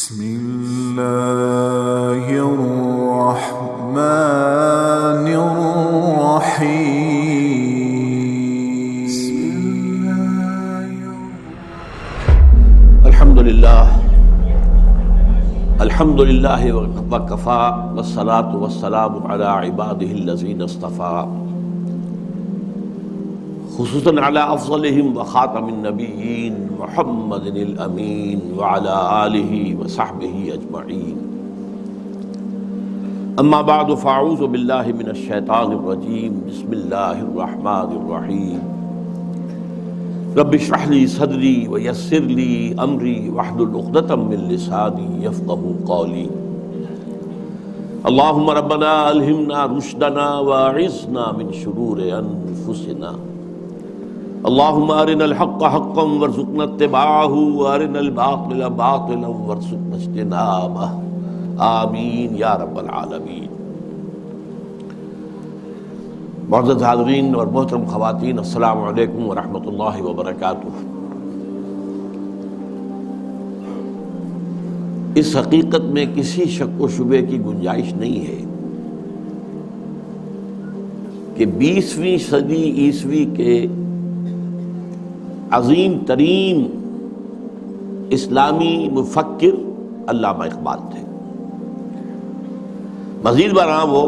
بسم الله الرحمن الرحيم الحمد لله وكفى والصلاة والسلام على عباده الذين اصطفى خصوصا على أفضلهم وخاتم النبيين محمد الأمين وعلى آله وصحبه أجمعين. أما بعد فأعوذ بالله من الشيطان الرجيم. بسم الله الرحمن الرحيم. رب اشرح لي صدري ويسر لي أمري واحلل عقدة من لساني يفقهوا قولي. اللهم ربنا ألهمنا رشدنا وأعذنا من شرور أنفسنا. اللهم أرنا الحق حقا وارزقنا اتباعه وأرنا الباطل باطلا وارزقنا اجتنابه. آمین یا رب العالمین. معزز حاضرین اور محترم خواتین، السلام علیکم ورحمۃ اللہ وبرکاتہ. اس حقیقت میں کسی شک و شبے کی گنجائش نہیں ہے کہ 20ویں صدی عیسوی کے عظیم ترین اسلامی مفکر علامہ اقبال تھے. مزید برآں وہ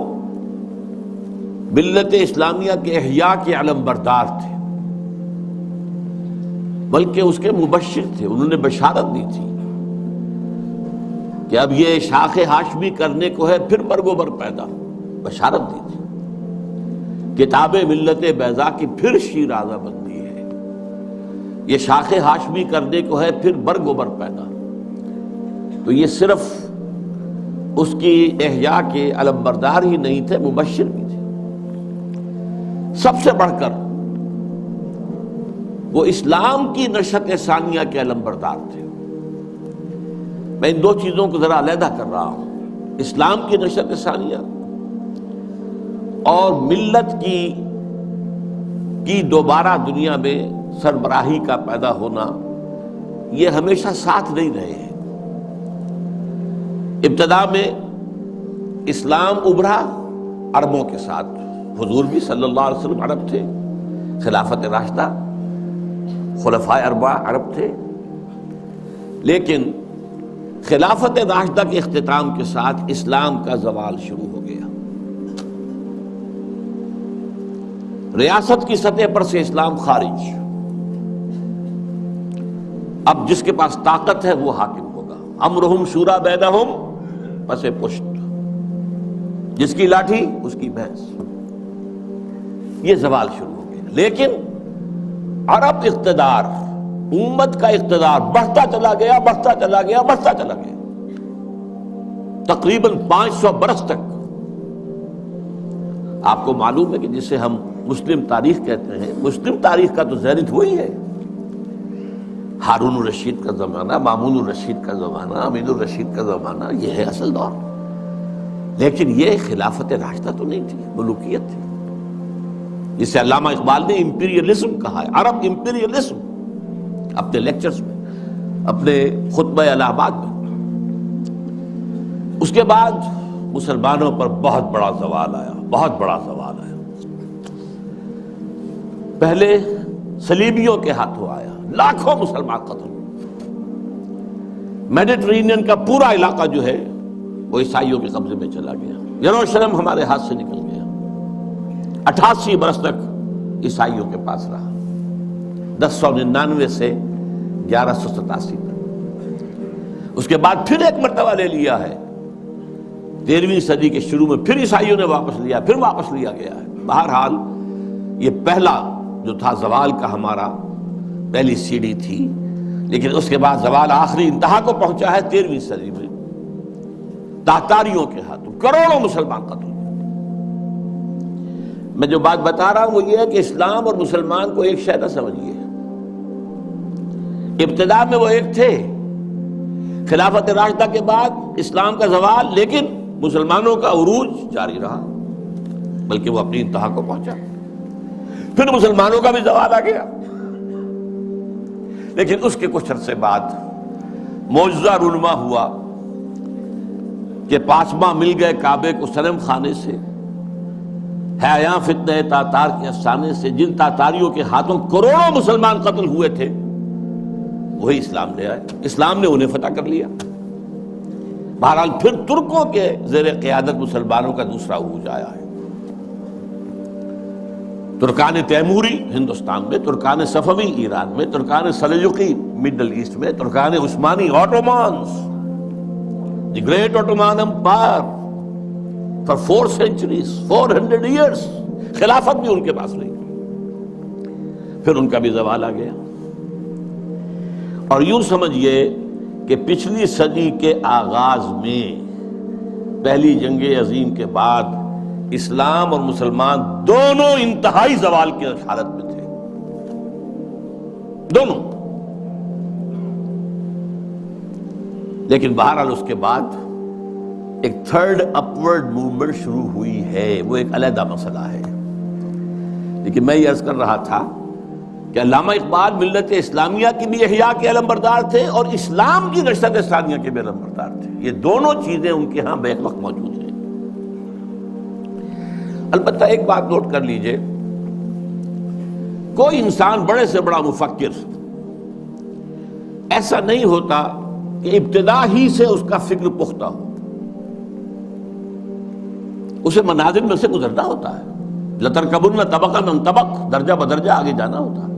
ملت اسلامیہ کے احیاء کے علم بردار تھے، بلکہ اس کے مبشر تھے. انہوں نے بشارت دی تھی کہ اب یہ شاخ ہاشمی کرنے کو ہے، پھر برگ و بر پیدا. بشارت دی تھی کتاب ملت بیضا کی پھر شیرازہ بندی ہے. یہ شاخ ہاشمی کرنے کو ہے، پھر برگ و بر پیدا. تو یہ صرف اس کی احیاء کے علم بردار ہی نہیں تھے، مبشر بھی تھے. سب سے بڑھ کر وہ اسلام کی نشأت ثانیہ کے علم بردار تھے. میں ان دو چیزوں کو ذرا علیحدہ کر رہا ہوں، اسلام کی نشأت ثانیہ اور ملت کی دوبارہ دنیا میں سربراہی کا پیدا ہونا. یہ ہمیشہ ساتھ نہیں رہے ہیں. ابتدا میں اسلام ابھرا عربوں کے ساتھ. حضور بھی صلی اللہ علیہ وسلم عرب تھے، خلافت راشدہ خلفائے اربعہ عرب تھے. لیکن خلافت راشدہ کے اختتام کے ساتھ اسلام کا زوال شروع ہو گیا. ریاست کی سطح پر سے اسلام خارج. اب جس کے پاس طاقت ہے وہ حاکم ہوگا. امرہم شورا بینہم، پس پشت. جس کی لاٹھی اس کی بھینس. یہ زوال شروع ہو گیا. لیکن عرب اقتدار، امت کا اقتدار بڑھتا چلا گیا، بڑھتا چلا گیا، بڑھتا چلا گیا. تقریباً 500 برس تک. آپ کو معلوم ہے کہ جسے ہم مسلم تاریخ کہتے ہیں، مسلم تاریخ کا تو زینت وہی ہے. ہارون الرشید کا زمانہ، مامون الرشید کا زمانہ، امین الرشید کا زمانہ، یہ ہے اصل دور. لیکن یہ خلافت راشدہ تو نہیں تھی، ملوکیت تھی. جسے علامہ اقبال نے امپیریلزم کہا ہے، عرب امپیریلزم، اپنے لیکچرز میں، اپنے خطبہ الہ آباد میں. اس کے بعد مسلمانوں پر بہت بڑا زوال آیا، بہت بڑا زوال آیا. پہلے صلیبیوں کے ہاتھوں آیا، لاکھوں مسلمان قتل. میڈیٹرینین کا پورا علاقہ جو ہے وہ عیسائیوں کے قبضے میں چلا گیا. یروشلم ہمارے ہاتھ سے نکل گیا. 88 برس تک عیسائیوں کے پاس رہا، 1099 سے 1187 تک. اس کے بعد پھر ایک مرتبہ لے لیا ہے 13ویں صدی کے شروع میں، پھر عیسائیوں نے واپس لیا، پھر واپس لیا گیا ہے. بہرحال یہ پہلا جو تھا زوال کا ہمارا پہلی سیڑھی تھی. لیکن اس کے بعد زوال آخری انتہا کو پہنچا ہے 13ویں صدی میں. تاتاریوں کے ہاتھوں کروڑوں مسلمان قتل. میں جو بات بتا رہا ہوں وہ یہ ہے کہ اسلام اور مسلمان کو ایک شے نہ سمجھیے. ابتدا میں وہ ایک تھے، خلافت راشدہ کے بعد اسلام کا زوال، لیکن مسلمانوں کا عروج جاری رہا، بلکہ وہ اپنی انتہا کو پہنچا. پھر مسلمانوں کا بھی زوال آ گیا. لیکن اس کے کچھ عرصے بعد معجزہ رونما ہوا کہ پاسباں مل گئے کعبے کو صنم خانے سے، ہے یہاں فتنہ تاتار کے افسانے سے، جن تاتاریوں کے ہاتھوں کروڑوں مسلمان قتل ہوئے تھے وہی اسلام لے آئے، اسلام نے انہیں فتح کر لیا۔ بہرحال پھر ترکوں کے زیر قیادت مسلمانوں کا دوسرا عروج آیا ہے۔ ترکان تیموری ہندوستان میں، ترکان صفوی ایران میں، ترکان سلجوقی مڈل ایسٹ میں، ترکان عثمانی Ottomans, the great Ottoman empire for 4 centuries 400 years، خلافت بھی ان کے پاس رہی، پھر ان کا بھی زوال آ گیا۔ اور یوں سمجھئے کہ پچھلی صدی کے آغاز میں پہلی جنگ عظیم کے بعد اسلام اور مسلمان دونوں انتہائی زوال کی حالت میں تھے، دونوں۔ لیکن بہرحال اس کے بعد ایک تھرڈ اپورڈ موومنٹ شروع ہوئی ہے، وہ ایک علیحدہ مسئلہ ہے۔ لیکن میں یہ عرض کر رہا تھا کہ علامہ اقبال ملت اسلامیہ کی بھی احیاء کے علم بردار تھے اور اسلام کی نشست ثانیہ کے بھی علم بردار تھے، یہ دونوں چیزیں ان کے ہاں بیک وقت موجود ہیں۔ البتہ ایک بات نوٹ کر لیجئے، کوئی انسان بڑے سے بڑا مفکر ایسا نہیں ہوتا کہ ابتدا ہی سے اس کا فکر پختہ ہو، اسے منازل میں سے گزرنا ہوتا ہے، لَتَرْكَبُنَّ طَبَقًا عَنْ طَبَقٍ، درجہ بدرجہ آگے جانا ہوتا ہے۔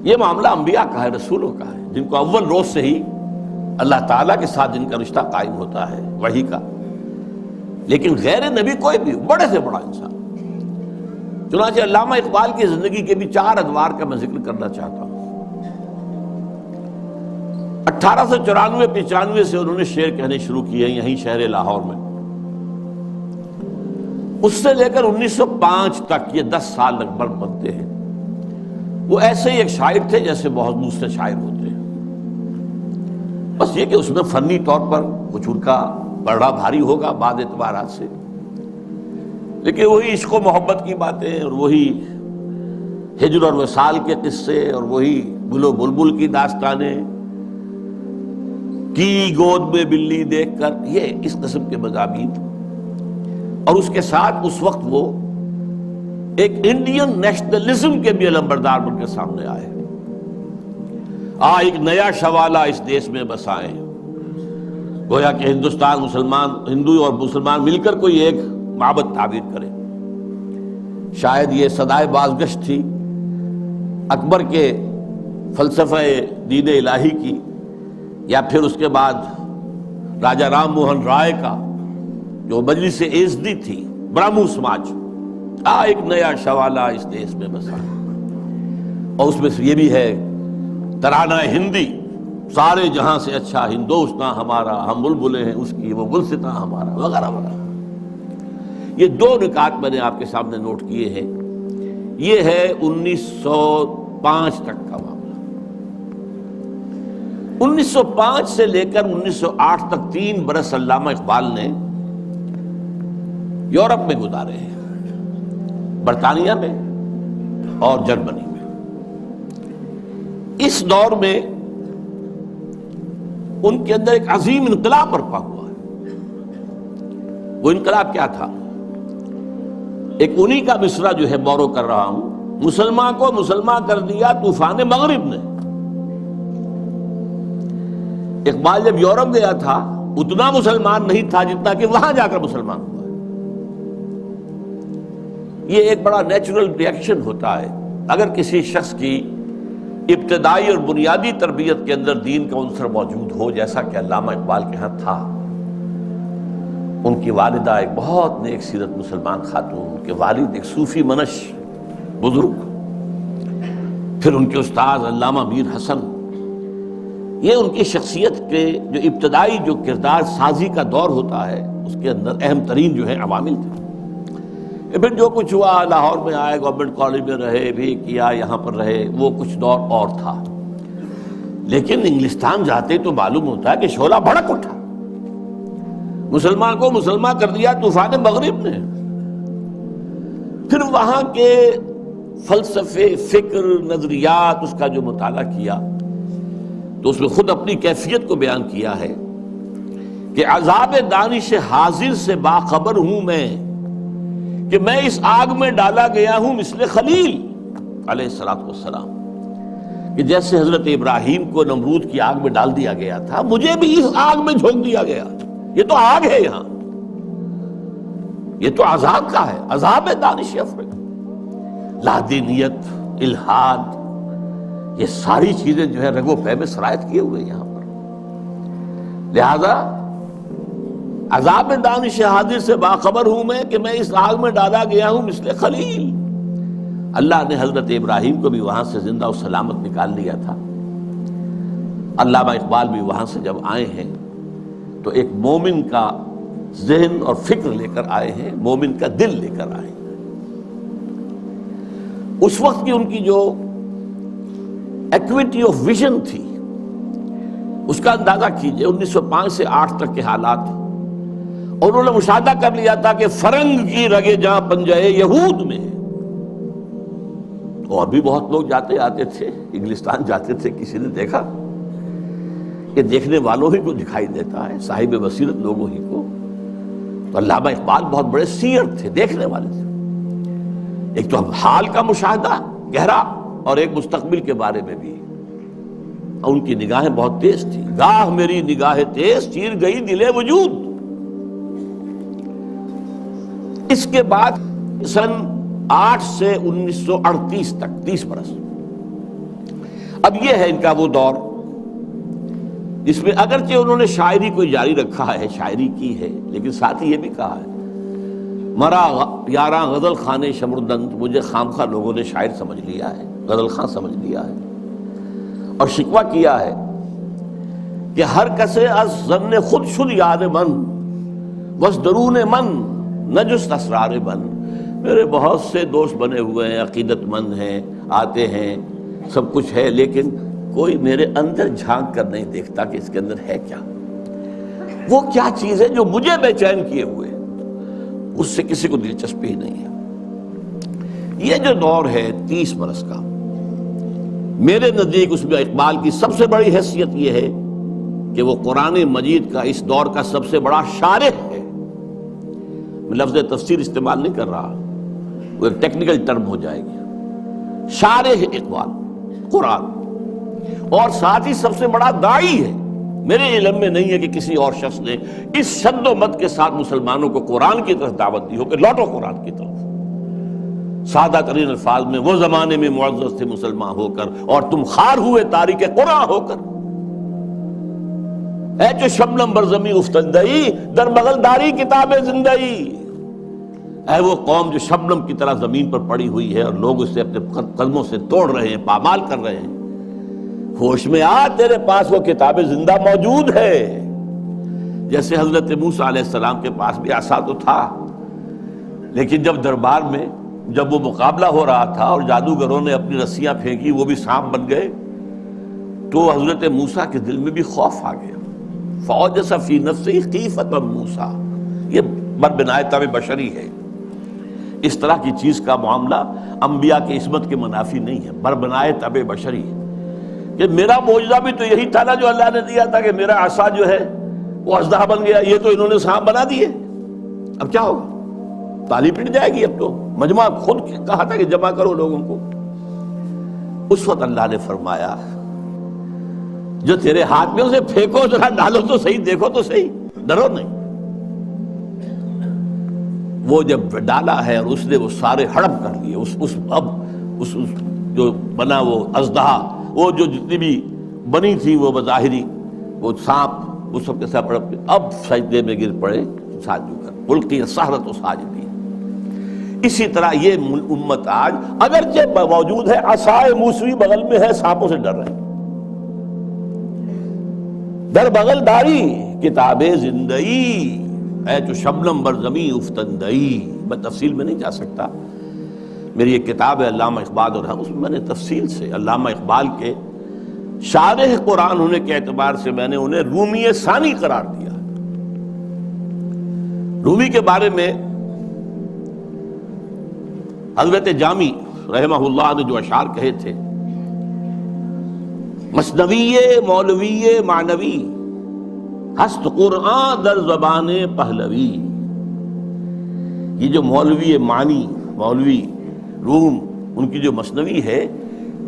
یہ معاملہ انبیاء کا ہے، رسولوں کا ہے، جن کو اول روز سے ہی اللہ تعالیٰ کے ساتھ جن کا رشتہ قائم ہوتا ہے وحی کا۔ لیکن غیر نبی کوئی بھی بڑے سے بڑا انسان، چنانچہ علامہ اقبال کی زندگی کے بھی 4 ادوار کا میں ذکر کرنا چاہتا ہوں۔ 1894-95 سے انہوں نے شعر کہنے شروع کیے یہیں شہر لاہور میں، اس سے لے کر 1905 تک یہ 10 سال لگ بھگ بنتے ہیں۔ وہ ایسے ہی ایک شاعر تھے جیسے بہت دوسرے شاعر ہوتے ہیں، بس یہ کہ اس میں فنی طور پر کچھ ان کا بڑا بھاری ہوگا بعض اعتبارات سے، لیکن وہی عشق و محبت کی باتیں اور وہی ہجر اور وصال کے قصے اور وہی گل و بلبل کی داستانیں، کی گود میں بلی دیکھ کر، یہ اس قسم کے مضامین، اور اس کے ساتھ اس وقت وہ ایک انڈین نیشنلزم کے بھی علمبردار بن کے سامنے آئے۔ ایک نیا شوالہ اس دیش میں بسائیں، گویا کہ ہندوستان مسلمان، ہندو اور مسلمان مل کر کوئی ایک معبد تعمیر کرے۔ شاید یہ صدائے بازگشت تھی اکبر کے فلسفہ دین الہی کی، یا پھر اس کے بعد راجہ رام موہن رائے کا جو مجلس عزدی تھی، برہمو سماج، ایک نیا شوالہ اس دیش میں بسا، اور اس میں سے یہ بھی ہے ترانہ ہندی، سارے جہاں سے اچھا ہندوستاں ہمارا، ہم بلبلیں ہیں اس کی، وہ گلستاں ہمارا، وغیرہ وغیرہ۔ یہ 2 نکات میں نے آپ کے سامنے نوٹ کیے ہیں۔ یہ ہے 1905 تک کا معاملہ۔ 1905 سے لے کر 1908 تک 3 برس علامہ اقبال نے یورپ میں گزارے ہیں، برطانیہ میں اور جرمنی میں۔ اس دور میں ان کے اندر ایک عظیم انقلاب برپا ہوا ہے۔ وہ انقلاب کیا تھا؟ ایک انہی کا مصرع جو ہے بورو کر رہا ہوں، مسلمان کو مسلمان کر دیا طوفان مغرب نے۔ اقبال جب یورپ گیا تھا اتنا مسلمان نہیں تھا جتنا کہ وہاں جا کر مسلمان ہوا ہے۔ یہ ایک بڑا نیچرل ریئیکشن ہوتا ہے اگر کسی شخص کی ابتدائی اور بنیادی تربیت کے اندر دین کا عنصر موجود ہو، جیسا کہ علامہ اقبال کے ہاں تھا۔ ان کی والدہ ایک بہت نیک سیرت مسلمان خاتون، ان کے والد ایک صوفی منش بزرگ، پھر ان کے استاذ علامہ میر حسن، یہ ان کی شخصیت کے جو ابتدائی جو کردار سازی کا دور ہوتا ہے اس کے اندر اہم ترین جو ہے عوامل تھے۔ پھر جو کچھ ہوا، لاہور میں آئے، گورنمنٹ کالج میں رہے بھی کیا، یہاں پر رہے، وہ کچھ دور اور تھا۔ لیکن انگلستان جاتے تو معلوم ہوتا ہے کہ شعلہ بھڑک اٹھا، مسلمان کو مسلمان کر دیا طوفان مغرب نے۔ پھر وہاں کے فلسفے، فکر، نظریات، اس کا جو مطالعہ کیا تو اس میں خود اپنی کیفیت کو بیان کیا ہے کہ عذاب دانش حاضر سے باخبر ہوں میں کہ میں اس آگ میں ڈالا گیا ہوں مثل خلیل علیہ الصلوۃ والسلام، کہ جیسے حضرت ابراہیم کو نمرود کی آگ میں ڈال دیا گیا تھا، مجھے بھی اس آگ میں جھونک دیا گیا۔ یہ تو آگ ہے، یہاں یہ تو عذاب کا ہے، عذاب دانش افرگ، لادینیت، الحاد، یہ ساری چیزیں جو ہے رگ و پے میں سرایت کیے ہوئے یہاں پر۔ لہذا عذاب دانش حاضر سے باخبر ہوں میں کہ میں اس آگ میں ڈالا گیا ہوں مثل خلیل۔ اللہ نے حضرت ابراہیم کو بھی وہاں سے زندہ و سلامت نکال لیا تھا۔ علامہ اقبال بھی وہاں سے جب آئے ہیں تو ایک مومن کا ذہن اور فکر لے کر آئے ہیں، مومن کا دل لے کر آئے ہیں۔ اس وقت کی ان کی جو ایکویٹی آف ویژن تھی، اس کا اندازہ کیجئے 1905 سے 8 تک کے حالات، اور انہوں نے مشاہدہ کر لیا تھا کہ فرنگ کی رگے جہاں پنجے یہود میں، اور بھی بہت لوگ جاتے آتے تھے، انگلستان جاتے تھے، کسی نے دیکھا کہ دیکھنے والوں ہی کو دکھائی دیتا ہے، صاحب بصیرت لوگوں ہی کو۔ تو علامہ اقبال بہت بڑے سیر تھے، دیکھنے والے تھے، ایک تو حال کا مشاہدہ گہرا اور ایک مستقبل کے بارے میں بھی، اور ان کی نگاہیں بہت تیز تھی۔ گاہ میری نگاہ تیز چیر گئی دل وجود۔ اس کے بعد سن 8 سے 1938 تک 30 برس، اب یہ ہے ان کا وہ دور جس میں اگرچہ انہوں نے شاعری کو جاری رکھا ہے، شاعری کی ہے، لیکن ساتھ ہی یہ بھی کہا ہے مرا یاراں غزل خانے شمردند، مجھے خامخواہ لوگوں نے شاعر سمجھ لیا ہے، غزل خاں سمجھ لیا ہے، اور شکوہ کیا ہے کہ ہر کسے از ظن خود شد یاد من بس درون من نجست اسرار من۔ میرے بہت سے دوست بنے ہوئے ہیں، عقیدت مند ہیں، آتے ہیں، سب کچھ ہے، لیکن کوئی میرے اندر جھانک کر نہیں دیکھتا کہ اس کے اندر ہے کیا، وہ کیا چیز ہے جو مجھے بے چین کیے ہوئے، اس سے کسی کو دلچسپی ہی نہیں ہے۔ یہ جو دور ہے 30 برس کا، میرے نزدیک اس میں اقبال کی سب سے بڑی حیثیت یہ ہے کہ وہ قرآن مجید کا اس دور کا سب سے بڑا شارح ہے۔ میں لفظ تفسیر استعمال نہیں کر رہا، وہ ایک ٹیکنیکل ٹرم ہو جائے گی۔ شارح اقبال قرآن، اور ساتھ ہی سب سے بڑا داعی ہے۔ میرے علم میں نہیں ہے کہ کسی اور شخص نے اس شد و مت کے ساتھ مسلمانوں کو قرآن کی طرف دعوت دی ہو کہ لوٹو قرآن کی طرف۔ سادہ ترین الفاظ میں، وہ زمانے میں معزز تھے مسلمان ہو کر اور تم خار ہوئے تاریک قرآن ہو کر، اے جو شبنم برزمی افتندئی در بغل داری کتاب زندئی۔ اے وہ قوم جو شبنم کی طرح زمین پر پڑی ہوئی ہے اور لوگ اسے اپنے قدموں سے توڑ رہے ہیں، پامال کر رہے ہیں، ہوش میں آ، تیرے پاس وہ کتاب زندہ موجود ہے۔ جیسے حضرت موسیٰ علیہ السلام کے پاس بھی عصا تو تھا، لیکن جب دربار میں جب وہ مقابلہ ہو رہا تھا اور جادوگروں نے اپنی رسیاں پھینکی، وہ بھی سانپ بن گئے، تو حضرت موسیٰ کے دل میں بھی خوف آ گیا۔ فَأَوْجَسَ فِي نَفْسِهِ خِیفَةً مُوسیٰ، یہ بربنائے طبع بشری ہے۔ اس طرح کی چیز کا معاملہ انبیاء کی عصمت کے منافی نہیں ہے، بربنائے طبع بشری ہے۔ کہ میرا معجزہ بھی تو یہی تھا نا جو اللہ نے دیا تھا، کہ میرا عصا جو ہے وہ اژدہا بن گیا، یہ تو انہوں نے سانپ بنا دیے، اب کیا ہوگا؟ تالی پٹ جائے گی۔ اب تو مجمع خود کہا تھا کہ جمع کرو لوگوں کو۔ اس وقت اللہ نے فرمایا جو تیرے ہاتھ میں اسے پھینکو، ذرا ڈالو تو صحیح، دیکھو تو صحیح، ڈرو نہیں۔ وہ جب ڈالا ہے اور اس نے وہ سارے ہڑپ کر لیے، اس جو بنا وہ اژدہا، وہ جو جتنی بھی بنی تھی وہ بظاہری وہ سانپ، وہ سب کے ساتھ ہڑپ کے اب سجدے میں گر پڑے ساجدہ کر، القی السحرۃ ساجدین۔ اسی طرح یہ امت آج اگرچہ موجود ہے، عصائے موسوی بغل میں ہے، سانپوں سے ڈر رہے ہیں، در بغل داری کتاب زندئی، اے جو شبنم بر زمیں افتندئی۔ میں تفصیل میں نہیں جا سکتا، میری ایک کتاب ہے علامہ اقبال اور ہم، اس میں میں نے تفصیل سے علامہ اقبال کے شارح قرآن ہونے کے اعتبار سے میں نے انہیں رومی ثانی قرار دیا۔ رومی کے بارے میں حضرت جامی رحمہ اللہ نے جو اشعار کہے تھے، مثنوی مولوی معنوی ہست قرآن در زبان پہلوی. یہ جو مولوی معنی، مولوی روم، ان کی جو مثنوی ہے،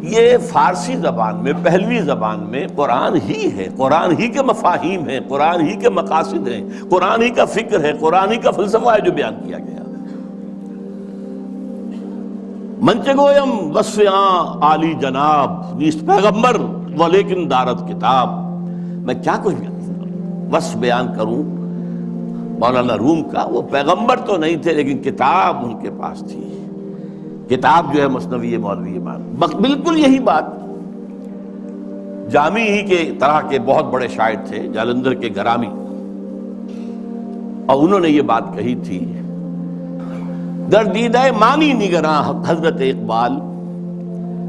یہ فارسی زبان میں، پہلوی زبان میں قرآن ہی ہے، قرآن ہی کے مفاہیم ہیں، قرآن ہی کے مقاصد ہیں، قرآن ہی کا فکر ہے، قرآن ہی کا فلسفہ ہے جو بیان کیا گیا. منچ گویم وصف عالی جناب نیست پیغمبر ولیکن دارت کتاب. میں کیا کچھ وصف بیان کروں مولانا روم کا، وہ پیغمبر تو نہیں تھے لیکن کتاب ان کے پاس تھی. کتاب جو ہے مثنوی مولوی ایمان. بالکل یہی بات جامی ہی کے طرح کے بہت بڑے شاعر تھے جالندھر کے گرامی، اور انہوں نے یہ بات کہی تھی، در دیدہ مانی نگراں حضرت اقبال،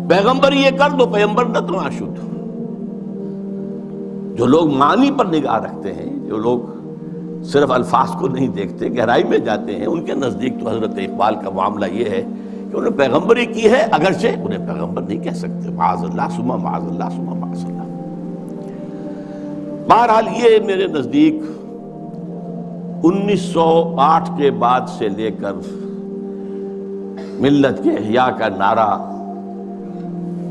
پیغمبر یہ کر دو پیغمبر نہ تو آشد. جو لوگ معنی پر نگاہ رکھتے ہیں، جو لوگ صرف الفاظ کو نہیں دیکھتے، گہرائی میں جاتے ہیں، ان کے نزدیک تو حضرت اقبال کا معاملہ یہ ہے کہ انہوں نے پیغمبری کی ہے، اگرچہ انہیں پیغمبر نہیں کہہ سکتے، معاذ اللہ ثم معاذ اللہ ثم معاذ اللہ. بہرحال یہ میرے نزدیک 1908 کے بعد سے لے کر ملت کے احیاء کا نعرہ،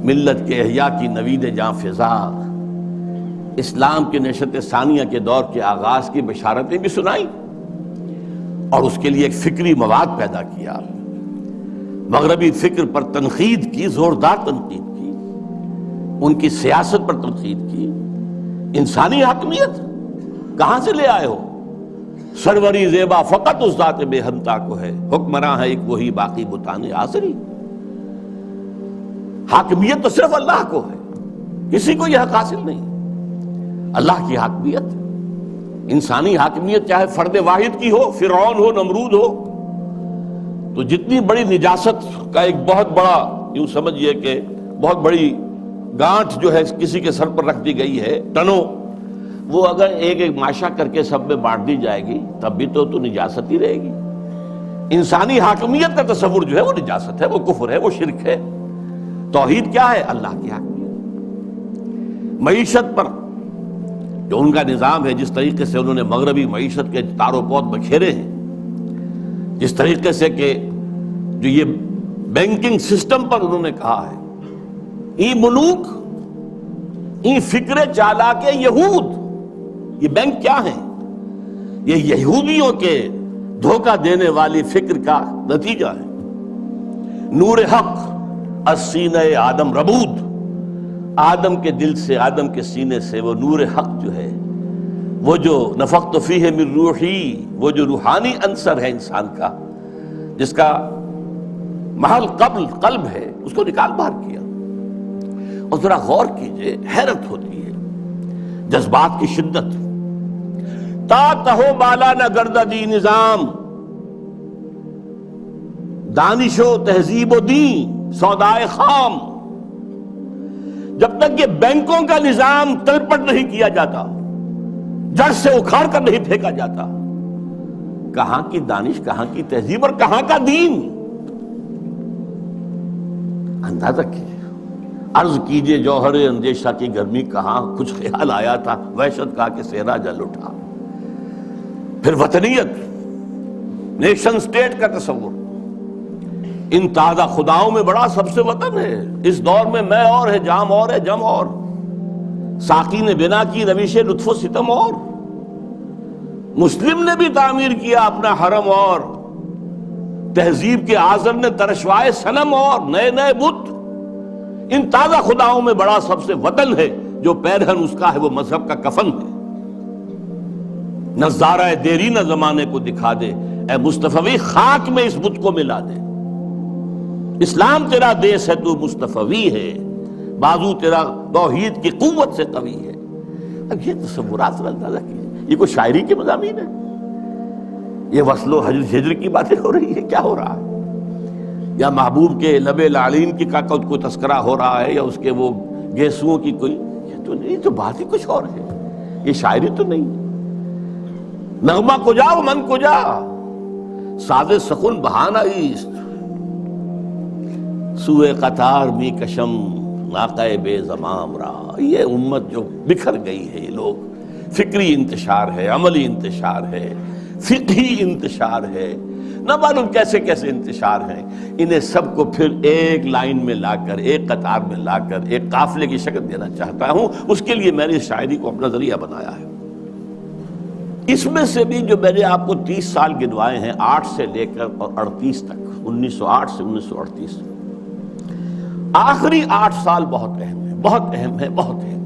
ملت کے احیاء کی نوید جاں فضا، اسلام کے نشت ثانیہ کے دور کے آغاز کی بشارتیں بھی سنائیں، اور اس کے لیے ایک فکری مواد پیدا کیا. مغربی فکر پر تنقید کی، زوردار تنقید کی، ان کی سیاست پر تنقید کی. انسانی حاکمیت کہاں سے لے آئے ہو؟ سروری زیبا فقط اس ذات بے ہمتا کو ہے، حکمراں ہے ایک وہی باقی بتان آزری. حاکمیت تو صرف اللہ کو ہے، کسی کو یہ حق حاصل نہیں. اللہ کی حاکمیت، انسانی حاکمیت چاہے فرد واحد کی ہو، فرعون ہو، نمرود ہو، تو جتنی بڑی نجاست کا ایک بہت بڑا، یوں سمجھئے کہ بہت بڑی گانٹھ جو ہے کسی کے سر پر رکھ دی گئی ہے، ٹنوں، وہ اگر ایک ایک ماشا کر کے سب میں بانٹ دی جائے گی تب بھی تو نجاست ہی رہے گی. انسانی حاکمیت کا تصور جو ہے وہ نجاست ہے، وہ کفر ہے، وہ شرک ہے. توحید کیا ہے؟ اللہ کی حاکمیت. معیشت پر جو ان کا نظام ہے، جس طریقے سے انہوں نے مغربی معیشت کے تار و پود بکھیرے ہیں، جس طریقے سے کہ جو یہ بینکنگ سسٹم پر انہوں نے کہا ہے، ای ملوک ای فکر چالاک یہود. یہ بینک کیا ہے؟ یہ یہودیوں کے دھوکہ دینے والی فکر کا نتیجہ ہے. نور حق از سینہ آدم ربود، آدم کے دل سے، آدم کے سینے سے وہ نور حق جو ہے، وہ جو نفخت فیہ من روحی، وہ جو روحانی عنصر ہے انسان کا، جس کا محل قلب ہے، اس کو نکال باہر کیا. اور ذرا غور کیجئے، حیرت ہوتی ہے جذبات کی شدت. تا تہو بالا نہ گردہ دی نظام، دانش و تہذیب و دین سودائے خام. جب تک یہ بینکوں کا نظام تلپٹ نہیں کیا جاتا، جڑ سے اکھاڑ کر نہیں پھینکا جاتا، کہاں کی دانش، کہاں کی تہذیب اور کہاں کا دین؟ اندازہ کیجیے، عرض کیجیے جوہر اندیشہ کی گرمی کہاں، کچھ خیال آیا تھا، وحشت کا کہ صحرا جل اٹھا. پھر وطنیت، نیشن سٹیٹ کا تصور. ان تازہ خداؤں میں بڑا سب سے وطن ہے. اس دور میں میں اور ہے، جام اور ہے، جم اور. ساقی نے بنا کی روش لطف و ستم اور. مسلم نے بھی تعمیر کیا اپنا حرم اور. تہذیب کے آذر نے ترشوائے صنم اور، نئے نئے بت. ان تازہ خداؤں میں بڑا سب سے وطن ہے، جو پیرہن اس کا ہے وہ مذہب کا کفن ہے. نظارہ دیرینہ زمانے کو دکھا دے، اے مصطفی خاک میں اس بت کو ملا دے. اسلام تیرا دیس ہے، تو مصطفی ہے، بازو تیرا توحید کی قوت سے قوی ہے. اب یہ تصورات اندازہ کیجیے، یہ کوئی شاعری کے مضامین ہے؟ یہ وصل و ہجر کی باتیں ہو رہی ہے؟ کیا ہو رہا ہے؟ یا محبوب کے لب لعلین کی کا کوئی تذکرہ ہو رہا ہے، یا اس کے وہ گیسوؤں کی کوئی؟ یہ تو بات ہی کچھ اور ہے، یہ شاعری تو نہیں. نغمہ کجا و من کجا، ساز سخن بہانہ ایست، سوئے قطار می کشم ناقہ بے زمام را. یہ امت جو بکھر گئی ہے، یہ لوگ فکری انتشار ہے، عملی انتشار ہے، فقہی انتشار ہے، نہ معلوم کیسے کیسے انتشار ہیں. انہیں سب کو پھر ایک لائن میں لا کر، ایک قطار میں لا کر ایک قافلے کی شکل دینا چاہتا ہوں. اس کے لیے میں نے شاعری کو اپنا ذریعہ بنایا ہے. اس میں سے بھی جو میں نے آپ کو 30 سال گنوائے ہیں، 8 سے لے کر اور 38 تک، 1908 سے 1938، آخری 8 سال بہت اہم ہیں، بہت اہم ہیں، بہت اہم.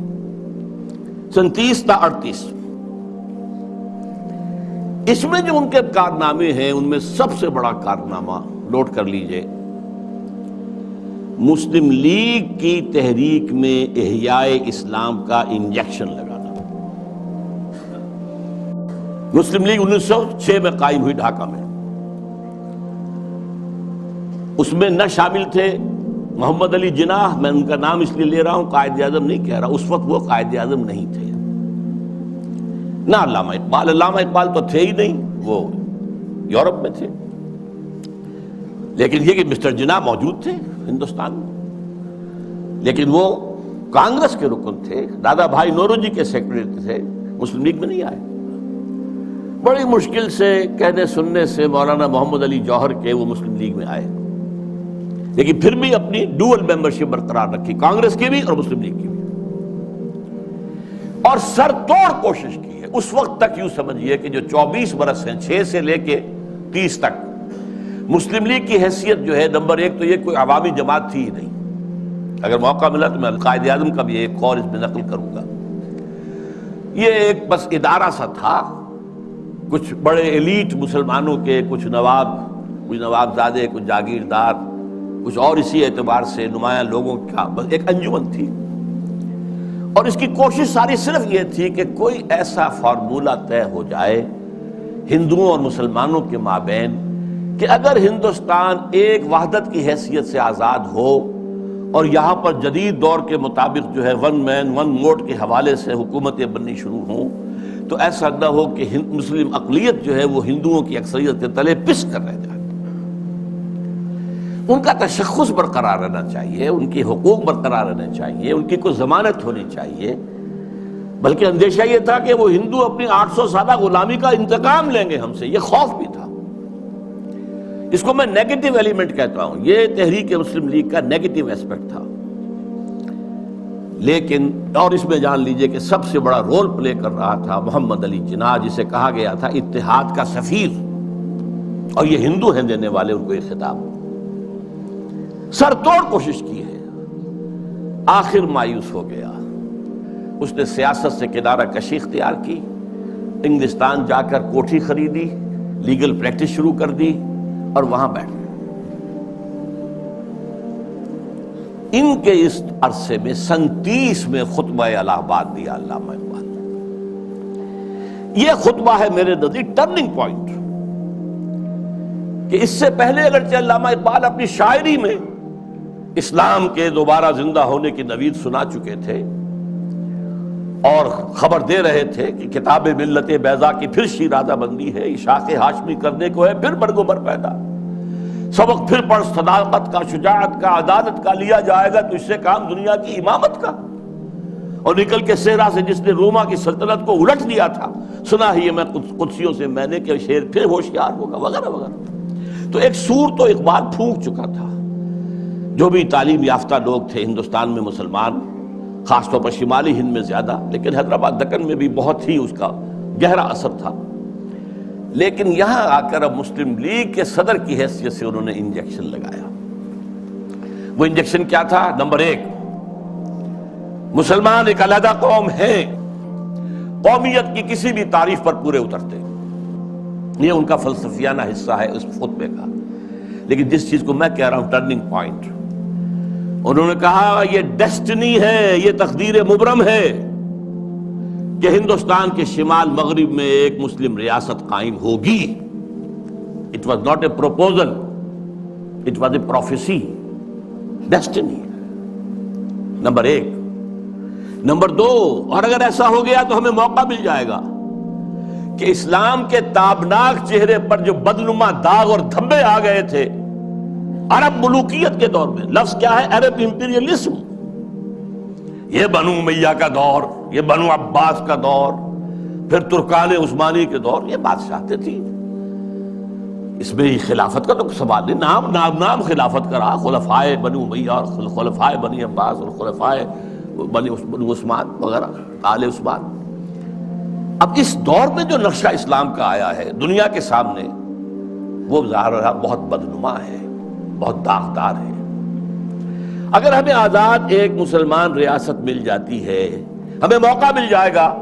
سن 30 تا 38، اس میں جو ان کے کارنامے ہیں، ان میں سب سے بڑا کارنامہ نوٹ کر لیجئے، مسلم لیگ کی تحریک میں احیاء اسلام کا انجیکشن لگانا. مسلم لیگ 1906 میں قائم ہوئی ڈھاکہ میں. اس میں نہ شامل تھے محمد علی جناح، میں ان کا نام اس لیے لے رہا ہوں، قائد اعظم نہیں کہہ رہا، اس وقت وہ قائد اعظم نہیں تھے. نہ علامہ اقبال، علامہ اقبال تو تھے ہی نہیں، وہ یورپ میں تھے. لیکن یہ کہ مسٹر جناح موجود تھے ہندوستان میں، لیکن وہ کانگریس کے رکن تھے، دادا بھائی نوروجی کے سیکرٹری تھے، مسلم لیگ میں نہیں آئے. بڑی مشکل سے کہنے سننے سے مولانا محمد علی جوہر کے وہ مسلم لیگ میں آئے، لیکن پھر بھی اپنی ڈوئل ممبرشپ برقرار رکھی، کانگریس کی بھی اور مسلم لیگ کی بھی، اور سر توڑ کوشش کی ہے. اس وقت تک یوں سمجھیے کہ جو 24 برس ہیں، 6 سے لے کے 30 تک، مسلم لیگ کی حیثیت جو ہے، نمبر ایک تو یہ کوئی عوامی جماعت تھی ہی نہیں. اگر موقع ملا تو میں قائد اعظم کا بھی ایک قول اس میں نقل کروں گا. یہ ایک بس ادارہ سا تھا، کچھ بڑے ایلیٹ مسلمانوں کے، کچھ نوابزادے، کچھ جاگیردار، کچھ اور اسی اعتبار سے نمایاں لوگوں کا بس ایک انجمن تھی. اور اس کی کوشش ساری صرف یہ تھی کہ کوئی ایسا فارمولہ طے ہو جائے ہندوؤں اور مسلمانوں کے مابین کہ اگر ہندوستان ایک وحدت کی حیثیت سے آزاد ہو اور یہاں پر جدید دور کے مطابق جو ہے ون مین ون ووٹ کے حوالے سے حکومتیں بننی شروع ہوں، تو ایسا نہ ہو کہ مسلم اقلیت جو ہے وہ ہندوؤں کی اکثریت کے تلے پس کر رہ جائے. ان کا تشخص برقرار رہنا چاہیے، ان کی حقوق برقرار رہنے چاہیے، ان کی کوئی ضمانت ہونی چاہیے. بلکہ اندیشہ یہ تھا کہ وہ ہندو اپنی 800 سالہ غلامی کا انتقام لیں گے ہم سے، یہ خوف بھی تھا. اس کو میں نیگیٹو ایلیمنٹ کہتا ہوں، یہ تحریک مسلم لیگ کا نیگیٹو ایسپیکٹ تھا. لیکن اور اس میں جان لیجئے کہ سب سے بڑا رول پلے کر رہا تھا محمد علی جناح، جسے کہا گیا تھا اتحاد کا سفیر، اور یہ ہندو ہیں دینے والے ان کو یہ خطاب. سر توڑ کوشش کی ہے، آخر مایوس ہو گیا. اس نے سیاست سے کنارہ کشی اختیار کی، انگلستان جا کر کوٹھی خریدی، لیگل پریکٹس شروع کر دی اور وہاں بیٹھ گئے. ان کے اس عرصے میں سن 30 میں خطبہ الہ آباد دیا علامہ اقبال نے. یہ خطبہ ہے میرے نزدیک ٹرننگ پوائنٹ، کہ اس سے پہلے اگرچہ علامہ اقبال اپنی شاعری میں اسلام کے دوبارہ زندہ ہونے کی نوید سنا چکے تھے اور خبر دے رہے تھے کہ کتاب ملت بیضا کی پھر شیرازہ بندی ہے، عشاق ہاشمی کرنے کو ہے پھر برگ و بر پیدا، سبق پھر پڑھ صداقت کا، شجاعت کا، عدالت کا، لیا جائے گا تو اس سے کام دنیا کی امامت کا، اور نکل کے صحرا سے جس نے روما کی سلطنت کو الٹ دیا تھا، سنا ہی میں قدسیوں سے میں نے کہ شیر پھر ہوشیار ہوگا، وغیرہ وغیرہ. تو ایک سور تو اقبال پھونک چکا تھا. جو بھی تعلیم یافتہ لوگ تھے ہندوستان میں مسلمان، خاص طور پر شمالی ہند میں زیادہ، لیکن حیدرآباد دکن میں بھی بہت ہی اس کا گہرا اثر تھا. لیکن یہاں آ کر اب مسلم لیگ کے صدر کی حیثیت سے انہوں نے انجیکشن لگایا. وہ انجیکشن کیا تھا؟ نمبر ایک، مسلمان ایک علیحدہ قوم ہیں، قومیت کی کسی بھی تعریف پر پورے اترتے. یہ ان کا فلسفیانہ حصہ ہے اس خطبے کا. لیکن جس چیز کو میں کہہ رہا ہوں ٹرننگ پوائنٹ، انہوں نے کہا یہ ڈیسٹنی ہے، یہ تقدیر مبرم ہے کہ ہندوستان کے شمال مغرب میں ایک مسلم ریاست قائم ہوگی. It was not a proposal, it was a prophecy, destiny. Number ایک. نمبر دو، اور اگر ایسا ہو گیا تو ہمیں موقع مل جائے گا کہ اسلام کے تابناک چہرے پر جو بدنما داغ اور دھبے آ گئے تھے عرب ملوکیت کے دور میں، لفظ کیا ہے؟ عرب امپیریلزم. یہ بنو امیہ کا دور، یہ بنو عباس کا دور، پھر ترکان عثمانی کے دور، یہ بادشاہتیں تھی، اس میں خلافت کا تو سوال نہیں، نام خلافت کا رہا، خلفائے بنی امیہ اور خلفائے بنی عباس اور خلفائے بنی عثمان وغیرہ، آل عثمان۔ اب اس دور میں جو نقشہ اسلام کا آیا ہے دنیا کے سامنے، وہ ظاہر بہت بدنما ہے، بہت داغدار ہے۔ اگر ہمیں آزاد ایک مسلمان ریاست مل جاتی ہے، ہمیں موقع مل جائے گا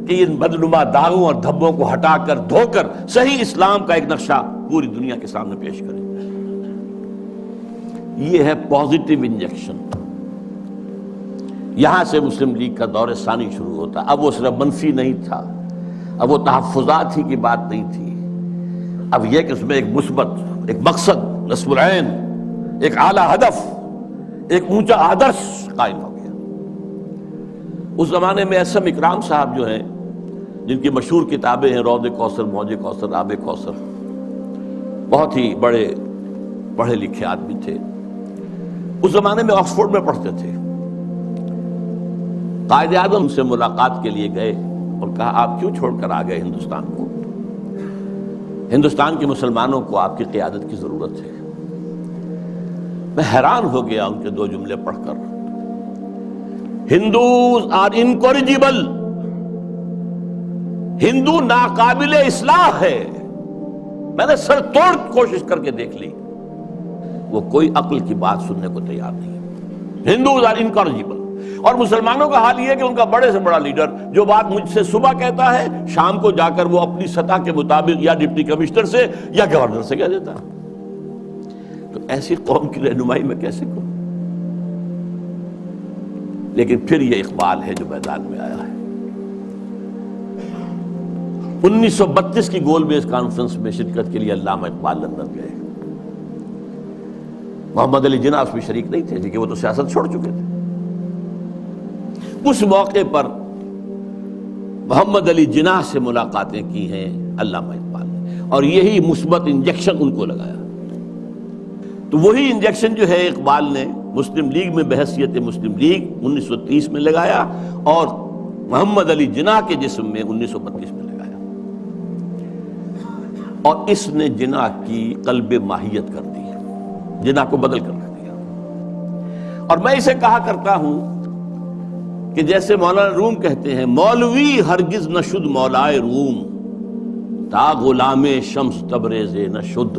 کہ ان بدنما داغوں اور دھبوں کو ہٹا کر دھو کر صحیح اسلام کا ایک نقشہ پوری دنیا کے سامنے پیش کریں۔ یہ ہے پازیٹیو انجیکشن۔ یہاں سے مسلم لیگ کا دور ثانی شروع ہوتا۔ اب وہ صرف منفی نہیں تھا، اب وہ تحفظات ہی کی بات نہیں تھی، اب یہ کہ اس میں ایک مثبت، ایک مقصد، نصب العین، ایک اعلیٰ ہدف، ایک اونچا آدرش قائم ہو گیا۔ اس زمانے میں اسم اکرام صاحب جو ہیں، جن کی مشہور کتابیں ہیں روض کوثر، موج کوثر، آب کوثر، بہت ہی بڑے پڑھے لکھے آدمی تھے، اس زمانے میں آکسفورڈ میں پڑھتے تھے۔ قائد اعظم سے ملاقات کے لیے گئے اور کہا آپ کیوں چھوڑ کر آ گئے ہندوستان کو؟ ہندوستان کے مسلمانوں کو آپ کی قیادت کی ضرورت ہے۔ میں حیران ہو گیا ان کے دو جملے پڑھ کر، ہندوز آر انکورجیبل، ہندو ناقابل اصلاح ہے۔ میں نے سر توڑ کوشش کر کے دیکھ لی، وہ کوئی عقل کی بات سننے کو تیار نہیں۔ ہندوز آر انکورجیبل۔ اور مسلمانوں کا حال یہ ہے کہ ان کا بڑے سے بڑا لیڈر جو بات مجھ سے صبح کہتا ہے، شام کو جا کر وہ اپنی سطح کے مطابق یا ڈپٹی کمشنر سے یا گورنر سے کہہ دیتا ہے۔ تو ایسی قوم کی رہنمائی میں کیسے کروں؟ لیکن پھر یہ اقبال ہے جو میدان میں آیا ہے۔ 1932 کی گول بیس کانفرنس میں شرکت کے لیے علامہ اقبال لندن گئے۔ محمد علی جناح اس میں شریک نہیں تھے کیونکہ وہ تو سیاست چھوڑ چکے تھے۔ اس موقع پر محمد علی جناح سے ملاقاتیں کی ہیں علامہ اقبال نے، اور یہی مثبت انجیکشن ان کو لگایا۔ تو وہی انجیکشن جو ہے اقبال نے مسلم لیگ میں بحیثیت مسلم لیگ 1930 میں لگایا، اور محمد علی جناح کے جسم میں 1932 میں لگایا، اور اس نے جناح کی قلب ماہیت کر دی، جناح کو بدل کر رکھ دیا۔ اور میں اسے کہا کرتا ہوں کہ جیسے مولانا روم کہتے ہیں، مولوی ہرگز نہ شد مولائے روم، تا غلام شمس تبریز نہ شد۔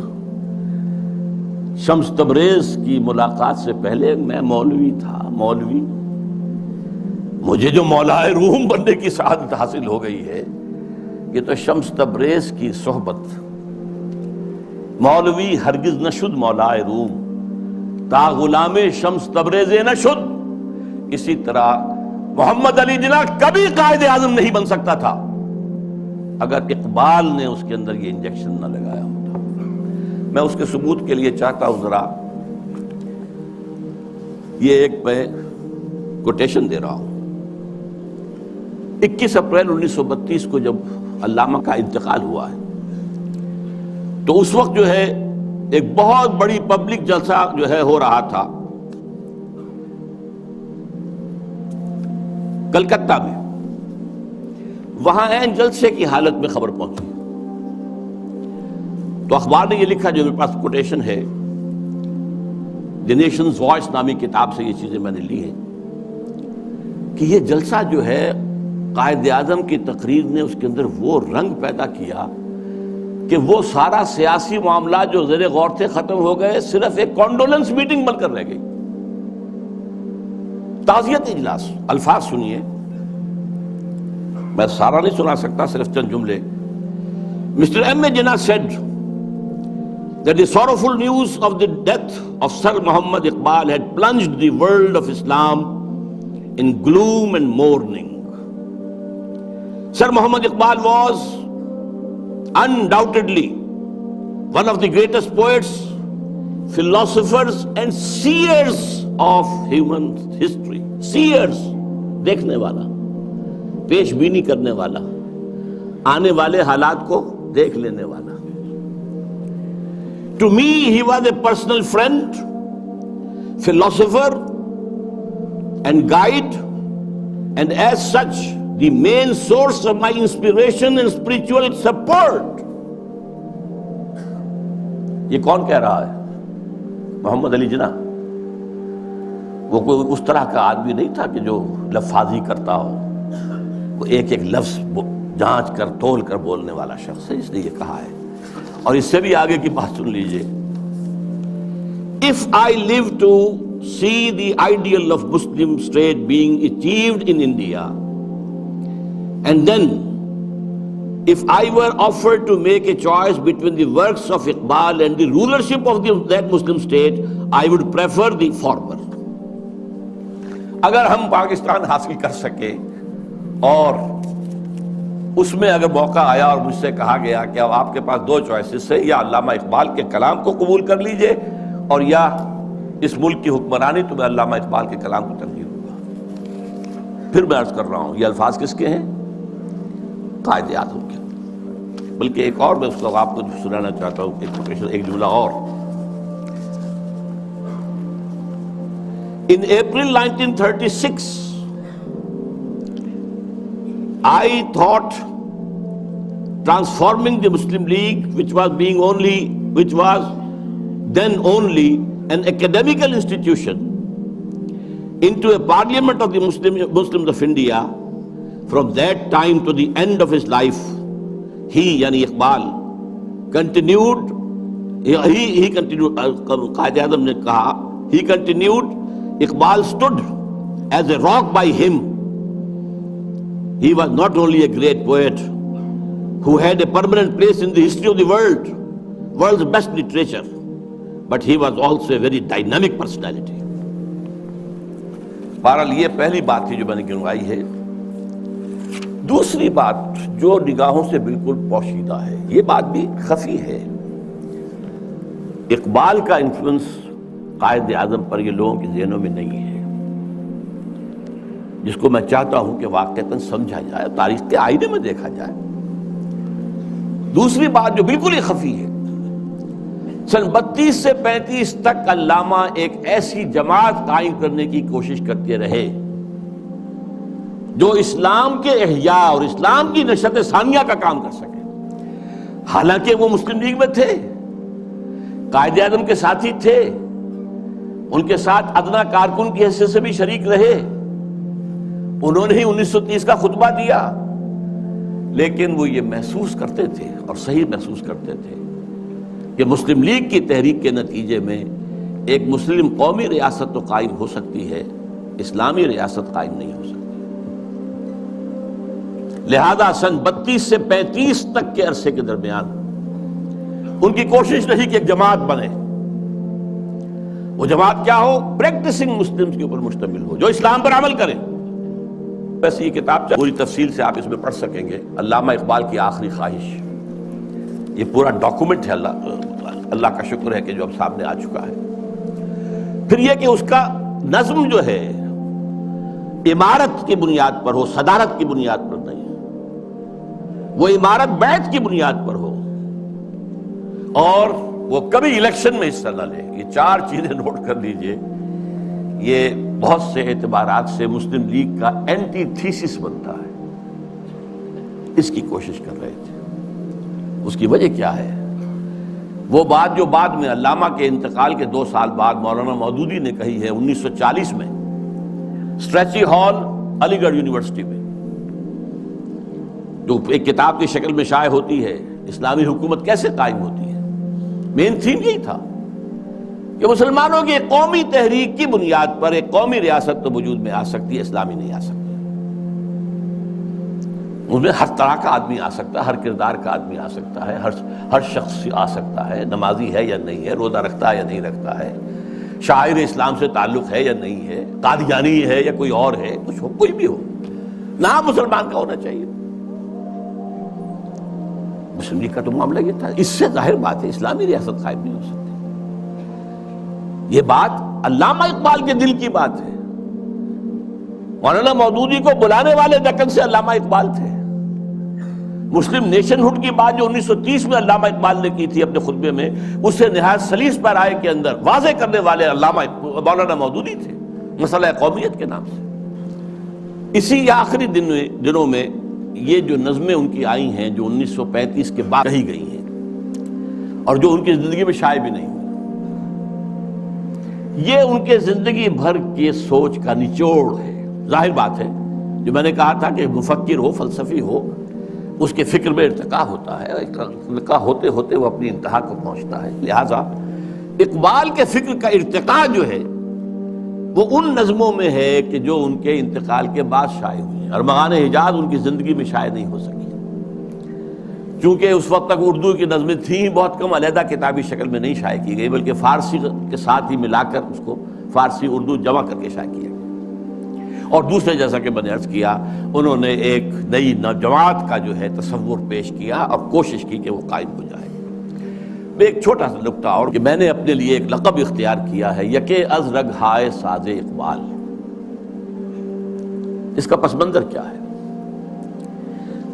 شمس تبریز کی ملاقات سے پہلے میں مولوی تھا، مولوی، مجھے جو مولائے روم بننے کی سعادت حاصل ہو گئی ہے، یہ تو شمس تبریز کی صحبت۔ مولوی ہرگز نہ شد مولائے روم، تا غلام شمس تبریز نہ شد۔ اسی طرح محمد علی جناح کبھی قائد اعظم نہیں بن سکتا تھا اگر اقبال نے اس کے اندر یہ انجیکشن نہ لگایا ہوتا۔ میں اس کے ثبوت کے لیے چاہتا ہوں ذرا یہ ایک میں کوٹیشن دے رہا ہوں۔ 21 اپریل 1932 کو جب علامہ کا انتقال ہوا ہے تو اس وقت جو ہے ایک بہت بڑی پبلک جلسہ جو ہے ہو رہا تھا کلکتہ میں۔ وہاں عین جلسے کی حالت میں خبر پہنچی تو اخبار نے یہ لکھا، جو میرے پاس کوٹیشن ہے، دی نیشنز وائس نامی کتاب سے یہ چیزیں میں نے لی ہیں، کہ یہ جلسہ جو ہے قائد اعظم کی تقریر نے اس کے اندر وہ رنگ پیدا کیا کہ وہ سارا سیاسی معاملات جو زیر غور تھے ختم ہو گئے، صرف ایک کانڈولنس میٹنگ بن کر رہ گئی۔ تعزیت اجلاس، الفاظ سنیے، میں سارا نہیں سنا سکتا، صرف چند جملے۔ Mr. M. Jinnah said that the sorrowful news of the death of Sir Muhammad Iqbal had plunged the world of Islam in gloom and mourning. Sir Muhammad Iqbal was undoubtedly one of the greatest poets, philosophers and seers of human history. Seers, دیکھنے والا، پیش بینی کرنے والا، آنے والے حالات کو دیکھ لینے والا۔ To me he was a personal friend, philosopher and guide, and as such the main source of my inspiration and spiritual support. یہ کون کہہ رہا ہے؟ محمد علی جناح. وہ کوئی اس طرح کا آدمی نہیں تھا کہ جو لفاظی کرتا ہو، وہ ایک ایک لفظ جانچ کر تول کر بولنے والا شخص ہے، اس نے یہ کہا ہے. اور اس سے بھی آگے کی بات سن لیجئے. If I live to see the ideal of Muslim state being achieved in India, and then if I were offered to make a choice between the works of Iqbal and the rulership of that Muslim state, I would prefer the former. اگر ہم پاکستان حاصل کر سکے اور اس میں اگر موقع آیا اور مجھ سے کہا گیا کہ اب آپ کے پاس دو چوائسز ہے، یا علامہ اقبال کے کلام کو قبول کر لیجئے اور یا اس ملک کی حکمرانی، تو میں علامہ اقبال کے کلام کو ترجیح دوں گا. پھر میں عرض کر رہا ہوں، یہ الفاظ کس کے ہیں؟ قائد اعظم کے. بلکہ ایک اور میں اس کو آپ کو سنانا چاہتا ہوں، ایک جملہ اور. In April 1936, I thought transforming the Muslim League, which was then only an academical institution, into a parliament of the Muslims of India. From that time to the end of his life, he, yani Iqbal, continued, Qaid A'zam ne kaha, he continued, Iqbal stood as a rock by him. He was not only a great poet who had a permanent place in the history of the world's best literature, but he was also a very dynamic personality. بہرحال یہ پہلی بات تھی جو میں نے گنوائی ہے. دوسری بات جو نگاہوں سے بالکل پوشیدہ ہے، یہ بات بھی خفی ہے. اقبال کا انفلوئنس قائد اعظم پر یہ لوگوں کے ذہنوں میں نہیں ہے، جس کو میں چاہتا ہوں کہ واقعتاً سمجھا جائے، تاریخ کے آئینے میں دیکھا جائے. دوسری بات جو بالکل ہی خفی ہے، سن 32 سے 35 تک علامہ ایک ایسی جماعت قائم کرنے کی کوشش کرتے رہے جو اسلام کے احیاء اور اسلام کی نشت ثانیہ کا کام کر سکے. حالانکہ وہ مسلم لیگ میں تھے، قائد اعظم کے ساتھی تھے، ان کے ساتھ ادنا کارکن کی حیثیت سے بھی شریک رہے. انہوں نے ہی 1930 کا خطبہ دیا، لیکن وہ یہ محسوس کرتے تھے اور صحیح محسوس کرتے تھے کہ مسلم لیگ کی تحریک کے نتیجے میں ایک مسلم قومی ریاست تو قائم ہو سکتی ہے، اسلامی ریاست قائم نہیں ہو سکتی. لہذا سن 32 سے 35 تک کے عرصے کے درمیان ان کی کوشش رہی کہ ایک جماعت بنے. وہ جماعت کیا ہو؟ پریکٹسنگ مسلمز کے اوپر مشتمل ہو، جو اسلام پر عمل کریں. ویسے یہ کتاب پوری تفصیل سے آپ اس میں پڑھ سکیں گے، علامہ اقبال کی آخری خواہش. یہ پورا ڈاکومنٹ ہے، اللہ کا شکر ہے کہ جو اب سامنے آ چکا ہے. پھر یہ کہ اس کا نظم جو ہے عمارت کی بنیاد پر ہو، صدارت کی بنیاد پر نہیں، وہ عمارت بیعت کی بنیاد پر ہو، اور وہ کبھی الیکشن میں حصہ نہ لے. یہ 4 چیزیں نوٹ کر لیجئے. یہ بہت سے اعتبارات سے مسلم لیگ کا اینٹی تھیسس بنتا ہے. اس کی کوشش کر رہے تھے. اس کی وجہ کیا ہے؟ وہ بات جو بعد میں علامہ کے انتقال کے 2 سال بعد مولانا مودودی نے کہی ہے 1940 میں اسٹریچی ہال علی گڑھ یونیورسٹی میں، جو ایک کتاب کی شکل میں شائع ہوتی ہے، اسلامی حکومت کیسے قائم ہوتی ہے. مین تھیم یہی تھا کہ مسلمانوں کی ایک قومی تحریک کی بنیاد پر ایک قومی ریاست تو وجود میں آ سکتی ہے، اسلامی نہیں آ سکتی. اس میں ہر طرح کا آدمی آ سکتا ہے، ہر کردار کا آدمی آ سکتا ہے، ہر شخص آ سکتا ہے، نمازی ہے یا نہیں ہے، روزہ رکھتا ہے یا نہیں رکھتا ہے، شاعر اسلام سے تعلق ہے یا نہیں ہے، قادیانی ہے یا کوئی اور ہے، کچھ ہو، کوئی بھی ہو، نام مسلمان کا ہونا چاہیے. مسلم لیگ کا تو معاملہ یہ تھا. اس سے ظاہر بات ہے اسلامی ریاست قائم نہیں ہو سکتی. یہ بات علامہ اقبال کے دل کی بات ہے. مولانا مودودی کو بلانے والے دکن سے علامہ اقبال تھے. مسلم نیشن ہوڈ کی بات جو 1930 میں علامہ اقبال نے کی تھی اپنے خطبے میں، اسے نہایت سلیس پیرائے کے اندر واضح کرنے والے علامہ مولانا مودودی تھے، مسئلہ قومیت کے نام سے. اسی آخری دنوں میں یہ جو نظمیں ان کی آئی ہیں جو 1935 کے بعد کہی گئی ہیں اور جو ان کی زندگی میں شائع بھی نہیں ہوئی، یہ ان کے زندگی بھر کے سوچ کا نچوڑ ہے۔ ظاہر بات ہے، جو میں نے کہا تھا کہ مفکر ہو، فلسفی ہو، اس کے فکر میں ارتقا ہوتا ہے، ارتقا ہوتے ہوتے وہ اپنی انتہا کو پہنچتا ہے۔ لہٰذا اقبال کے فکر کا ارتقا جو ہے وہ ان نظموں میں ہے کہ جو ان کے انتقال کے بعد شائع ہوئی ہیں، ارمغان حجاز ان کی زندگی میں شائع نہیں ہو سکی، چونکہ اس وقت تک اردو کی نظمیں تھیں بہت کم، علیحدہ کتابی شکل میں نہیں شائع کی گئی، بلکہ فارسی کے ساتھ ہی ملا کر اس کو فارسی اردو جمع کر کے شائع کیا گیا۔ اور دوسرے، جیسا کہ میں نے عرض کیا، انہوں نے ایک نئی نوجوان کا جو ہے تصور پیش کیا اور کوشش کی کہ وہ قائم ہو جائے۔ میں ایک چھوٹا سا نکتہ اور کہ میں نے اپنے لیے ایک لقب اختیار کیا ہے، یکے از رگ ہائے ساز اقبال۔ اس کا پس منظر کیا ہے؟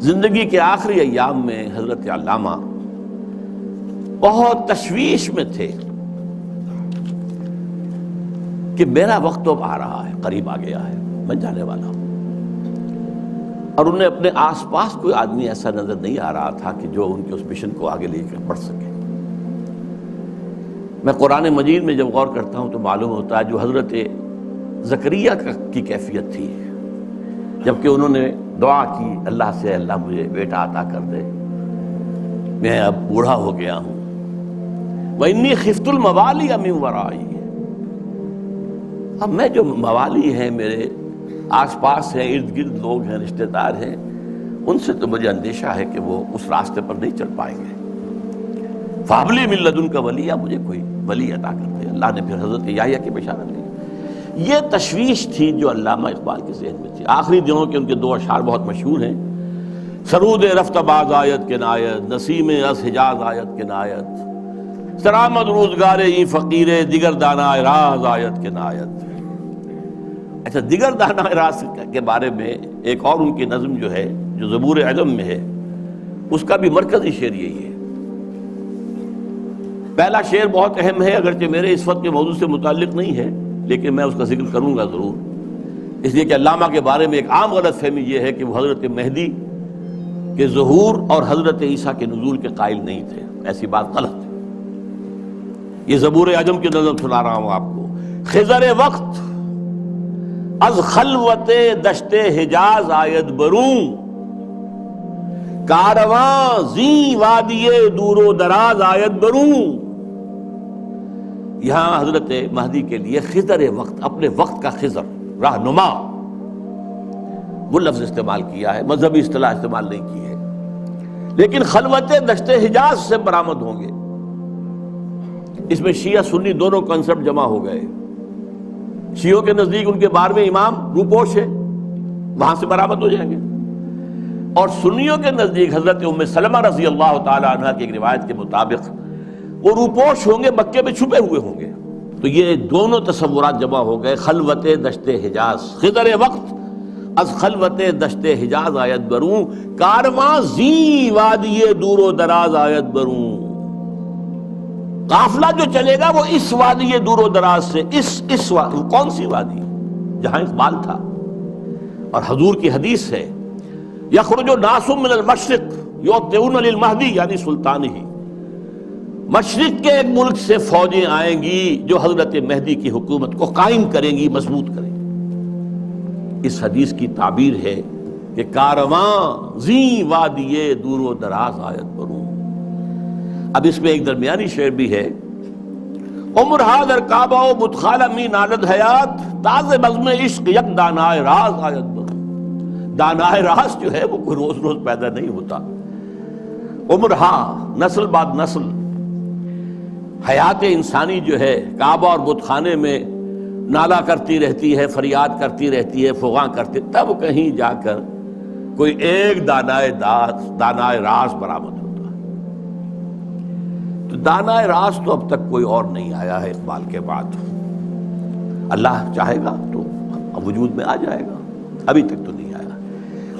زندگی کے آخری ایام میں حضرت علامہ بہت تشویش میں تھے کہ میرا وقت تو اب آ رہا ہے، قریب آ گیا ہے، میں جانے والا ہوں، اور انہیں اپنے آس پاس کوئی آدمی ایسا نظر نہیں آ رہا تھا کہ جو ان کے اس مشن کو آگے لے کر بڑھ سکے۔ میں قرآن مجید میں جب غور کرتا ہوں تو معلوم ہوتا ہے جو حضرت زکریا کی کیفیت تھی، جبکہ انہوں نے دعا کی اللہ سے، اللہ مجھے بیٹا عطا کر دے، میں اب بوڑھا ہو گیا ہوں، وَإِنِّي خِفْتُ الْمَوَالِيَ مِنْ وَرَائِي، اب میں جو موالی ہیں، میرے آس پاس ہیں، ارد گرد لوگ ہیں، رشتہ دار ہیں، ان سے تو مجھے اندیشہ ہے کہ وہ اس راستے پر نہیں چل پائیں گے۔ فَهَبْ لِي مِن لَّدُنْكَ وَلِيًّا، مجھے کوئی ولی عطا کر دے۔ اللہ نے پھر حضرت یحییٰ کی بشارت دی۔ یہ تشویش تھی جو علامہ اقبال کے ذہن میں تھی۔ آخری دنوں کے ان کے دو اشعار بہت مشہور ہیں، سرود رفت باز آیت کے نایت، نسیم از حجاز آیت کے نایت، سرآمد روزگار ای فقیر دیگر دانا راز آیت کے نایت۔ اچھا، دیگر دانا راز کے بارے میں ایک اور ان کی نظم جو ہے، جو زبور عجم میں ہے، اس کا بھی مرکزی شعر یہی ہے۔ پہلا شعر بہت اہم ہے، اگرچہ میرے اس وقت کے موضوع سے متعلق نہیں ہے، لیکن میں اس کا ذکر کروں گا ضرور، اس لیے کہ علامہ کے بارے میں ایک عام غلط فہمی یہ ہے کہ وہ حضرت مہدی کے ظہور اور حضرت عیسیٰ کے نزول کے قائل نہیں تھے۔ ایسی بات غلط ہے۔ یہ زبور عجم کی نظم سنا رہا ہوں آپ کو۔ خضر وقت از خلوت دشت حجاز آید بروں، کارواں زی وادی دور و دراز آید بروں۔ یہاں حضرت مہدی کے لیے خضر وقت، اپنے وقت کا خضر، رہنما، وہ لفظ استعمال کیا ہے، مذہبی اصطلاح استعمال نہیں کی ہے، لیکن خلوت دشت حجاز سے برآمد ہوں گے۔ اس میں شیعہ سنی دونوں کنسپٹ جمع ہو گئے۔ شیعوں کے نزدیک ان کے 12ویں امام روپوش ہے، وہاں سے برآمد ہو جائیں گے، اور سنیوں کے نزدیک حضرت ام سلمہ رضی اللہ تعالی عنہ کی ایک روایت کے مطابق وہ روپوش ہوں گے، مکے میں چھپے ہوئے ہوں گے۔ تو یہ دونوں تصورات جمع ہو گئے، خلوت دشت حجاز، خضر وقت از خلوت دشت حجاز آیت بروں، کارواں زی وادی دور و دراز آیت بروں۔ قافلہ جو چلے گا وہ اس وادی دور و دراز سے، اس کون سی وادی؟ جہاں اقبال تھا، اور حضور کی حدیث ہے، یخرج ناس من المشرق یوطئون للمہدی، یعنی سلطانہ، مشرق کے ایک ملک سے فوجیں آئیں گی جو حضرت مہدی کی حکومت کو قائم کریں گی، مضبوط کریں گی۔ اس حدیث کی تعبیر ہے کہ کارواں زی وادی دور و دراز آیت بروں۔ اب اس میں ایک درمیانی شعر بھی ہے، عمر حاضر کعبہ و مدخالہ می نالد حیات، تاز بزم عشق یک دانائے راز آیت بروں۔ دانائے راز جو ہے وہ کوئی روز روز پیدا نہیں ہوتا۔ عمر نسل بعد نسل حیات انسانی جو ہے کعبہ اور بت خانے میں نالا کرتی رہتی ہے، فریاد کرتی رہتی ہے، فغاں کرتی، تب کہیں جا کر کوئی ایک دانائے راز برآمد ہوتا ہے۔ تو دانائے راز تو اب تک کوئی اور نہیں آیا ہے اقبال کے بعد۔ اللہ چاہے گا تو وجود میں آ جائے گا، ابھی تک تو نہیں آیا۔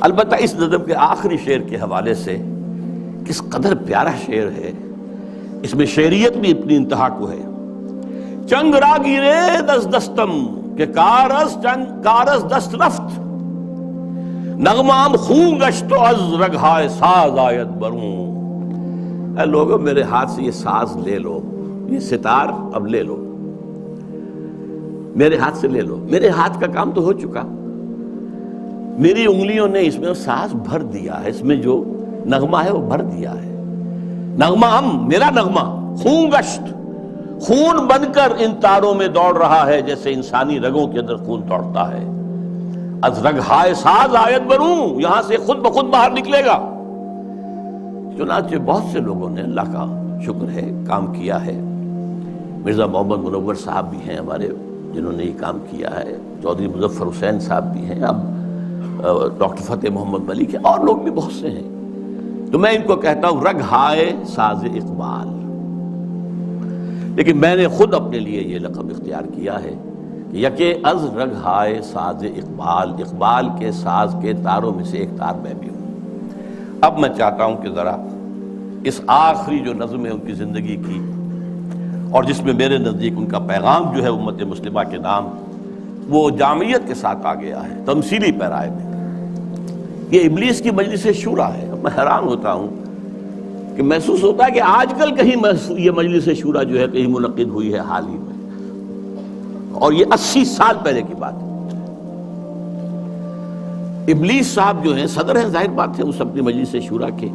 البتہ اس نظم کے آخری شعر کے حوالے سے کس قدر پیارا شعر ہے، اس میں شعریت بھی اپنی انتہا کو ہے۔ چنگ را گیرے دست دستم کہ کارز دست رفت، نغمام خون گشت و از رگہائے ساز آیت بروں. اے لوگوں میرے ہاتھ سے یہ ساز لے لو، یہ ستار اب لے لو، میرے ہاتھ سے لے لو. میرے ہاتھ کا کام تو ہو چکا، میری انگلیوں نے اس میں ساز بھر دیا ہے، اس میں جو نغمہ ہے وہ بھر دیا ہے. نغمہ میرا نغمہ خون گشت، خون بن کر ان تاروں میں دوڑ رہا ہے جیسے انسانی رگوں کے اندر خون دوڑتا ہے. از رگہائے ساز آیت بروں، یہاں سے خود بخود باہر نکلے گا. چنانچہ بہت سے لوگوں نے، اللہ کا شکر ہے، کام کیا ہے. مرزا محمد منور صاحب بھی ہیں ہمارے جنہوں نے یہ کام کیا ہے، چودھری مظفر حسین صاحب بھی ہیں، اب ڈاکٹر فتح محمد ملک ہے، اور لوگ بھی بہت سے ہیں. تو میں ان کو کہتا ہوں رگہائے ساز اقبال. لیکن میں نے خود اپنے لیے یہ لقب اختیار کیا ہے کہ یکے از رگہائے ساز اقبال، اقبال کے ساز کے تاروں میں سے ایک تار میں بھی ہوں. اب میں چاہتا ہوں کہ ذرا اس آخری جو نظم ہے ان کی زندگی کی، اور جس میں میرے نزدیک ان کا پیغام جو ہے امت مسلمہ کے نام وہ جامعیت کے ساتھ آ گیا ہے تمثیلی پیرائے میں. یہ ابلیس کی مجلس شورا ہے. اب میں حیران ہوتا ہوں کہ محسوس ہوتا ہے کہ آج کل کہیں یہ مجلس شورا جو ہے کہیں منعقد ہوئی ہے حال ہی میں، اور یہ 80 سال پہلے کی بات ہے. ابلیس صاحب جو ہیں صدر ہیں، ظاہر بات ہے اس اپنی مجلس شورا کے،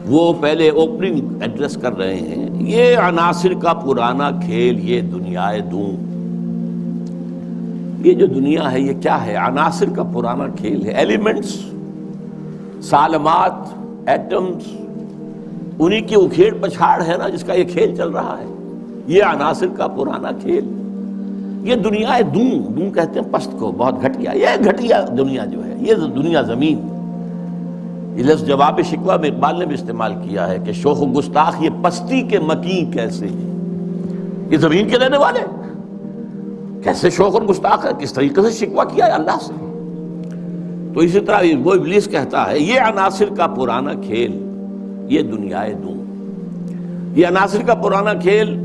وہ پہلے اوپننگ ایڈریس کر رہے ہیں. یہ عناصر کا پرانا کھیل، یہ دنیائے دوں. یہ جو دنیا ہے یہ کیا ہے؟ عناصر کا پرانا کھیل ہے. ایلیمنٹس، سالمات، ایٹمز، انہی کی اکھیڑ پچھاڑ ہے نا جس کا یہ کھیل چل رہا ہے. یہ عناصر کا پرانا کھیل. یہ دنیا دوں، دوں کہتے ہیں پست کو، بہت گھٹیا. یہ گھٹیا دنیا جو ہے، یہ دنیا زمین. یہ لفظ جواب شکوہ میں اقبال نے بھی استعمال کیا ہے کہ شوخ و گستاخ یہ پستی کے مکین کیسے ہیں. یہ زمین کے رہنے والے کیسے شوخ اور گستاخ ہے، کس طریقے سے شکوہ کیا ہے اللہ سے. تو اسی طرح وہ ابلیس کہتا ہے یہ عناصر کا پرانا کھیل، یہ دنیائے دوں. یہ عناصر کا پرانا کھیل،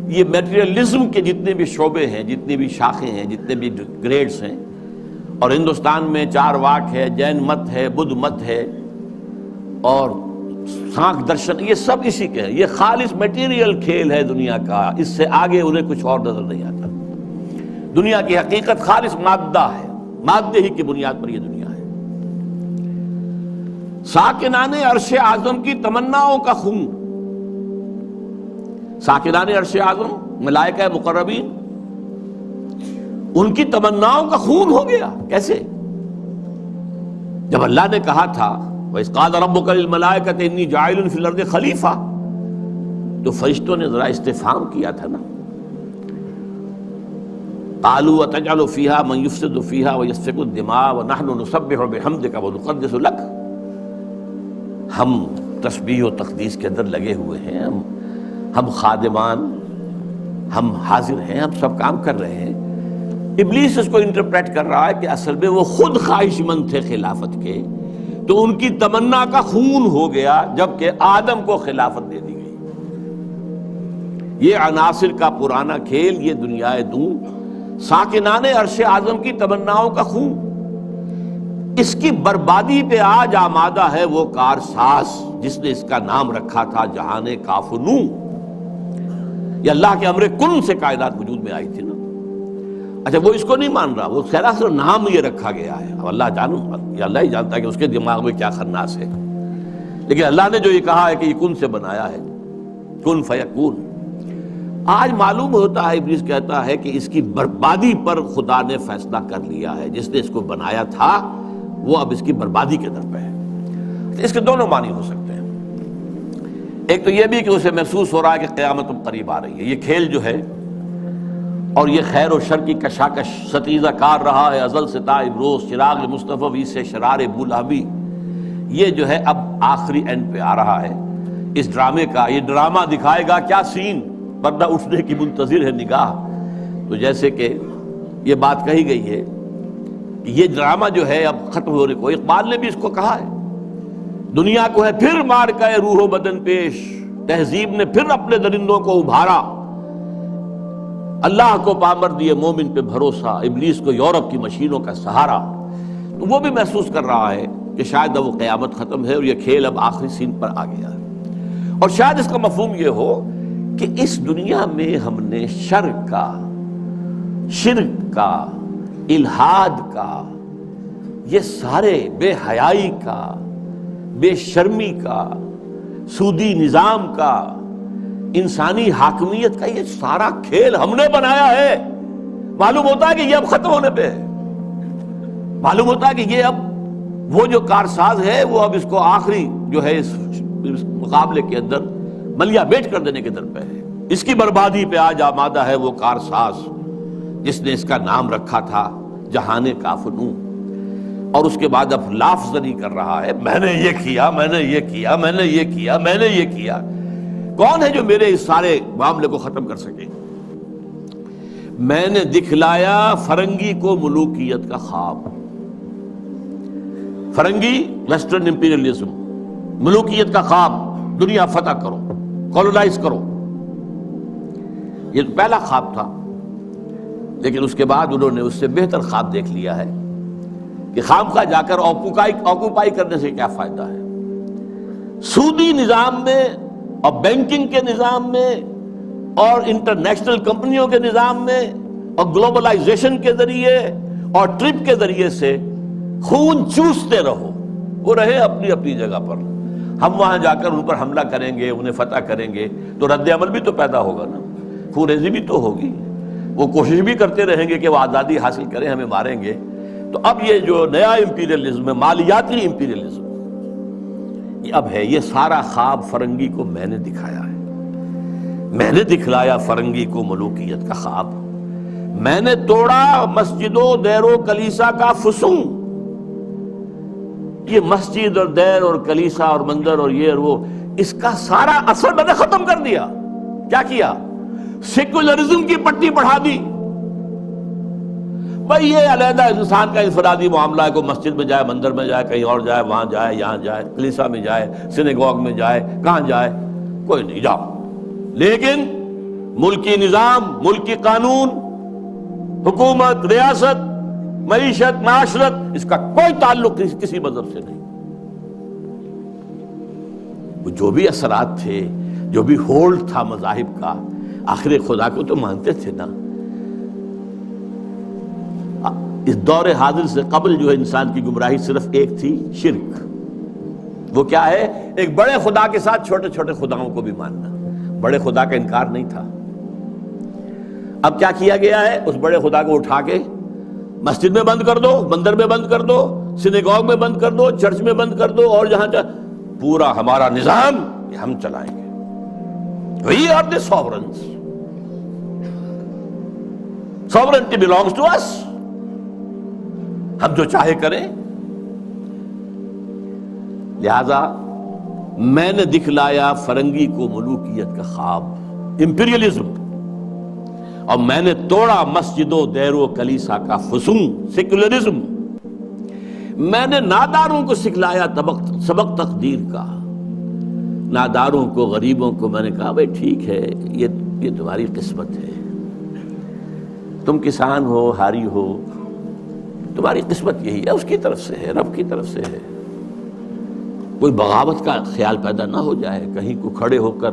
یہ میٹیریلزم کے جتنے بھی شعبے ہیں، جتنی بھی شاخیں ہیں، جتنے بھی گریڈز ہیں، اور ہندوستان میں چار واک ہے، جین مت ہے، بدھ مت ہے، اور سانکھ درشن، یہ سب اسی کے ہیں. یہ خالص میٹیریل کھیل ہے دنیا کا. اس سے آگے انہیں کچھ اور نظر نہیں آتا. دنیا کی حقیقت خالص مادہ ہے، مادے ہی کی بنیاد پر یہ دنیا ہے. ساکنان عرش اعظم کی تمناؤں کا خون. ساکنان عرش اعظم ملائکہ مقربین، ان کی تمناؤں کا خون ہو گیا. کیسے؟ جب اللہ نے کہا تھا وَإِذْ قَالَ رَبُّكَ لِلْمَلَائِكَةِ إِنِّي جَاعِلٌ فِي الْأَرْضِ خَلِيفَةً، تو فرشتوں نے ذرا استفہام کیا تھا نا. قالوا وتجعل فيها من يفسد فيها ويسفك الدماء ونحن نسبح بحمدك ونقدس لك. ہم تسبیح و تقدیس کے اندر لگے ہوئے ہیں، ہم خادمان، ہم حاضر ہیں، ہم سب کام کر رہے ہیں. ابلیس اس کو انٹرپریٹ کر رہا ہے کہ اصل میں وہ خود خواہش مند تھے خلافت کے، تو ان کی تمنا کا خون ہو گیا جبکہ آدم کو خلافت دے دی گئی. یہ عناصر کا پرانا کھیل، یہ دنیائے دوں. ساکنان عرش اعظم کی تمناؤں کا خون، اس کی بربادی پہ آج آمادہ ہے وہ کارساز جس نے اس کا نام رکھا تھا جہان کاف و نوں. یہ اللہ کے امر کن سے کائنات وجود میں آئی تھی نا. اچھا وہ اس کو نہیں مان رہا، وہ صرف نام یہ رکھا گیا ہے. اب اللہ جانو، یہ اللہ ہی جانتا ہے کہ اس کے دماغ میں کیا خناس ہے. لیکن اللہ نے جو یہ کہا ہے کہ یہ کن سے بنایا ہے، کن فیکون. آج معلوم ہوتا ہے ابلیس کہتا ہے کہ اس کی بربادی پر خدا نے فیصلہ کر لیا ہے. جس نے اس کو بنایا تھا وہ اب اس کی بربادی کے در پہ ہے. اس کے دونوں معنی ہو سکتے ہیں. ایک تو یہ بھی کہ اسے محسوس ہو رہا ہے کہ قیامت اب قریب آ رہی ہے. یہ کھیل جو ہے اور یہ خیر و شر کی کشاکش ستیزہ کار رہا ہے ازل سے تا امروز، چراغ مصطفی سے شرار بولہبی. یہ جو ہے اب آخری اینڈ پہ آ رہا ہے اس ڈرامے کا. یہ ڈرامہ دکھائے گا کیا سین، پردہ اٹھنے کی منتظر ہے نگاہ. تو جیسے کہ یہ بات کہی گئی ہے کہ یہ ڈرامہ جو ہے اب ختم ہونے کو، اقبال نے بھی اس کو کہا ہے، دنیا کو ہے پھر مار کا روح و بدن پیش، تہذیب نے پھر اپنے درندوں کو ابھارا. اللہ کو پامر دیے مومن پہ بھروسہ، ابلیس کو یورپ کی مشینوں کا سہارا. تو وہ بھی محسوس کر رہا ہے کہ شاید اب وہ قیامت ختم ہے اور یہ کھیل اب آخری سین پر آ گیا ہے، اور شاید اس کا مفہوم یہ ہو کہ اس دنیا میں ہم نے شرک کا، الحاد کا، یہ سارے بے حیائی کا، بے شرمی کا، سودی نظام کا، انسانی حاکمیت کا، یہ سارا کھیل ہم نے بنایا ہے۔ معلوم ہوتا ہے کہ یہ اب ختم ہونے پہ ہے، معلوم ہوتا ہے کہ یہ اب وہ جو کارساز ہے وہ اب اس کو آخری جو ہے اس مقابلے کے اندر ملیا بیٹ کر دینے کے در پہ ہے۔ اس کی بربادی پہ آج آمادہ ہے وہ کارساز جس نے اس کا نام رکھا تھا جہان کافنوں، اور اس کے بعد اب لافزنی کر رہا ہے، میں نے یہ کیا، میں نے یہ کیا، میں نے یہ کیا، میں نے یہ کیا۔ کون ہے جو میرے اس سارے معاملے کو ختم کر سکے؟ میں نے دکھلایا فرنگی کو ملوکیت کا خواب۔ فرنگی ویسٹرن امپیریلزم، ملوکیت کا خواب، دنیا فتح کرو، کولونائز کرو، یہ پہلا خواب تھا۔ لیکن اس کے بعد انہوں نے اس سے بہتر خواب دیکھ لیا ہے کہ خامخواہ جا کر آکوپائی کرنے سے کیا فائدہ ہے۔ سودی نظام میں اور بینکنگ کے نظام میں اور انٹرنیشنل کمپنیوں کے نظام میں اور گلوبلائزیشن کے ذریعے اور ٹرپ کے ذریعے سے خون چوستے رہو، وہ رہے اپنی اپنی جگہ پر، ہم وہاں جا کر ان پر حملہ کریں گے، انہیں فتح کریں گے تو رد عمل بھی تو پیدا ہوگا نا، خون ریزی بھی تو ہوگی، وہ کوشش بھی کرتے رہیں گے کہ وہ آزادی حاصل کریں، ہمیں ماریں گے۔ تو اب یہ جو نیا امپیریلزم ہے، مالیاتی امپیریلزم، یہ اب ہے۔ یہ سارا خواب فرنگی کو میں نے دکھایا ہے، میں نے دکھلایا فرنگی کو ملوکیت کا خواب، میں نے توڑا مسجد و دیر و کلیسا کا فسوں۔ یہ مسجد اور دیر اور کلیسا اور مندر اور یہ اور وہ، اس کا سارا اثر میں نے ختم کر دیا۔ کیا کیا؟ سیکولرزم کی پٹی بڑھا دی۔ بھئی یہ علیحدہ انسان کا انفرادی معاملہ ہے، کوئی مسجد میں جائے، مندر میں جائے، کہیں اور جائے، وہاں جائے، یہاں جائے، کلیسا میں جائے، سینیگوگ میں جائے، کہاں جائے، کوئی نہیں، جاؤ۔ لیکن ملکی نظام، ملکی قانون، حکومت، ریاست، معیشت، معاشرت، اس کا کوئی تعلق کسی مذہب سے نہیں۔ وہ جو بھی اثرات تھے، جو بھی ہولڈ تھا مذاہب کا، آخر خدا کو تو مانتے تھے نا۔ اس دور حاضر سے قبل جو ہے انسان کی گمراہی صرف ایک تھی، شرک۔ وہ کیا ہے؟ ایک بڑے خدا کے ساتھ چھوٹے چھوٹے خداؤں کو بھی ماننا۔ بڑے خدا کا انکار نہیں تھا۔ اب کیا کیا گیا ہے؟ اس بڑے خدا کو اٹھا کے مسجد میں بند کر دو، مندر میں بند کر دو، سینیگوگ میں بند کر دو، چرچ میں بند کر دو، اور جہاں پورا ہمارا نظام یہ ہم چلائیں گے۔ We are the sovereigns. Sovereignty belongs to us. ہم جو چاہے کریں۔ لہذا میں نے دکھلایا فرنگی کو ملوکیت کا خواب، امپیریلزم، اور میں نے توڑا مسجد و دیر و کلیسا کا فسوں، سیکولرزم۔ میں نے ناداروں کو سکھلایا سبق تقدیر کا۔ ناداروں کو، غریبوں کو میں نے کہا بھئی ٹھیک ہے، یہ تمہاری قسمت ہے، تم کسان ہو، ہاری ہو، تمہاری قسمت یہی ہے، اس کی طرف سے ہے، رب کی طرف سے ہے۔ کوئی بغاوت کا خیال پیدا نہ ہو جائے، کہیں کو کھڑے ہو کر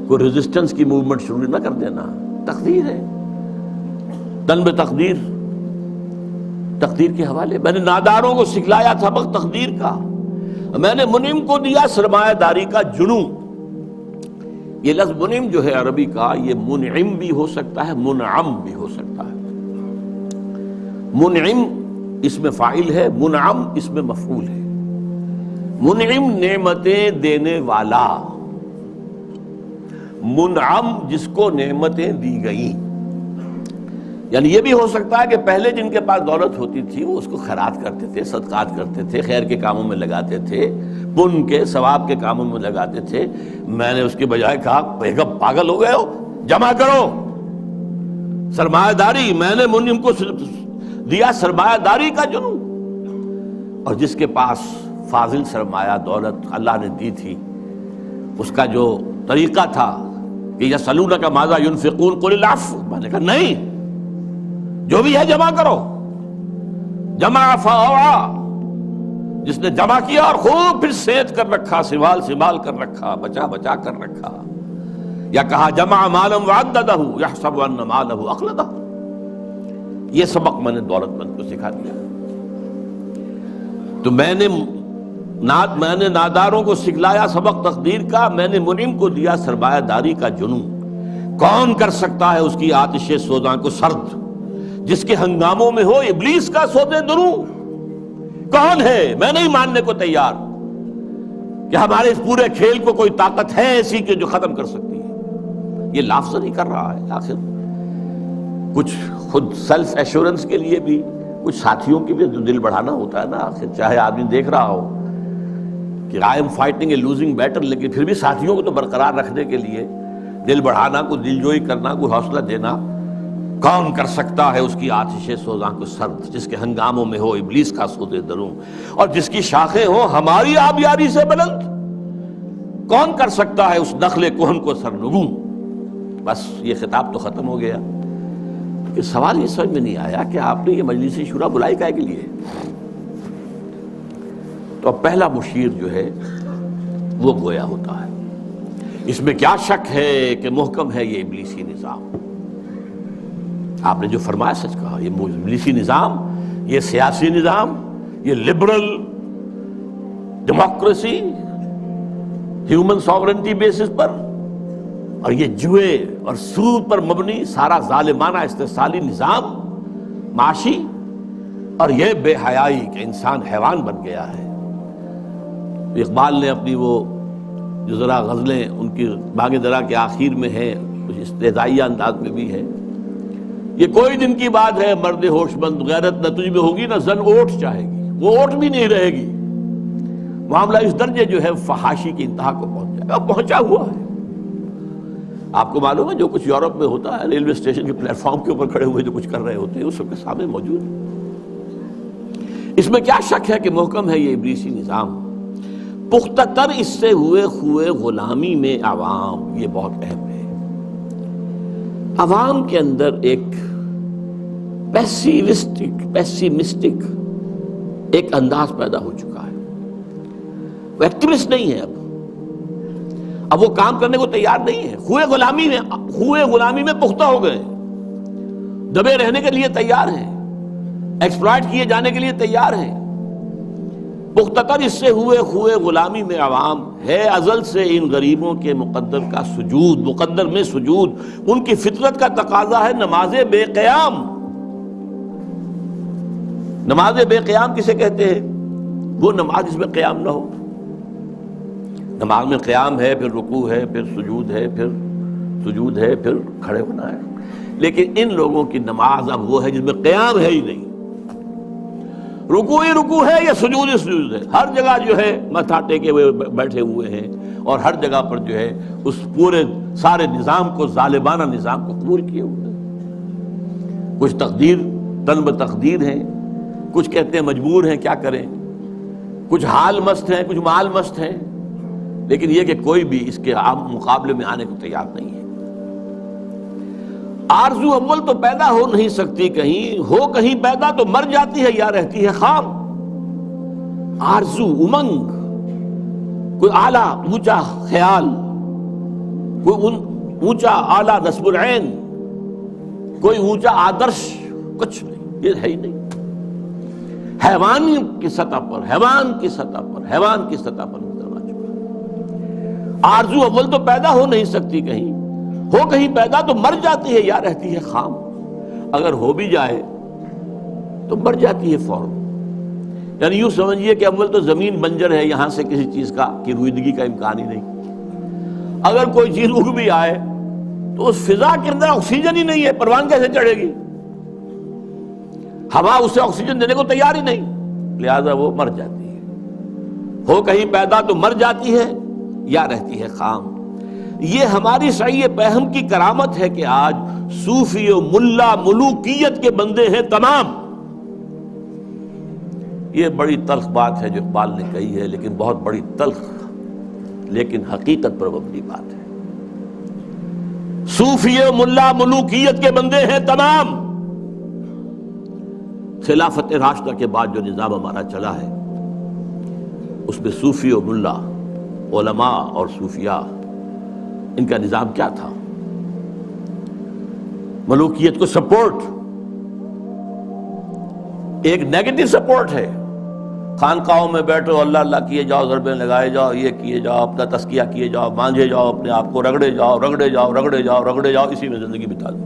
کوئی ریزسٹنس کی موومنٹ شروع نہ کر دینا۔ تقدیر ہے، تن بے تقدیر، تقدیر کے حوالے۔ میں نے ناداروں کو سکھلایا سبق تقدیر کا، میں نے منعم کو دیا سرمایہ داری کا جنوں۔ یہ لفظ منعم جو ہے عربی کا، یہ منعم بھی ہو سکتا ہے، منعم بھی ہو سکتا ہے۔ منعم اس میں فاعل ہے، منعم اس میں مفعول ہے۔ منعم نعمتیں دینے والا، منعم جس کو نعمتیں دی گئیں۔ یعنی یہ بھی ہو سکتا ہے کہ پہلے جن کے پاس دولت ہوتی تھی وہ اس کو خیرات کرتے تھے، صدقات کرتے تھے، خیر کے کاموں میں لگاتے تھے، پن کے ثواب کے کاموں میں لگاتے تھے۔ میں نے اس کے بجائے کہا بیگم پاگل ہو گئے ہو، جمع کرو سرمایہ داری۔ میں نے منعم کو دیا سرمایہ داری کا جنوں، اور جس کے پاس فاضل سرمایہ دولت اللہ نے دی تھی، اس کا جو طریقہ تھا کہ یسألونک ماذا ينفقون قل العفو، میں نے کہا نہیں، جو بھی ہے جمع کرو۔ جمع فاوعا، جس نے جمع کیا اور خوب پھر سینت کر رکھا، سنبھال کر رکھا، بچا بچا کر رکھا. یا کہا جمع مالا وعددہ یحسب ان مالہ اخلدہ. یہ سبق میں نے دولت مند کو سکھا دیا. تو میں نے ناداروں کو سکھلایا سبق تقدیر کا، میں نے منعم کو دیا سرمایہ داری کا جنون. کون کر سکتا ہے اس کی آتش سوزاں کو سرد، جس کے ہنگاموں میں ہو ابلیس کا سودے دروں؟ کون ہے؟ میں نہیں ماننے کو تیار کہ ہمارے اس پورے کھیل کو کوئی طاقت ہے ایسی کہ جو ختم کر سکتی ہے. یہ لافظ نہیں کر رہا ہے. آخر کچھ خود سیلف ایشورنس کے لیے بھی کچھ ساتھیوں کی بھی دل بڑھانا ہوتا ہے نا. آخر چاہے آدمی دیکھ رہا ہو کہ I am fighting a losing battle, لیکن پھر بھی ساتھیوں کو تو برقرار رکھنے کے لیے دل بڑھانا، کوئی دل جوئی کرنا، کوئی حوصلہ دینا. کون کر سکتا ہے اس کی آتش سوزاں کو سرد، جس کے ہنگاموں میں ہو ابلیس کا سودے دروں، اور جس کی شاخیں ہوں ہماری آبیاری سے بلند؟ کون کر سکتا ہے اس نخل کہن کو سرنگوں؟ بس یہ خطاب تو ختم ہو گیا. کہ سوال یہ سمجھ میں نہیں آیا کہ آپ نے یہ مجلس شورا بلائی کائے کے لیے؟ تو اب پہلا مشیر جو ہے وہ گویا ہوتا ہے. اس میں کیا شک ہے کہ محکم ہے یہ ابلیسی نظام. آپ نے جو فرمایا سچ کہا. یہ ابلیسی نظام، یہ سیاسی نظام، یہ liberal democracy human sovereignty basis پر، اور یہ جوئے اور سود پر مبنی سارا ظالمانہ استحصالی نظام معاشی، اور یہ بے حیائی کہ انسان حیوان بن گیا ہے. اقبال نے اپنی وہ جو ذرا غزلیں ان کی باغ درا کے آخر میں ہیں، کچھ استہزائیہ انداز میں بھی ہے. یہ کوئی دن کی بات ہے مرد ہوش مند، غیرت نہ تجھ میں ہوگی نہ زن اوٹ چاہے گی. وہ اوٹ بھی نہیں رہے گی. معاملہ اس درجے جو ہے فحاشی کی انتہا کو پہنچ جائے گا. پہنچا ہوا ہے. آپ کو معلوم ہے جو کچھ یورپ میں ہوتا ہے، ریلوے اسٹیشن کے پلیٹ فارم کے اوپر کھڑے ہوئے جو کچھ کر رہے ہوتے ہیں، وہ سب کے سامنے موجود ہے. اس میں کیا شک ہے کہ محکم ہے یہ ابلیسی نظام. پختہ تر اس سے ہوئے خوئے غلامی میں عوام. یہ بہت اہم ہے. عوام کے اندر ایک پیسیمسٹک ایک انداز پیدا ہو چکا ہے. وہ ایکٹیوسٹ نہیں ہے. اب وہ کام کرنے کو تیار نہیں ہے. خوئے غلامی میں پختہ ہو گئے، دبے رہنے کے لیے تیار ہیں، ایکسپلائٹ کیے جانے کے لیے تیار ہیں. پختہ تر اس سے ہوئے خوئے غلامی میں عوام ہے ازل سے ان غریبوں کے مقدر کا سجود. مقدر میں سجود ان کی فطرت کا تقاضا ہے. نماز بے قیام. نماز بے قیام کسے کہتے ہیں؟ وہ نماز جس میں قیام نہ ہو. نماز میں قیام ہے، پھر رکوع ہے، پھر سجود ہے، پھر سجود ہے، پھر کھڑے ہونا ہے. لیکن ان لوگوں کی نماز اب وہ ہے جس میں قیام ہے ہی نہیں. رکوع ہی رکوع ہے یا سجود ہی سجود ہے. ہر جگہ جو ہے ماتھا ٹیکے ہوئے بیٹھے ہوئے ہیں، اور ہر جگہ پر جو ہے اس پورے سارے نظام کو، ظالمانہ نظام کو قبول کیے ہوئے ہیں. کچھ تن بتقدیر ہیں، کچھ کہتے ہیں مجبور ہیں، کیا کریں. کچھ حال مست ہیں، کچھ مال مست ہیں. لیکن یہ کہ کوئی بھی اس کے عام مقابلے میں آنے کو تیار نہیں ہے. آرزو اول تو پیدا ہو نہیں سکتی کہیں، ہو کہیں پیدا تو مر جاتی ہے یا رہتی ہے خام. آرزو، امنگ، کوئی اعلیٰ اونچا خیال، کوئی اونچا اعلیٰ نصب العین، کوئی اونچا آدرش، کچھ نہیں. یہ ہے ہی نہیں. حیوان کی سطح پر نظر آ چکا. آرزو اول تو پیدا ہو نہیں سکتی کہیں، ہو کہیں پیدا تو مر جاتی ہے یا رہتی ہے خام. اگر ہو بھی جائے تو مر جاتی ہے فوراً. یعنی یوں سمجھیے کہ اول تو زمین بنجر ہے، یہاں سے کسی چیز کی رویدگی کا امکان ہی نہیں. اگر کوئی چیز اگ بھی آئے تو اس فضا کے اندر آکسیجن ہی نہیں ہے، پروان کیسے چڑھے گی؟ ہوا اسے آکسیجن دینے کو تیار ہی نہیں، لہذا وہ مر جاتی ہے. ہو کہیں پیدا تو مر جاتی ہے یا رہتی ہے خام. یہ ہماری صحیح فہم کی کرامت ہے کہ آج صوفی و ملا ملوکیت کے بندے ہیں تمام. یہ بڑی تلخ بات ہے جو اقبال نے کہی ہے، لیکن بہت بڑی تلخ لیکن حقیقت پر مبنی بات ہے. صوفی و ملا ملوکیت کے بندے ہیں تمام. خلافت راشدہ کے بعد جو نظام ہمارا چلا ہے اس میں صوفی و ملا، علماء اور صوفیاء، ان کا نظام کیا تھا؟ ملوکیت کو سپورٹ، ایک نیگیٹو سپورٹ ہے، خانقاہوں میں بیٹھو، اللہ اللہ کیے جاؤ، ضربیں لگائے جاؤ، یہ کیے جاؤ، اپنا تزکیہ کیے جاؤ، مانجھے جاؤ، اپنے آپ کو رگڑے جاؤ رگڑے جاؤ رگڑے جاؤ رگڑے جاؤ، اسی میں زندگی بتا دو،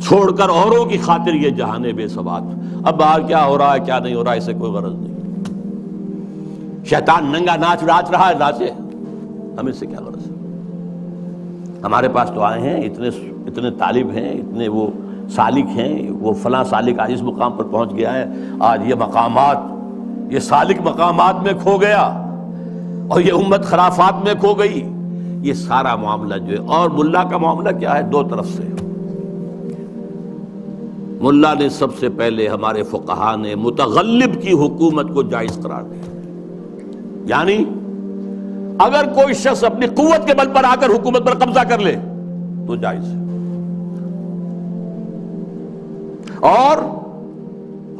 چھوڑ کر اوروں کی خاطر یہ جہان بے ثبات۔ اب باہر کیا ہو رہا ہے کیا نہیں ہو رہا ہے اسے کوئی غرض نہیں، شیطان ننگا ناچ رہا ہے، ناچے، ہمیں سے کیا غرض ہے؟ ہمارے پاس تو آئے ہیں، اتنے طالب ہیں، اتنے وہ سالک ہیں، وہ فلاں سالک آج اس مقام پر پہنچ گیا ہے، آج یہ مقامات، یہ سالک مقامات میں کھو گیا اور یہ امت خرافات میں کھو گئی، یہ سارا معاملہ جو ہے۔ اور ملا کا معاملہ کیا ہے؟ دو طرف سے۔ ملا نے سب سے پہلے، ہمارے فقہا نے متغلب کی حکومت کو جائز قرار دیا، یعنی اگر کوئی شخص اپنی قوت کے بل پر آ کر حکومت پر قبضہ کر لے تو جائز ہے، اور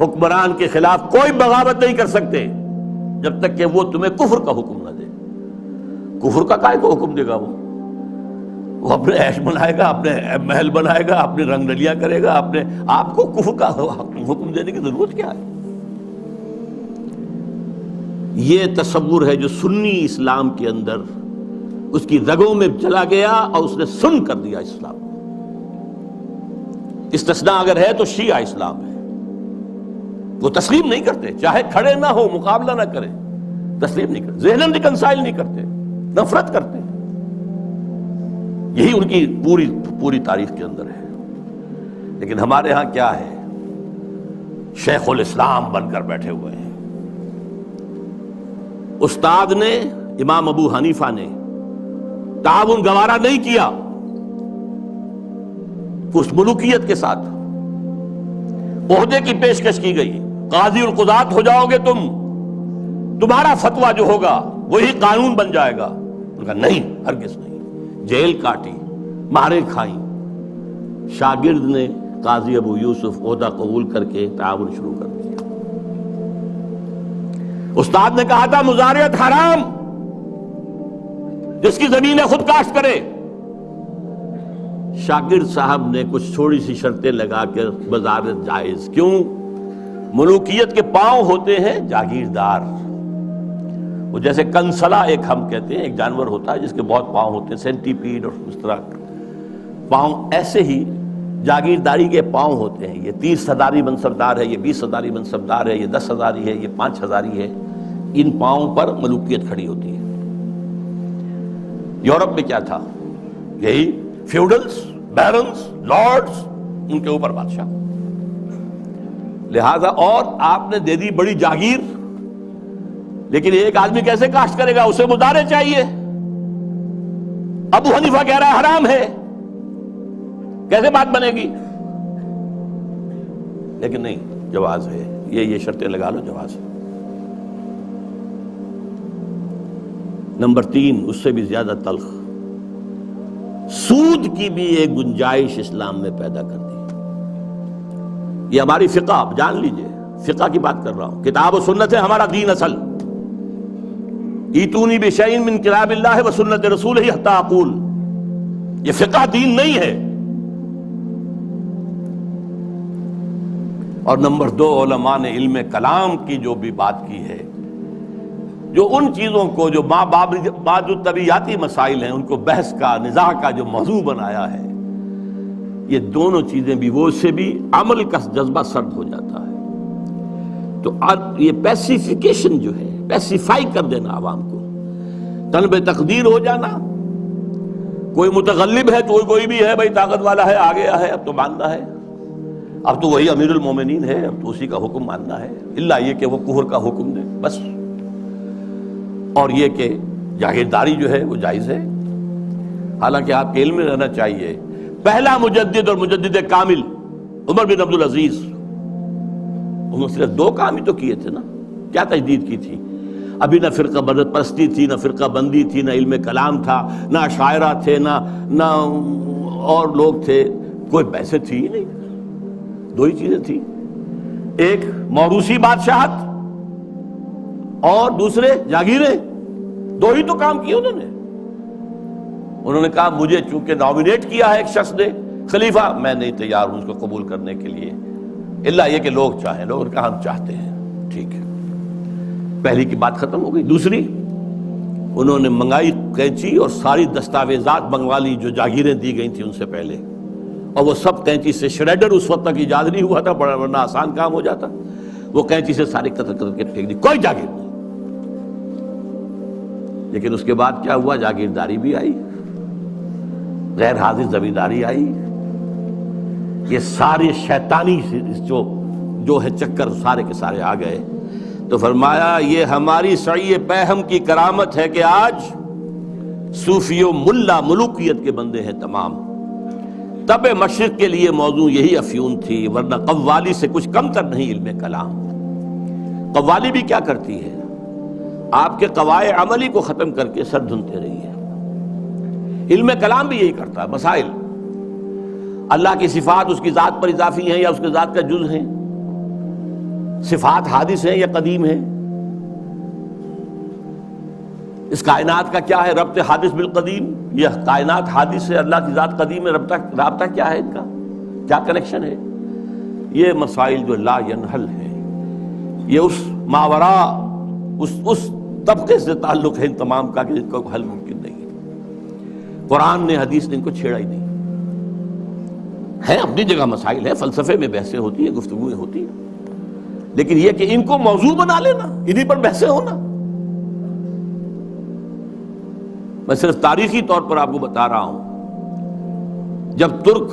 حکمران کے خلاف کوئی بغاوت نہیں کر سکتے جب تک کہ وہ تمہیں کفر کا حکم نہ دے۔ کفر کا کائے کو حکم دے گا؟ وہ اپنے عیش بنائے گا، اپنے محل بنائے گا، اپنی رنگ رلیاں کرے گا، اپنے آپ کو کفر کا حکم دینے کی ضرورت کیا ہے؟ یہ تصور ہے جو سنی اسلام کے اندر اس کی رگوں میں چلا گیا اور اس نے سن کر دیا اسلام۔ استثناء اگر ہے تو شیعہ اسلام ہے، وہ تسلیم نہیں کرتے، چاہے کھڑے نہ ہو، مقابلہ نہ کریں، تسلیم نہیں کرتے، ذہناً ریکنسائل نہیں کرتے، نفرت کرتے۔ یہی ان کی پوری تاریخ کے اندر ہے۔ لیکن ہمارے ہاں کیا ہے؟ شیخ الاسلام بن کر بیٹھے ہوئے ہیں۔ استاد نے، امام ابو حنیفہ نے تعاون گوارا نہیں کیا اس ملوکیت کے ساتھ، عہدے کی پیشکش کی گئی، قاضی القضات ہو جاؤ گے تم، تمہارا فتویٰ جو ہوگا وہی قانون بن جائے گا۔ ان کا نہیں، ہرگز نہیں، جیل کاٹی، مارے کھائیں۔ شاگرد نے قاضی ابو یوسف عہدہ قبول کر کے تعاون شروع کر دیا۔ استاد نے کہا تھا مزارعت حرام، جس کی زمین ہے خود کاشت کرے۔ شاگرد صاحب نے کچھ تھوڑی سی شرطیں لگا کے مزارعت جائز۔ کیوں؟ ملوکیت کے پاؤں ہوتے ہیں جاگیردار، وہ جیسے کنسلا ایک ہم کہتے ہیں، ایک جانور ہوتا ہے جس کے بہت پاؤں ہوتے ہیں، سینٹی پیڈ اور اس طرح پاؤں، ایسے ہی جاگیرداری کے پاؤں ہوتے ہیں۔ یہ 30 ہزاری منصبدار ہے، یہ 20 ہزاری منصبدار ہے، یہ 10 ہزاری ہے، یہ 5 ہزاری ہے۔ ان پاؤں پر ملوکیت کھڑی ہوتی ہے۔ یورپ میں کیا تھا؟ یہی فیوڈلز، بیرنز، لارڈز، ان کے اوپر بادشاہ۔ لہذا اور آپ نے دے دی بڑی جاگیر، لیکن ایک آدمی کیسے کاشت کرے گا؟ اسے مزارع چاہیے۔ ابو حنیفہ کہہ رہا ہے حرام ہے، کیسے بات بنے گی؟ لیکن نہیں، جواز ہے، یہ شرطیں لگا لو، جواز ہے۔ نمبر 3، اس سے بھی زیادہ تلخ، سود کی بھی ایک گنجائش اسلام میں پیدا کر دی۔ یہ ہماری فقہ، آپ جان لیجئے، فقہ کی بات کر رہا ہوں، کتاب و سنت ہے ہمارا دین اصل۔ ایتونی بشیء من کتاب اللہ و سنت رسولہ حتی اقول، یہ فقہ دین نہیں ہے۔ اور نمبر 2، علماء نے علم کلام کی جو بھی بات کی ہے، جو ان چیزوں کو جو بعض طبیعیاتی مسائل ہیں ان کو بحث کا، نزاع کا جو موضوع بنایا ہے، یہ دونوں چیزیں بھی، وہ سے بھی عمل کا جذبہ سرد ہو جاتا ہے۔ تو یہ پیسیفیکیشن جو ہے، پیسیفائی کر دینا عوام کو، طلب تقدیر ہو جانا، کوئی متغلب ہے تو کوئی بھی ہے بھائی، طاقت والا ہے، آ گیا ہے، اب تو ماننا ہے، اب تو وہی امیر المومنین ہے، اب تو اسی کا حکم ماننا ہے، الا یہ کہ وہ کفر کا حکم دے، بس۔ اور یہ کہ جاگیرداری جو ہے وہ جائز ہے، حالانکہ آپ کے علم میں رہنا چاہیے، پہلا مجدد اور مجدد کامل عمر بن عبدالعزیز، انہوں نے صرف 2 کام ہی تو کیے تھے نا، کیا تجدید کی تھی؟ ابھی نہ فرقہ بدت پرستی تھی، نہ فرقہ بندی تھی، نہ علم کلام تھا، نہ اشاعرہ تھے، نہ اور لوگ تھے، کوئی بحث تھی ہی نہیں۔ دو ہی چیزیں تھیں، ایک موروثی بادشاہت اور دوسرے جاگیریں، دو ہی تو کام کیے انہوں نے کہا مجھے چونکہ نامینیٹ کیا ہے ایک شخص نے خلیفہ، میں نہیں تیار ہوں اس کو قبول کرنے کے لیے، الا یہ کہ لوگ چاہیں۔ لوگوں نے کہا ہم چاہتے ہیں، ٹھیک ہے، پہلی کی بات ختم ہو گئی۔ دوسری، انہوں نے منگائی کینچی اور ساری دستاویزات منگوا لی جو جاگیریں دی گئی تھیں ان سے پہلے، اور وہ سب کینچی سے شریڈر اس وقت تک ایجاد نہیں ہوا تھا، بڑا ورنہ آسان کام ہو جاتا، وہ کینچی سے ساری قطر قطر کے پھینک دی، کوئی جاگیر نہیں۔ لیکن اس کے بعد کیا ہوا؟ جاگیرداری بھی آئی، غیر حاضر زمینداری آئی، یہ سارے شیطانی جو ہے چکر سارے کے سارے آ گئے۔ تو فرمایا یہ ہماری سعی پہم کی کرامت ہے کہ آج صوفی و ملا ملوکیت کے بندے ہیں تمام۔ تب مشرق کے لیے موضوع یہی افیون تھی، ورنہ قوالی سے کچھ کم تر نہیں علم کلام۔ قوالی بھی کیا کرتی ہے؟ آپ کے قواعد عملی کو ختم کر کے سر دھنتے رہی ہے۔ علم کلام بھی یہی کرتا ہے، مسائل، اللہ کی صفات اس کی ذات پر اضافی ہیں یا اس کی ذات کا جز ہیں، صفات حادث ہیں یا قدیم ہیں، اس کائنات کا کیا ہے ربط حادث بالقدیم، یہ کائنات حادث ہے، اللہ کی ذات قدیم ہے، رابطہ کیا ہے ان کا، کیا کنیکشن ہے؟ یہ مسائل جو لا ینحل ہے، یہ اس ماورا اس طبقے سے تعلق ہے ان تمام کا کہ جن کو حل ممکن نہیں ہے۔ قرآن نے حدیث نے ان کو چھیڑا ہی نہیں ہے، اپنی جگہ مسائل ہے، فلسفے میں بحثیں ہوتی ہیں، گفتگویں ہوتی ہیں، لیکن یہ کہ ان کو موضوع بنا لینا، انہی پر بحثیں ہونا۔ میں صرف تاریخی طور پر آپ کو بتا رہا ہوں، جب ترک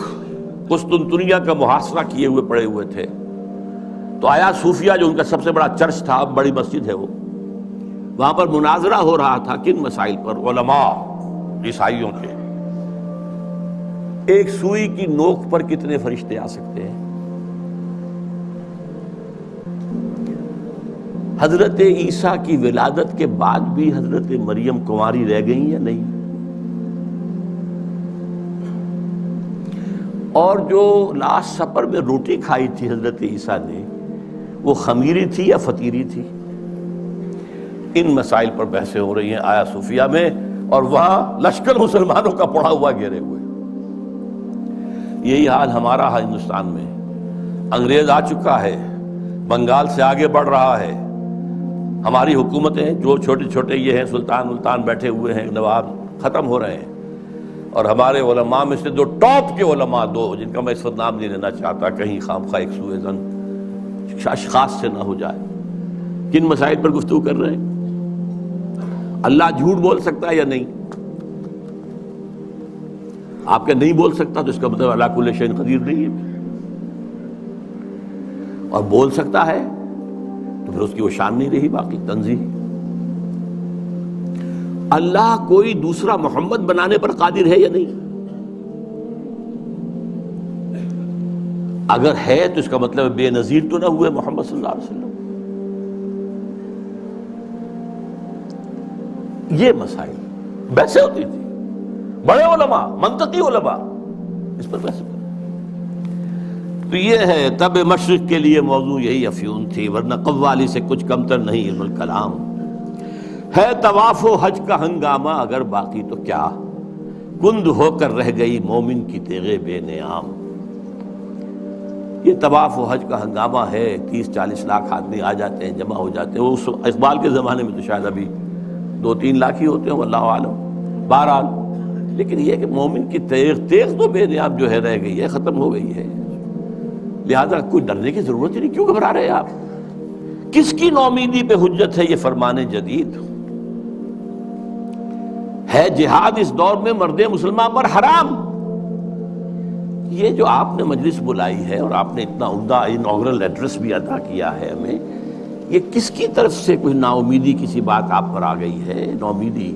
قسطنطنیہ کا محاصرہ کیے ہوئے پڑے ہوئے تھے تو آیا صوفیہ جو ان کا سب سے بڑا چرچ تھا، بڑی مسجد ہے وہ، وہاں پر مناظرہ ہو رہا تھا کن مسائل پر؟ علماء عیسائیوں کے، ایک سوئی کی نوک پر کتنے فرشتے آ سکتے ہیں؟ حضرت عیسیٰ کی ولادت کے بعد بھی حضرت مریم کنواری رہ گئی یا نہیں؟ اور جو لاسٹ سپر میں روٹی کھائی تھی حضرت عیسیٰ نے، وہ خمیری تھی یا فطیری تھی؟ ان مسائل پر بحثیں ہو رہی ہیں آیا صوفیہ میں، اور وہاں لشکر مسلمانوں کا پڑا ہوا گھیرے ہوئے۔ یہی حال ہمارا ہے ہندوستان میں، انگریز آ چکا ہے، بنگال سے آگے بڑھ رہا ہے، ہماری حکومتیں جو چھوٹے چھوٹے یہ ہیں سلطان ملتان بیٹھے ہوئے ہیں، نواب ختم ہو رہے ہیں، اور ہمارے علماء میں سے جو ٹاپ کے علماء دو، جن کا میں اس وقت نام نہیں لینا چاہتا کہیں خامخواہ ایک سوء ظن اشخاص سے نہ ہو جائے، کن مسائل پر گفتگو کر رہے ہیں؟ اللہ جھوٹ بول سکتا ہے یا نہیں؟ آپ کے نہیں بول سکتا تو اس کا مطلب اللہ کل شیء قدیر نہیں ہے، اور بول سکتا ہے تو پھر اس کی وہ شان نہیں رہی باقی تنزیہ۔ اللہ کوئی دوسرا محمد بنانے پر قادر ہے یا نہیں؟ اگر ہے تو اس کا مطلب بے نظیر تو نہ ہوئے محمد صلی اللہ علیہ وسلم۔ یہ مسائل بحثیں ہوتی تھی، بڑے علماء، منطقی علماء اس پر بحث کرتے۔ تو یہ ہے تب مشرق کے لیے موضوع یہی افیون تھی، ورنہ قوالی سے کچھ کمتر نہیں علم الکلام ہے۔ طواف و حج کا ہنگامہ اگر باقی تو کیا، کند ہو کر رہ گئی مومن کی تیغ بے نیام۔ یہ طواف و حج کا ہنگامہ ہے، 30-40 لاکھ آدمی آ جاتے ہیں، جمع ہو جاتے ہیں۔ وہ اس اقبال کے زمانے میں تو شاید ابھی 2-3 لاکھ ہی ہوتے ہیں، واللہ عالم، بہرحال۔ لیکن یہ کہ مومن کی تیغ تو بے نیام جو ہے رہ گئی ہے، ختم ہو گئی ہے، لہذا کوئی ڈرنے کی ضرورت ہی نہیں۔ کیوں گھبرا رہے ہیں آپ؟ کس کی نومیدی پہ حجت ہے یہ فرمان جدید؟ ہے جہاد اس دور میں مرد مسلمان پر حرام۔ یہ جو آپ نے مجلس بلائی ہے اور آپ نے اتنا عمدہ انوگرل ایڈریس بھی ادا کیا ہے ہمیں، یہ کس کی طرف سے کوئی نا امیدی کسی بات آپ پر آ گئی ہے؟ ناامیدی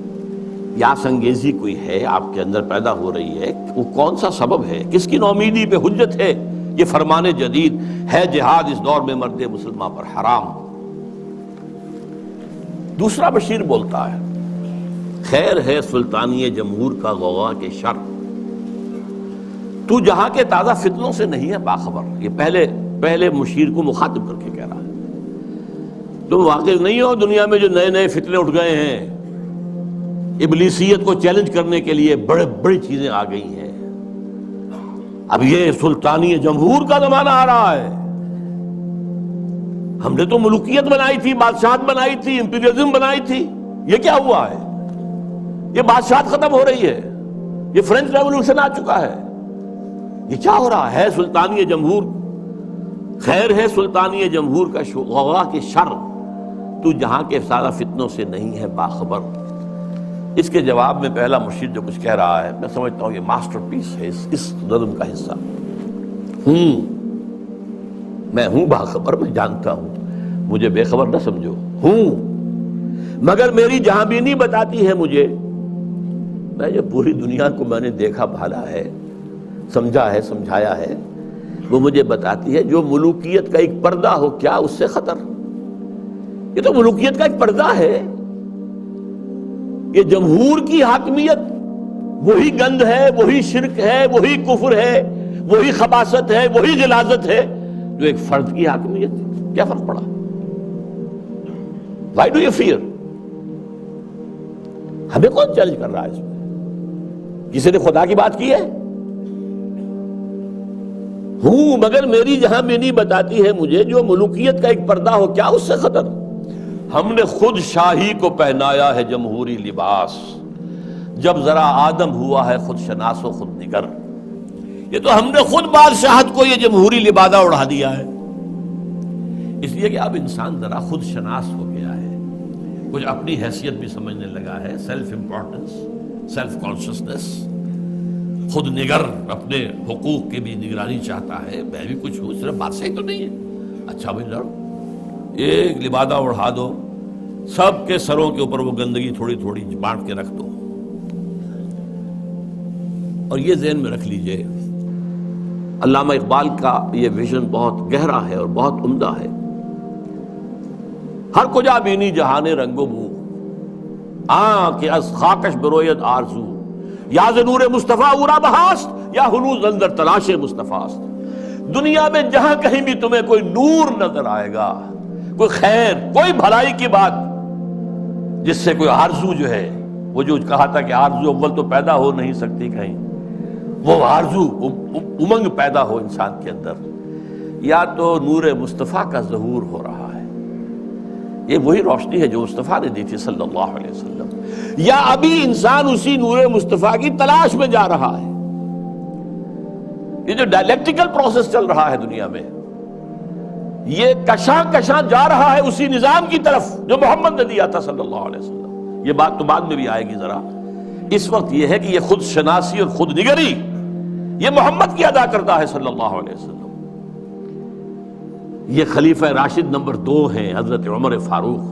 یا سنگیزی کوئی ہے آپ کے اندر پیدا ہو رہی ہے؟ وہ کون سا سبب ہے؟ کس کی ناامیدی پہ حجت ہے یہ فرمان جدید؟ ہے جہاد اس دور میں مرد مسلمان پر حرام۔ دوسرا بشیر بولتا ہے، خیر ہے سلطانی جمہور کا غوغا کے شر، تو جہاں کے تازہ فتنوں سے نہیں ہے باخبر۔ یہ پہلے پہلے مشیر کو مخاطب کر کے کہہ رہا ہے تم واقف نہیں ہو دنیا میں جو نئے نئے فتنے اٹھ گئے ہیں، ابلیسیت کو چیلنج کرنے کے لیے بڑی چیزیں آ گئی ہیں۔ اب یہ سلطانی جمہور کا زمانہ آ رہا ہے، ہم نے تو ملوکیت بنائی تھی، بادشاہت بنائی تھی، امپیریلزم بنائی تھی، یہ کیا ہوا ہے؟ یہ بادشاہت ختم ہو رہی ہے، یہ فرینچ ریولوشن آ چکا ہے، یہ کیا ہو رہا ہے؟ سلطانی جمہور خیر ہے، سلطانی جمہور کا غوغا کی شر، تو جہاں کے سارا فتنوں سے نہیں ہے باخبر۔ اس کے جواب میں پہلا مشیر جو کچھ کہہ رہا ہے، میں سمجھتا ہوں یہ ماسٹر پیس ہے اس نظم کا حصہ۔ میں ہوں باخبر، میں جانتا ہوں، مجھے بے خبر نہ سمجھو، مگر میری جہاں بینی بتاتی ہے مجھے، میں جو پوری دنیا کو میں نے دیکھا بھالا ہے، سمجھا ہے، سمجھایا ہے، وہ مجھے بتاتی ہے جو ملوکیت کا ایک پردہ ہو کیا اس سے خطر؟ یہ تو ملوکیت کا ایک پردہ ہے، یہ جمہور کی حاکمیت وہی گند ہے، وہی شرک ہے، وہی کفر ہے، وہی خباثت ہے، وہی غلاظت ہے جو ایک فرد کی حاکمیت ہے۔ کیا فرق پڑا؟ Why do you fear؟ ہمیں کون چیلنج کر رہا ہے اس میں؟ کسی نے خدا کی بات کی ہے؟ مگر میری جہاں بینی بتاتی ہے مجھے جو ملوکیت کا ایک پردہ ہو کیا اس سے خطر؟ ہم نے خود شاہی کو پہنایا ہے جمہوری لباس، جب ذرا آدم ہوا ہے خود شناس و خود نگر۔ یہ تو ہم نے خود بادشاہت کو یہ جمہوری لبادہ اڑا دیا ہے، اس لیے کہ اب انسان ذرا خود شناس ہو گیا ہے، کچھ اپنی حیثیت بھی سمجھنے لگا ہے، سیلف امپورٹنس، سیلف کانشسنس، خود نگر، اپنے حقوق کی بھی نگرانی چاہتا ہے، میں بھی کچھ ہوں، صرف بادشاہی تو نہیں ہے۔ اچھا بھائی لڑو، ایک لبادہ اڑا دو، سب کے سروں کے اوپر وہ گندگی تھوڑی تھوڑی بانٹ کے رکھ دو، اور یہ ذہن میں رکھ لیجئے علامہ اقبال کا یہ ویژن بہت گہرا ہے اور بہت عمدہ ہے۔ ہر کجا بینی جہان رنگ و بو، کہ از خاکش بروید آرزو، یا ز نور مصطفیٰ اورا بہاست، یا ہنوز اندر تلاش مصطفیٰ است۔ دنیا میں جہاں کہیں بھی تمہیں کوئی نور نظر آئے گا، کوئی خیر، کوئی بھلائی کی بات جس سے کوئی آرزو جو ہے، وہ جو کہا تھا کہ آرزو اول تو پیدا ہو نہیں سکتی کہیں، وہ آرزو امنگ پیدا ہو انسان کے اندر، یا تو نور مصطفیٰ کا ظہور ہو رہا ہے، یہ وہی روشنی ہے جو مصطفیٰ نے دی تھی صلی اللہ علیہ وسلم، یا ابھی انسان اسی نور مصطفیٰ کی تلاش میں جا رہا ہے۔ یہ جو ڈائلیکٹیکل پروسیس چل رہا ہے دنیا میں، یہ کشاں کشاں جا رہا ہے اسی نظام کی طرف جو محمد نے دیا تھا صلی اللہ علیہ وسلم۔ یہ بات تو بعد میں بھی آئے گی ذرا، اس وقت یہ ہے کہ یہ خود شناسی اور خود نگری یہ محمد کی ادا کرتا ہے صلی اللہ علیہ وسلم۔ یہ خلیفہ راشد نمبر 2 ہیں حضرت عمر فاروق،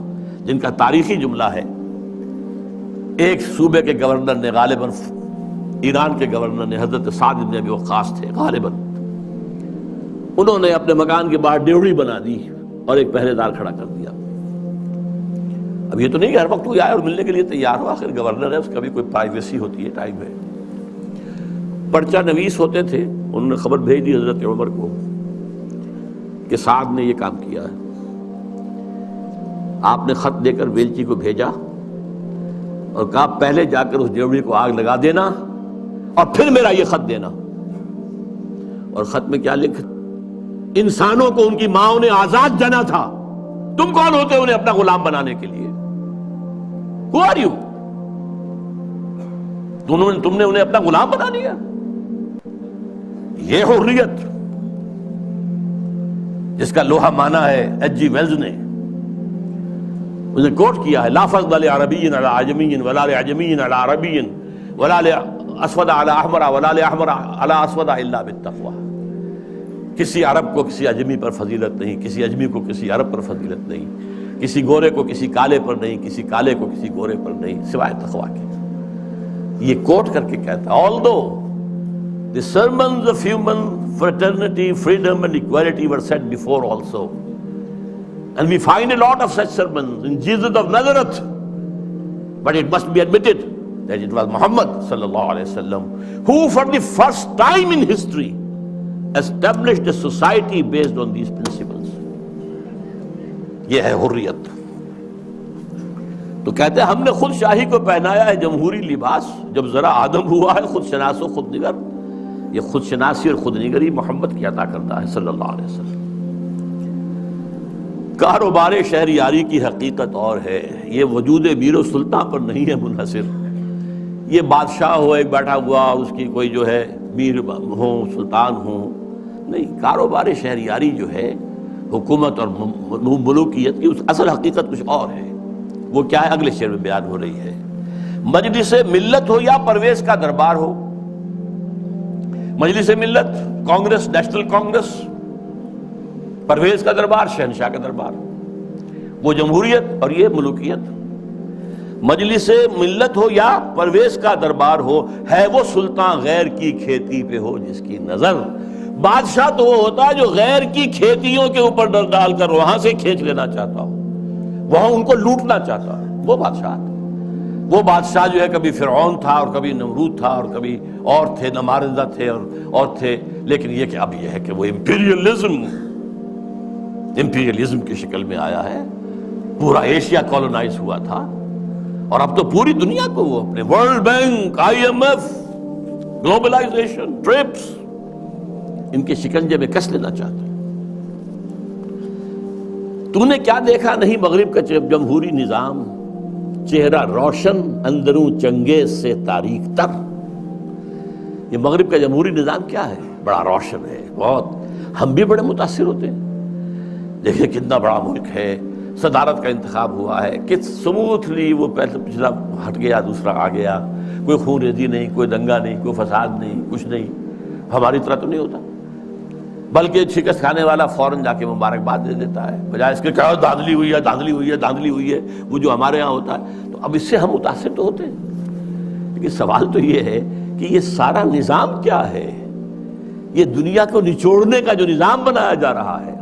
جن کا تاریخی جملہ ہے، ایک صوبے کے گورنر نے، غالباً ایران کے گورنر نے، حضرت سعد بن ابی وقاص تھے غالباً، انہوں نے اپنے مکان کے باہر ڈیوڑی بنا دی اور ایک پہرے دار کھڑا کر دیا۔ اب یہ تو نہیں کہ ہر وقت کوئی آئے اور ملنے کے لیے تیار ہو، آخر گورنر ہے، اس کا بھی کوئی پرائیویسی ہوتی ہے، ٹائم ہے۔ پرچہ نویس ہوتے تھے، انہوں نے خبر بھیج دی حضرت عمر کو کہ سعد نے یہ کام کیا ہے۔ آپ نے خط دے کر بیلچی کو بھیجا اور کہا پہلے جا کر اس ڈیوڑی کو آگ لگا دینا اور پھر میرا یہ خط دینا۔ اور خط میں کیا لکھ؟ انسانوں کو ان کی ماں نے آزاد جنا تھا، تم کون ہوتے انہیں اپنا غلام بنانے کے لیے؟ Who are you؟ تم نے انہیں اپنا غلام بنا لیا۔ یہ حریت جس کا لوہا مانا ہے ایچ جی ویلز نے، انہیں کوٹ کیا ہے، لا فضل لعربی علی عجمی ولا لعجمی علی عربی ولا لاسود علی احمر ولا لاحمر علی اسود الا بالتقوی۔ کسی عرب کو کسی اجمی پر فضیلت نہیں، کسی اجمی کو کسی عرب پر فضیلت نہیں، کسی گورے کو کسی کالے پر نہیں، کسی کالے کو کسی گورے پر نہیں، سوائے تقوی کے۔ یہ کوٹ کر کے کہتا ہے، although the sermons of human fraternity, freedom and equality were said before also, and we find a lot of such sermons in Jesus of Nazareth, but it must be admitted that it was Muhammad sallallahu alaihi wasallam who for the first time in history established a society based on these principles. یہ ہے حریت. تو کہتے ہیں ہم نے خود شاہی کو پہنایا ہے جمہوری لباس. جب ذرا آدم ہوا ہے خود شناس و خود نگر. یہ خود شناسی اور خود نگری محمد کی عطا کرتا ہے صلی اللہ علیہ وسلم. کاروبار شہریاری کی حقیقت اور ہے. یہ وجود میر و سلطان پر نہیں ہے منحصر. یہ بادشاہ ہو ایک بیٹھا ہوا اور اس کی کوئی جو ہے میر ہوں سلطان ہوں نہیں. کاروبار شہریاری جو ہے حکومت اور ملوکیت کی اس اصل حقیقت کچھ اور ہے. وہ کیا ہے اگلے شعر میں بیان ہو رہی ہے. مجلس ملت ہو یا پرویز کا دربار ہو. مجلس ملت کانگریس نیشنل کانگریس، پرویز کا دربار شہنشاہ کا دربار. وہ جمہوریت اور یہ ملوکیت. مجلس ملت ہو یا پرویز کا دربار ہو، ہے وہ سلطان غیر کی کھیتی پہ ہو جس کی نظر. بادشاہ تو وہ ہوتا ہے جو غیر کی کھیتیوں کے اوپر ڈال کر وہاں سے کھینچ لینا چاہتا ہو، وہاں ان کو لوٹنا چاہتا ہے. وہ بادشاہ وہ بادشاہ جو ہے کبھی فرعون تھا اور کبھی نمرود تھا اور کبھی اور تھے نمارزہ تھے اور تھے. لیکن یہ کہ اب یہ ہے کہ وہ امپیریلزم کی شکل میں آیا ہے. پورا ایشیا کالونائز ہوا تھا اور اب تو پوری دنیا کو وہ اپنے World Bank, IMF، globalisation, TRIPS ان کے شکنجے میں کس لینا چاہتا ہے. تو نے کیا دیکھا نہیں مغرب کا جمہوری نظام، چہرہ روشن اندروں چنگیز سے تاریک تر. یہ مغرب کا جمہوری نظام کیا ہے؟ بڑا روشن ہے بہت. ہم بھی بڑے متاثر ہوتے ہیں. دیکھیں کتنا بڑا ملک ہے، صدارت کا انتخاب ہوا ہے، کس سموتھلی وہ پچھلا ہٹ گیا دوسرا آ گیا. کوئی خون ریزی نہیں، کوئی دنگا نہیں، کوئی فساد نہیں، کچھ نہیں. ہماری طرح تو نہیں ہوتا، بلکہ شکست کھانے والا فوراً جا کے مبارکباد دے دیتا ہے بجائے اس کے کہ دھاندلی ہوئی ہے دھاندلی ہوئی ہے دھاندلی ہوئی ہے. وہ جو ہمارے ہاں ہوتا ہے تو اب اس سے ہم متاثر تو ہوتے ہیں. لیکن سوال تو یہ ہے کہ یہ سارا نظام کیا ہے؟ یہ دنیا کو نچوڑنے کا جو نظام بنایا جا رہا ہے،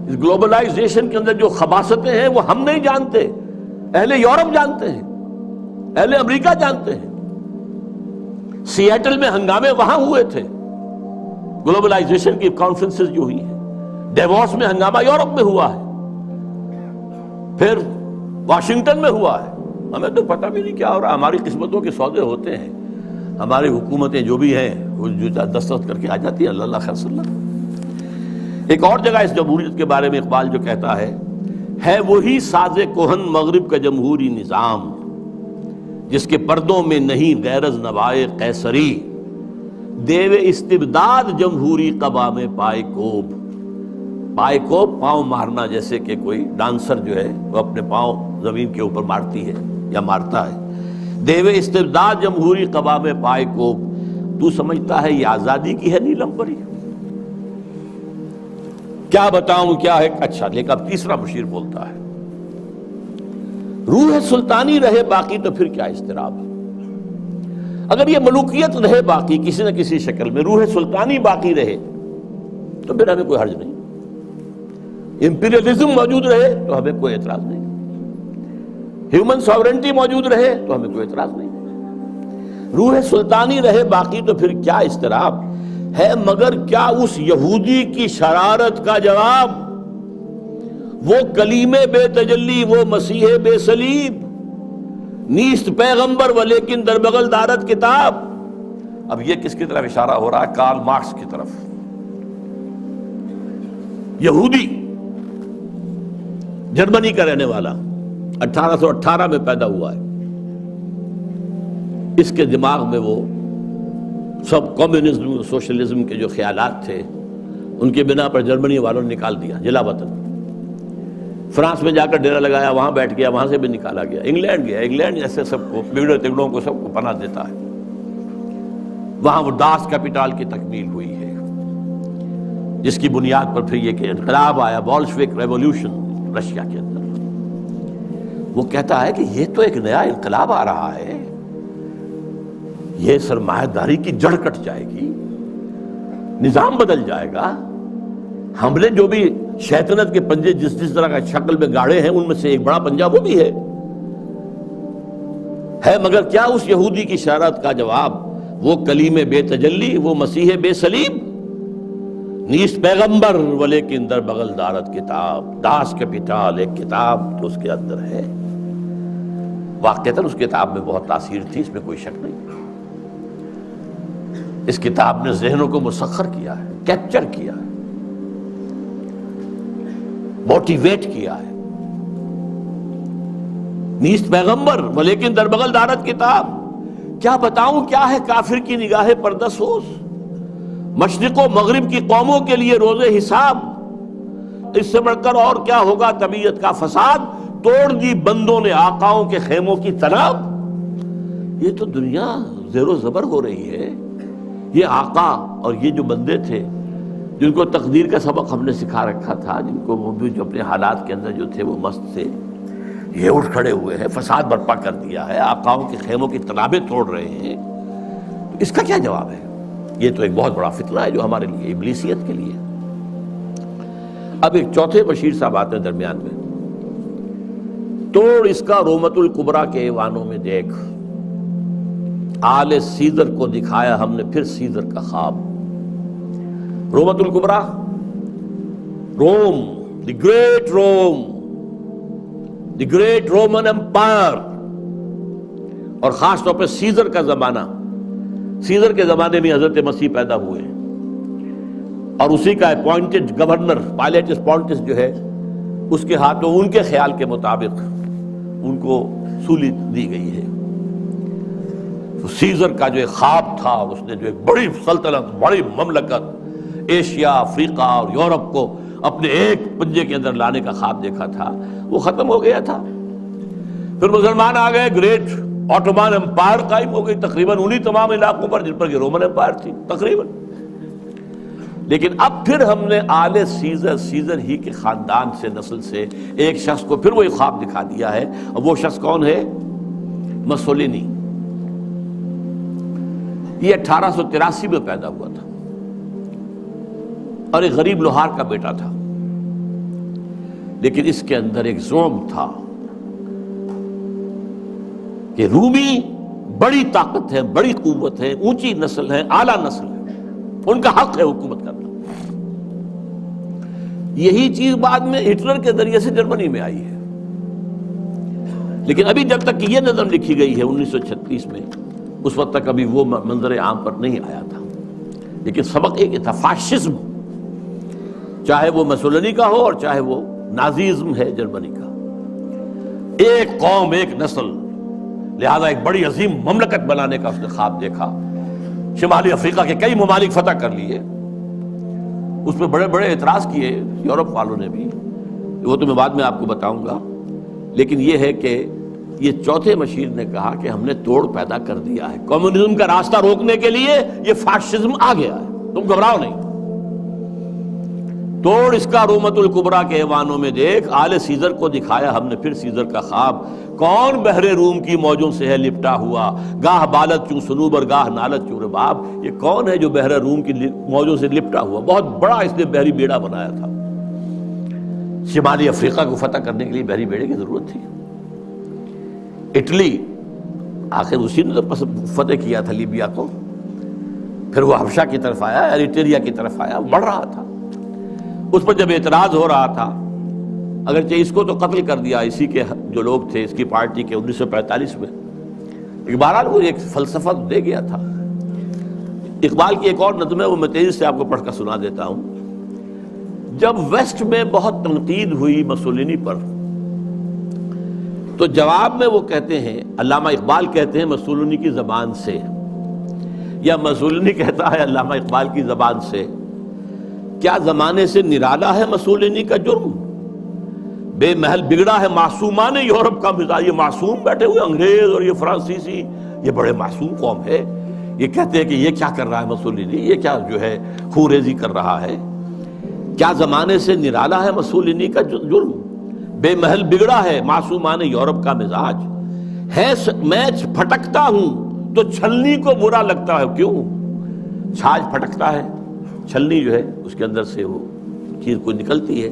اس گلوبلائزیشن کے اندر جو خباثتیں ہیں وہ ہم نہیں جانتے، اہل یورپ جانتے ہیں، اہل امریکہ جانتے ہیں. سیاٹل میں ہنگامے وہاں ہوئے تھے، گلوبلائزیشن کی کانفرنسز جو ہوئی ہیں. ڈیووس میں ہنگامہ یورپ میں ہوا ہے، پھر واشنگٹن میں ہوا ہے. ہمیں تو پتہ بھی نہیں کیا ہو رہا. ہماری قسمتوں کے سودے ہوتے ہیں. ہماری حکومتیں جو بھی ہیں وہ جو دستخط کر کے آ جاتی ہیں. اللہ خیر صلی اللہ. ایک اور جگہ اس جمہوریت کے بارے میں اقبال جو کہتا ہے وہی ساز کہن مغرب کا جمہوری نظام جس کے پردوں میں نہیں غیرز نوائے قیصری. دیو استبداد جمہوری قبا میں پائے کوب. پائے کوب پاؤں مارنا، جیسے کہ کوئی ڈانسر جو ہے وہ اپنے پاؤں زمین کے اوپر مارتی ہے یا مارتا ہے. دیو استبداد جمہوری قبا میں پائے کوب. تو سمجھتا ہے یہ آزادی کی ہے نیلم پری؟ کیا بتاؤں کیا ہے. اچھا لیکن اب تیسرا مشیر بولتا ہے روح سلطانی رہے باقی تو پھر کیا اضطراب. اگر یہ ملوکیت رہے باقی کسی نہ کسی شکل میں، روح سلطانی باقی رہے تو پھر ہمیں کوئی حرج نہیں. امپیریلزم موجود رہے تو ہمیں کوئی اعتراض نہیں. ہیومن ساورنٹی موجود رہے تو ہمیں کوئی اعتراض نہیں. روح سلطانی رہے باقی تو پھر کیا اضطراب ہے. مگر کیا اس یہودی کی شرارت کا جواب وہ کلیم بے تجلی، وہ مسیح بے صلیب، نیست پیغمبر و لیکن در بغل دارت کتاب. اب یہ کس کی طرف اشارہ ہو رہا ہے؟ کارل مارکس کی طرف. یہودی، جرمنی کا رہنے والا، 1818 میں پیدا ہوا ہے. اس کے دماغ میں وہ سب کمیونزم سوشلزم کے جو خیالات تھے ان کے بنا پر جرمنی والوں نے نکال دیا جلا وطن. فرانس میں جا کر ڈیرا لگایا، وہاں بیٹھ گیا، وہاں سے بھی نکالا گیا. انگلینڈ گیا، انگلینڈ ایسے سب کو بگڑے تگڑوں کو سب کو پناہ دیتا ہے. وہاں وہ داس کیپیٹال کی تکمیل ہوئی ہے جس کی بنیاد پر پھر یہ کہ انقلاب آیا، بولشوک ریولوشن رشیا کے اندر. وہ کہتا ہے کہ یہ تو ایک نیا انقلاب آ رہا ہے، یہ سرمایہ داری کی جڑ کٹ جائے گی، نظام بدل جائے گا. ہم نے جو بھی شیطنت کے پنجے جس طرح کا شکل میں گاڑے ہیں ان میں سے ایک بڑا پنجہ وہ بھی ہے. مگر کیا اس یہودی کی شرارت کا جواب وہ کلیم بے تجلی، وہ مسیح بے صلیب. نیست پیغمبر ولیکن در بغل دارت کتاب، داس کیپیٹل ایک کتاب جو اس کے اندر ہے، واقعتاً اس کتاب میں بہت تاثیر تھی، اس میں کوئی شک نہیں۔ اس کتاب نے ذہنوں کو مسخر کیا ہے، کیپچر کیا ہے، موٹیویٹ کیا ہے۔ نیست پیغمبر ولیکن در بغل دارت کتاب، کیا بتاؤں کیا ہے کافر کی نگاہ پردہ سوز، مشرق و مغرب کی قوموں کے لیے روز حساب، اس سے بڑھ کر اور کیا ہوگا طبیعت کا فساد، توڑ دی بندوں نے آقاؤں کے خیموں کی تناب۔ یہ تو دنیا زیر و زبر ہو رہی ہے، یہ آقا اور یہ جو بندے تھے جن کو تقدیر کا سبق ہم نے سکھا رکھا تھا، جن کو وہ بھی جو اپنے حالات کے اندر جو تھے وہ مست تھے، یہ اٹھ کھڑے ہوئے ہیں، فساد برپا کر دیا ہے، آقاؤں کے خیموں کی تنابیں توڑ رہے ہیں، تو اس کا کیا جواب ہے؟ یہ تو ایک بہت بڑا فتنہ ہے جو ہمارے لیے، ابلیسیت کے لیے۔ اب ایک چوتھے بشیر صاحب آتے ہیں درمیان میں، توڑ اس کا رومت الکبریٰ کے ایوانوں میں دیکھ، آل سیزر کو دکھایا ہم نے پھر سیزر کا خواب۔ رومت الکبریٰ، Rome, the great Rome, the great Roman empire, اور خاص طور پہ سیزر کا زمانہ۔ سیزر کے زمانے میں حضرت مسیح پیدا ہوئے اور اسی کا اپوائنٹڈ گورنر پائلیٹس پونٹس جو ہے اس کے ہاتھوں ان کے خیال کے مطابق ان کو سولی دی گئی ہے۔ تو سیزر کا جو ایک خواب تھا، اس نے جو ایک بڑی سلطنت، بڑی مملکت ایشیا، افریقہ اور یورپ کو اپنے ایک پنجے کے اندر لانے کا خواب دیکھا تھا، وہ ختم ہو گیا تھا۔ پھر مسلمان آ گئے، گریٹ آٹومان امپائر قائم ہو گئی، تقریباً انہی تمام علاقوں پر جن پر یہ رومن امپائر تھی تقریباً۔ لیکن اب پھر ہم نے آل سیزر، سیزر ہی کے خاندان سے، نسل سے ایک شخص کو پھر وہی خواب دکھا دیا ہے، اور وہ شخص کون ہے؟ مسولینی۔ یہ 1883 میں پیدا ہوا تھا اور ایک غریب لوہار کا بیٹا تھا، لیکن اس کے اندر ایک زوم تھا کہ رومی بڑی طاقت ہے، بڑی قوت ہے، اونچی نسل ہے، اعلیٰ نسل ہے، ان کا حق ہے حکومت کرنا۔ یہی چیز بعد میں ہٹلر کے ذریعے سے جرمنی میں آئی ہے، لیکن ابھی جب تک یہ نظم لکھی گئی ہے 1936 میں، اس وقت تک ابھی وہ منظر عام پر نہیں آیا تھا۔ لیکن سبق ایک تھا، فاشزم، چاہے وہ مسولینی کا ہو اور چاہے وہ نازیزم ہے جرمنی کا، ایک قوم، ایک نسل، لہذا ایک بڑی عظیم مملکت بنانے کا اس نے خواب دیکھا۔ شمالی افریقہ کے کئی ممالک فتح کر لیے، اس میں بڑے بڑے اعتراض کیے یورپ والوں نے بھی، وہ تو میں بعد میں آپ کو بتاؤں گا۔ لیکن یہ ہے کہ یہ چوتھے مشیر نے کہا کہ ہم نے توڑ پیدا کر دیا ہے، کمیونزم کا راستہ روکنے کے لیے یہ فاشزم آ گیا ہے، تم گھبراؤ نہیں۔ توڑ اس کا رومت الکبریٰ کے ایوانوں میں دیکھ، آل سیزر کو دکھایا ہم نے پھر سیزر کا خواب، کون بحر روم کی موجوں سے ہے لپٹا ہوا، گاہ بالت چوں سنوبر گاہ نالت چوں رباب۔ یہ کون ہے جو بحر روم کی موجوں سے لپٹا ہوا؟ بہت بڑا اس نے بحری بیڑا بنایا تھا، شمالی افریقہ کو فتح کرنے کے لیے بحری بیڑے کی ضرورت تھی۔ اٹلی، آخر اسی نے تو فتح کیا تھا لیبیا کو، پھر وہ حبشہ کی طرف آیا، ایریٹریا کی طرف آیا، بڑھ رہا تھا۔ اس پر جب اعتراض ہو رہا تھا، اگرچہ اس کو تو قتل کر دیا اسی کے جو لوگ تھے اس کی پارٹی کے 1945 میں، لیکن بہرحال وہ ایک فلسفہ دے گیا تھا۔ اقبال کی ایک اور نظم ہے، وہ میں تیزی سے آپ کو پڑھ کر سنا دیتا ہوں۔ جب ویسٹ میں بہت تنقید ہوئی مسولینی پر، تو جواب میں وہ کہتے ہیں، علامہ اقبال کہتے ہیں مسولینی کی زبان سے، یا مسولینی کہتا ہے علامہ اقبال کی زبان سے، کیا زمانے سے نرالا ہے مسولینی کا جرم، بے محل بگڑا ہے معصومان یورپ کا مزاج۔ یہ معصوم بیٹھے ہوئے انگریز اور یہ فرانسیسی، یہ بڑے معصوم قوم ہے، یہ کہتے ہیں کہ یہ کیا کر رہا ہے مسولینی، یہ کیا جو ہے خوریزی کر رہا ہے، کیا زمانے سے نرالا ہے مسولینی کا جرم، بے محل بگڑا ہے معصومان یورپ کا مزاج، ہے میں پھٹکتا ہوں تو چھلنی کو برا لگتا ہے۔ کیوں؟ چھاج پھٹکتا ہے، چھلنی جو ہے اس کے اندر سے وہ چیز کوئی نکلتی ہے،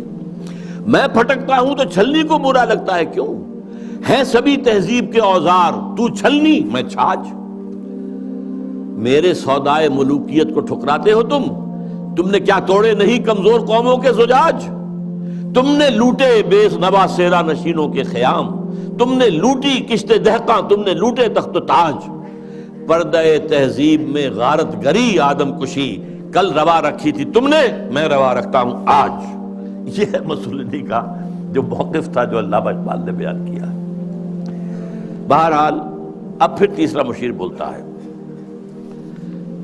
میں پھٹکتا ہوں تو چھلنی کو برا لگتا ہے۔ کیوں؟ ہے سبھی تہذیب کے اوزار، تو چھلنی میں چھاج، میرے سودائے ملوکیت کو ٹھکراتے ہو تم، تم نے کیا توڑے نہیں کمزور قوموں کے زجاج؟ تم نے لوٹے بے نوا سیرا نشینوں کے خیام، تم نے لوٹی کشت دہقاں، تم نے لوٹے تخت و تاج۔ پردہ تہذیب میں غارت گری آدم کشی، کل روا رکھی تھی تم نے، میں روا رکھتا ہوں آج۔ یہ ہے مسولینی کا جو موقف تھا جو علامہ اقبال نے بیان کیا۔ بہرحال اب پھر تیسرا مشیر بولتا ہے،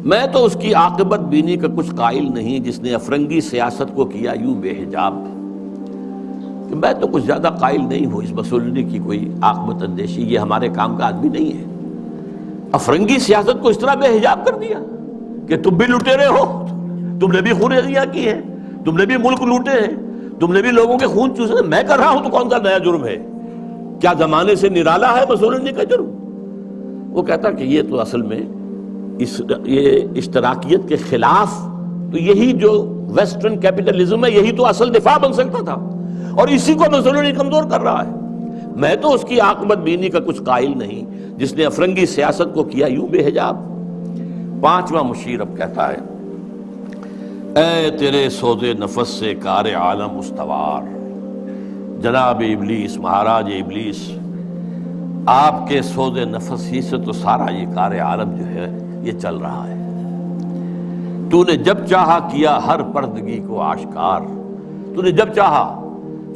میں تو اس کی عاقبت بینی کا کچھ قائل نہیں جس نے افرنگی سیاست کو کیا یوں بے حجاب، کہ میں تو کچھ زیادہ قائل نہیں ہوں اس مسولینی کی کوئی عاقبت اندیشی، یہ ہمارے کام کا آدمی نہیں ہے۔ افرنگی سیاست کو اس طرح بے حجاب کر دیا کہ تم بھی لٹیرے ہو، تم نے بھی خونریزیاں کی ہیں، تم نے بھی ملک لوٹے ہیں، تم نے بھی لوگوں کے خون چوسے، میں کر رہا ہوں تو کون سا نیا جرم ہے؟ کیا زمانے سے نرالا ہے مسولینی کا جرم؟ وہ کہتا کہ یہ تو اصل میں یہ اشتراکیت کے خلاف، تو یہی جو ویسٹرن کیپٹلزم ہے یہی تو اصل دفاع بن سکتا تھا، اور اسی کو مسولینی کمزور کر رہا ہے۔ میں تو اس کی عاقبت بینی کا کچھ قائل نہیں جس نے افرنگی سیاست کو کیا یوں بے حجاب۔ پانچواں مشیر اب کہتا ہے، اے تیرے سوز نفس سے کار عالم استوار، جناب ابلیس، مہاراج ابلیس، آپ کے سوز نفس ہی سے تو سارا یہ کار عالم جو ہے یہ چل رہا ہے۔ تو نے جب چاہا کیا ہر پردگی کو آشکار، تو نے جب چاہا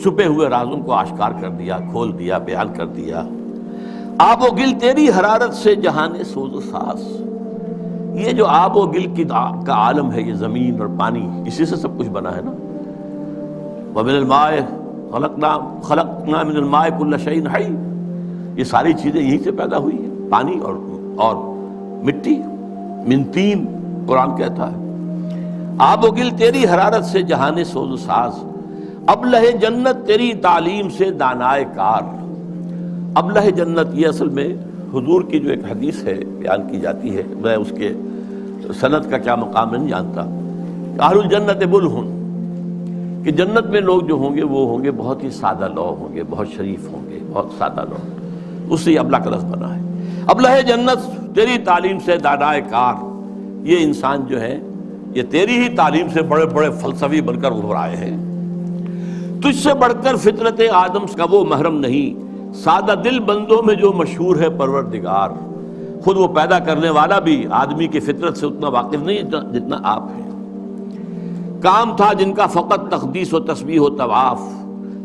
چھپے ہوئے رازوں کو آشکار کر دیا، کھول دیا، بیان کر دیا۔ آب و گل تیری حرارت سے جہان سوز و ساز، یہ جو آب و گل کا عالم ہے، یہ زمین اور پانی، اسی سے سب کچھ بنا ہے نا۔ وَمِنَ الْمَاءِ خَلَقْنَا مِنَ الْمَاءِ كُلَّ شَيْءٍ حَيٍّ، یہ ساری چیزیں یہیں سے پیدا ہوئی ہیں، پانی اور مٹی، من تین، قرآن کہتا ہے۔ آب و گل تیری حرارت سے جہان سوز و ساز، ابلہ جنت تیری تعلیم سے دانائے کار۔ ابلہ جنت یہ اصل میں حضور کی جو ایک حدیث ہے بیان کی جاتی ہے، میں اس کے سند کا کیا مقام نہیں جانتا، اہل الجنت بلہن، کہ جنت میں لوگ جو ہوں گے وہ ہوں گے بہت ہی سادہ لوح ہوں گے، بہت شریف ہوں گے، بہت سادہ لوح، اس سے ابلہ کا لفظ بنا ہے۔ ابلہ جنت تیری تعلیم سے دانائے کار، یہ انسان جو ہے یہ تیری ہی تعلیم سے بڑے بڑے فلسفی بن کر ابھر آئے ہیں۔ تجھ سے بڑھ کر فطرت آدم کا وہ محرم نہیں، سادہ دل بندوں میں جو مشہور ہے پروردگار۔ خود وہ پیدا کرنے والا بھی آدمی کی فطرت سے اتنا واقف نہیں جتنا آپ ہیں۔ کام تھا جن کا فقط تقدیس و تسبیح و طواف،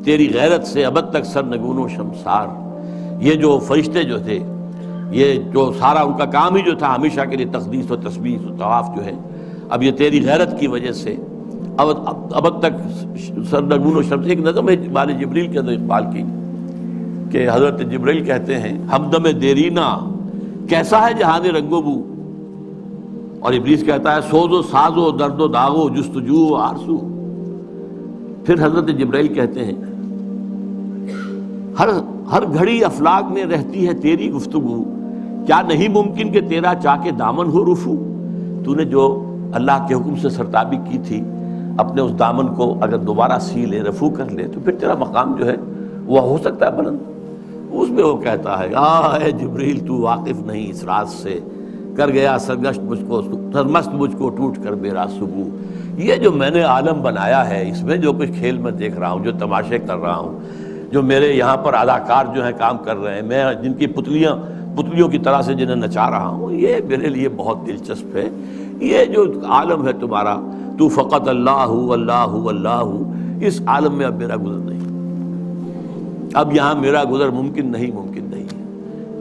تیری غیرت سے ابد تک سرنگون و شمسار۔ یہ جو فرشتے جو تھے، یہ جو سارا ان کا کام ہی جو تھا ہمیشہ کے لیے تقدیس و تسبیح و طواف جو ہے، اب یہ تیری غیرت کی وجہ سے ابد تک سرنگون و شمس۔ ایک نظم ہے بال جبریل کے اندر اقبال کی، کہ حضرت جبریل کہتے ہیں ہمدم دیرینا کیسا ہے جہان رنگ و بو، اور ابلیس کہتا ہے سوز و ساز و درد و داغ و جستجو و آرزو۔ پھر حضرت جبریل کہتے ہیں ہر گھڑی افلاک میں رہتی ہے تیری گفتگو، کیا نہیں ممکن کہ تیرا چاک دامن ہو رفو۔ تو نے جو اللہ کے حکم سے سرتابی کی تھی، اپنے اس دامن کو اگر دوبارہ سی لے، رفو کر لے، تو پھر تیرا مقام جو ہے وہ ہو سکتا ہے بلند۔ اس میں وہ کہتا ہے اے جبریل تو واقف نہیں اس راز سے، کر گیا سرگشت مجھ کو، سرمست مجھ کو ٹوٹ کر میرا صبو۔ یہ جو میں نے عالم بنایا ہے، اس میں جو کچھ کھیل میں دیکھ رہا ہوں، جو تماشے کر رہا ہوں، جو میرے یہاں پر اداکار جو ہیں کام کر رہے ہیں، میں جن کی پتلیوں کی طرح سے جنہیں نچا رہا ہوں، یہ میرے لیے بہت دلچسپ ہے۔ یہ جو عالم ہے تمہارا، تو فقط اللہ اللہ اللہ، اس عالم میں اب میرا گزر نہیں، اب یہاں میرا گزر ممکن نہیں ہے۔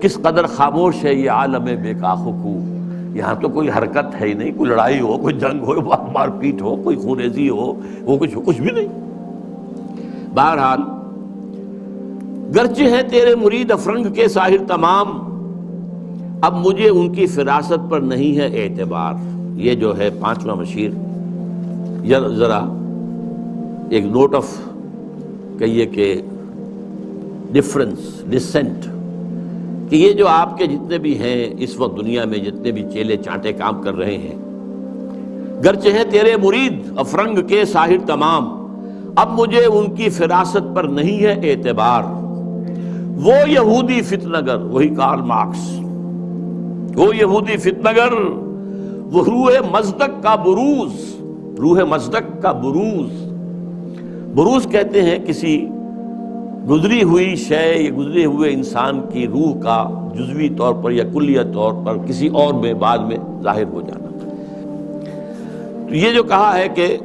کس قدر خاموش ہے یہ عالم بے کاخ و کو، یہاں تو کوئی حرکت ہے ہی نہیں، کوئی لڑائی ہو، کوئی جنگ ہو، مار پیٹ ہو، کوئی خونریزی ہو، وہ کچھ بھی نہیں۔ بہرحال گرچہ ہیں تیرے مرید افرنگ کے ساحر تمام، اب مجھے ان کی فراست پر نہیں ہے اعتبار۔ یہ جو ہے پانچواں مشیر، ذرا ایک نوٹ آف کہیے کہ ڈفرنس، ڈسینٹ، کہ یہ جو آپ کے جتنے بھی ہیں اس وقت دنیا میں، جتنے بھی چیلے چانٹے کام کر رہے ہیں، گرچہ ہیں تیرے مرید افرنگ کے ساحر تمام، اب مجھے ان کی فراست پر نہیں ہے اعتبار۔ وہ یہودی فتنگر، وہی کارل مارکس، وہ یہودی فتنگر، وہ روح مصدق کا بروز، روح مصدق کا بروز، بروز کہتے ہیں کسی گزری ہوئی شے یا گزرے ہوئے انسان کی روح کا جزوی طور پر یا کلیہ طور پر کسی اور میں بعد میں ظاہر ہو جانا۔ تو یہ جو کہا ہے کہ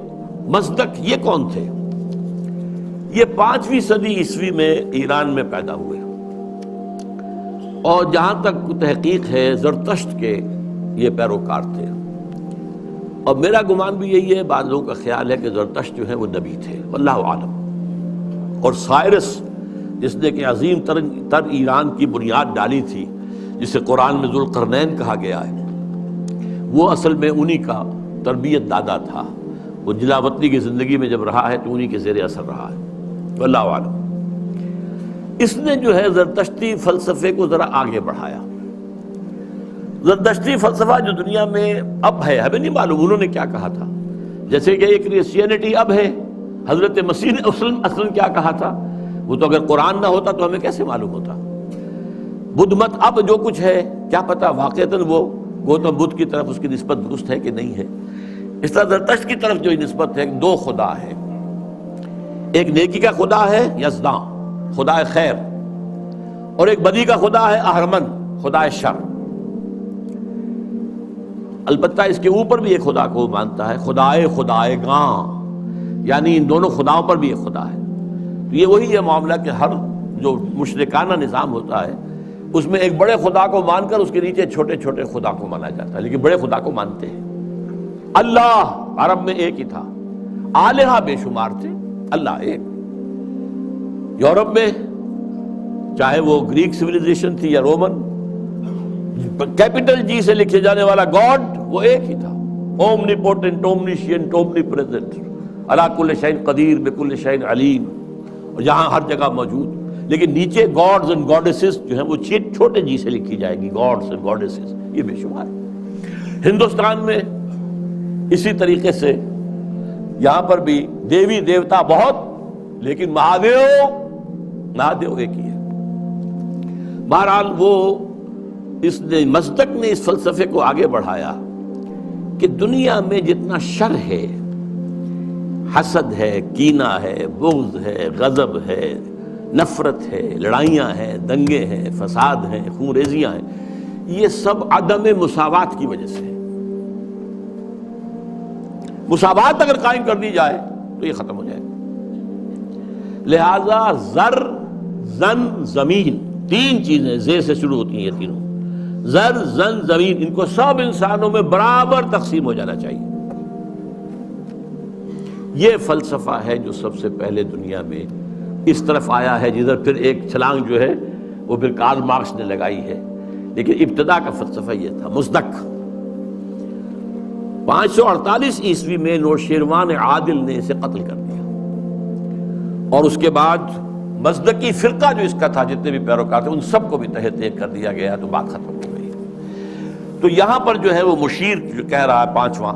مصدق، یہ کون تھے؟ یہ 5ویں صدی عیسوی میں ایران میں پیدا ہوئے، اور جہاں تک تحقیق ہے زرتشت کے یہ پیروکار تھے، اور میرا گمان بھی یہی ہے، بعض لوگوں کا خیال ہے کہ زرتشت جو ہے وہ نبی تھے، واللہ عالم۔ اور سائرس جس نے کہ عظیم تر ایران کی بنیاد ڈالی تھی، جسے قرآن میں ذوالقرنین کہا گیا ہے، وہ اصل میں انہی کا تربیت دادا تھا۔ وہ جلاوطنی کی زندگی میں جب رہا ہے تو انہی کے زیر اثر رہا ہے، واللہ عالم۔ اس نے جو ہے زرتشتی فلسفے کو ذرا آگے بڑھایا۔ زرتشتی فلسفہ جو دنیا میں اب ہے، ہمیں نہیں معلوم انہوں نے کیا کہا تھا، جیسے کہ ایک کرسچینٹی اب ہے، حضرت مسیح نے اصلاً کیا کہا تھا، وہ تو اگر قرآن نہ ہوتا تو ہمیں کیسے معلوم ہوتا۔ بدھ مت اب جو کچھ ہے، کیا پتہ واقعتاً وہ گوتم بدھ کی طرف اس کی نسبت درست ہے کہ نہیں ہے۔ اس طرح زرتشت کی طرف جو نسبت ہے، 2 خدا ہے، ایک نیکی کا خدا ہے یزداں، خدا خیر، اور ایک بدی کا خدا ہے اہرمن، خدا شر۔ البتہ اس کے اوپر بھی ایک خدا کو مانتا ہے، خدائے گاں، یعنی ان دونوں خداؤں پر بھی ایک خدا ہے۔ تو یہ وہی ہے معاملہ کہ ہر جو مشرکانہ نظام ہوتا ہے اس میں ایک بڑے خدا کو مان کر اس کے نیچے چھوٹے چھوٹے خدا کو مانا جاتا ہے، لیکن بڑے خدا کو مانتے ہیں۔ اللہ عرب میں ایک ہی تھا، آلہہ بے شمار تھے، اللہ ایک۔ یورپ میں چاہے وہ گریک سویلائزیشن تھی یا رومن، کیپٹل جی سے لکھے جانے والا گاڈ وہ ایک ہی تھا، اومنیپوٹنٹ، اومنیشینٹ، اومنی پریزنٹ، علی کل شیء قدیر، بکل شیء علیم، اور جہاں ہر جگہ موجود۔ لیکن نیچے گاڈز اینڈ گاڈیسز جو ہیں وہ چھوٹے جی سے لکھی جائے گی، گاڈز اینڈ گاڈیسز، یہ بے شمار۔ ہندوستان میں اسی طریقے سے یہاں پر بھی دیوی دیوتا بہت، لیکن مہادیو ایک ہی ہے۔ بہرحال وہ اس نے مصدق نے اس فلسفے کو آگے بڑھایا کہ دنیا میں جتنا شر ہے، حسد ہے، کینہ ہے، بغض ہے، غضب ہے، نفرت ہے، لڑائیاں ہیں، دنگے ہیں، فساد ہیں، خون ریزیاں ہیں، یہ سب عدم مساوات کی وجہ سے ہے۔ مساوات اگر قائم کر دی جائے تو یہ ختم ہو جائے گا۔ لہذا زر، زن، زمین، 3 چیزیں زے سے شروع ہوتی ہیں، یہ تینوں، زر، زن، زمین، ان کو سب انسانوں میں برابر تقسیم ہو جانا چاہیے۔ یہ فلسفہ ہے جو سب سے پہلے دنیا میں اس طرف آیا ہے، جدھر پھر ایک چھلانگ جو ہے وہ پھر کارل مارکس نے لگائی ہے، لیکن ابتدا کا فلسفہ یہ تھا، مصدق۔ 548 عیسوی میں نوشیروان عادل نے اسے قتل کر دیا، اور اس کے بعد مصدقی فرقہ جو اس کا تھا، جتنے بھی پیروکار تھے، ان سب کو بھی تہہ تیغ کر دیا گیا، تو بات ختم ہو گئی۔ تو یہاں پر جو ہے وہ مشیر جو کہہ رہا ہے 5واں،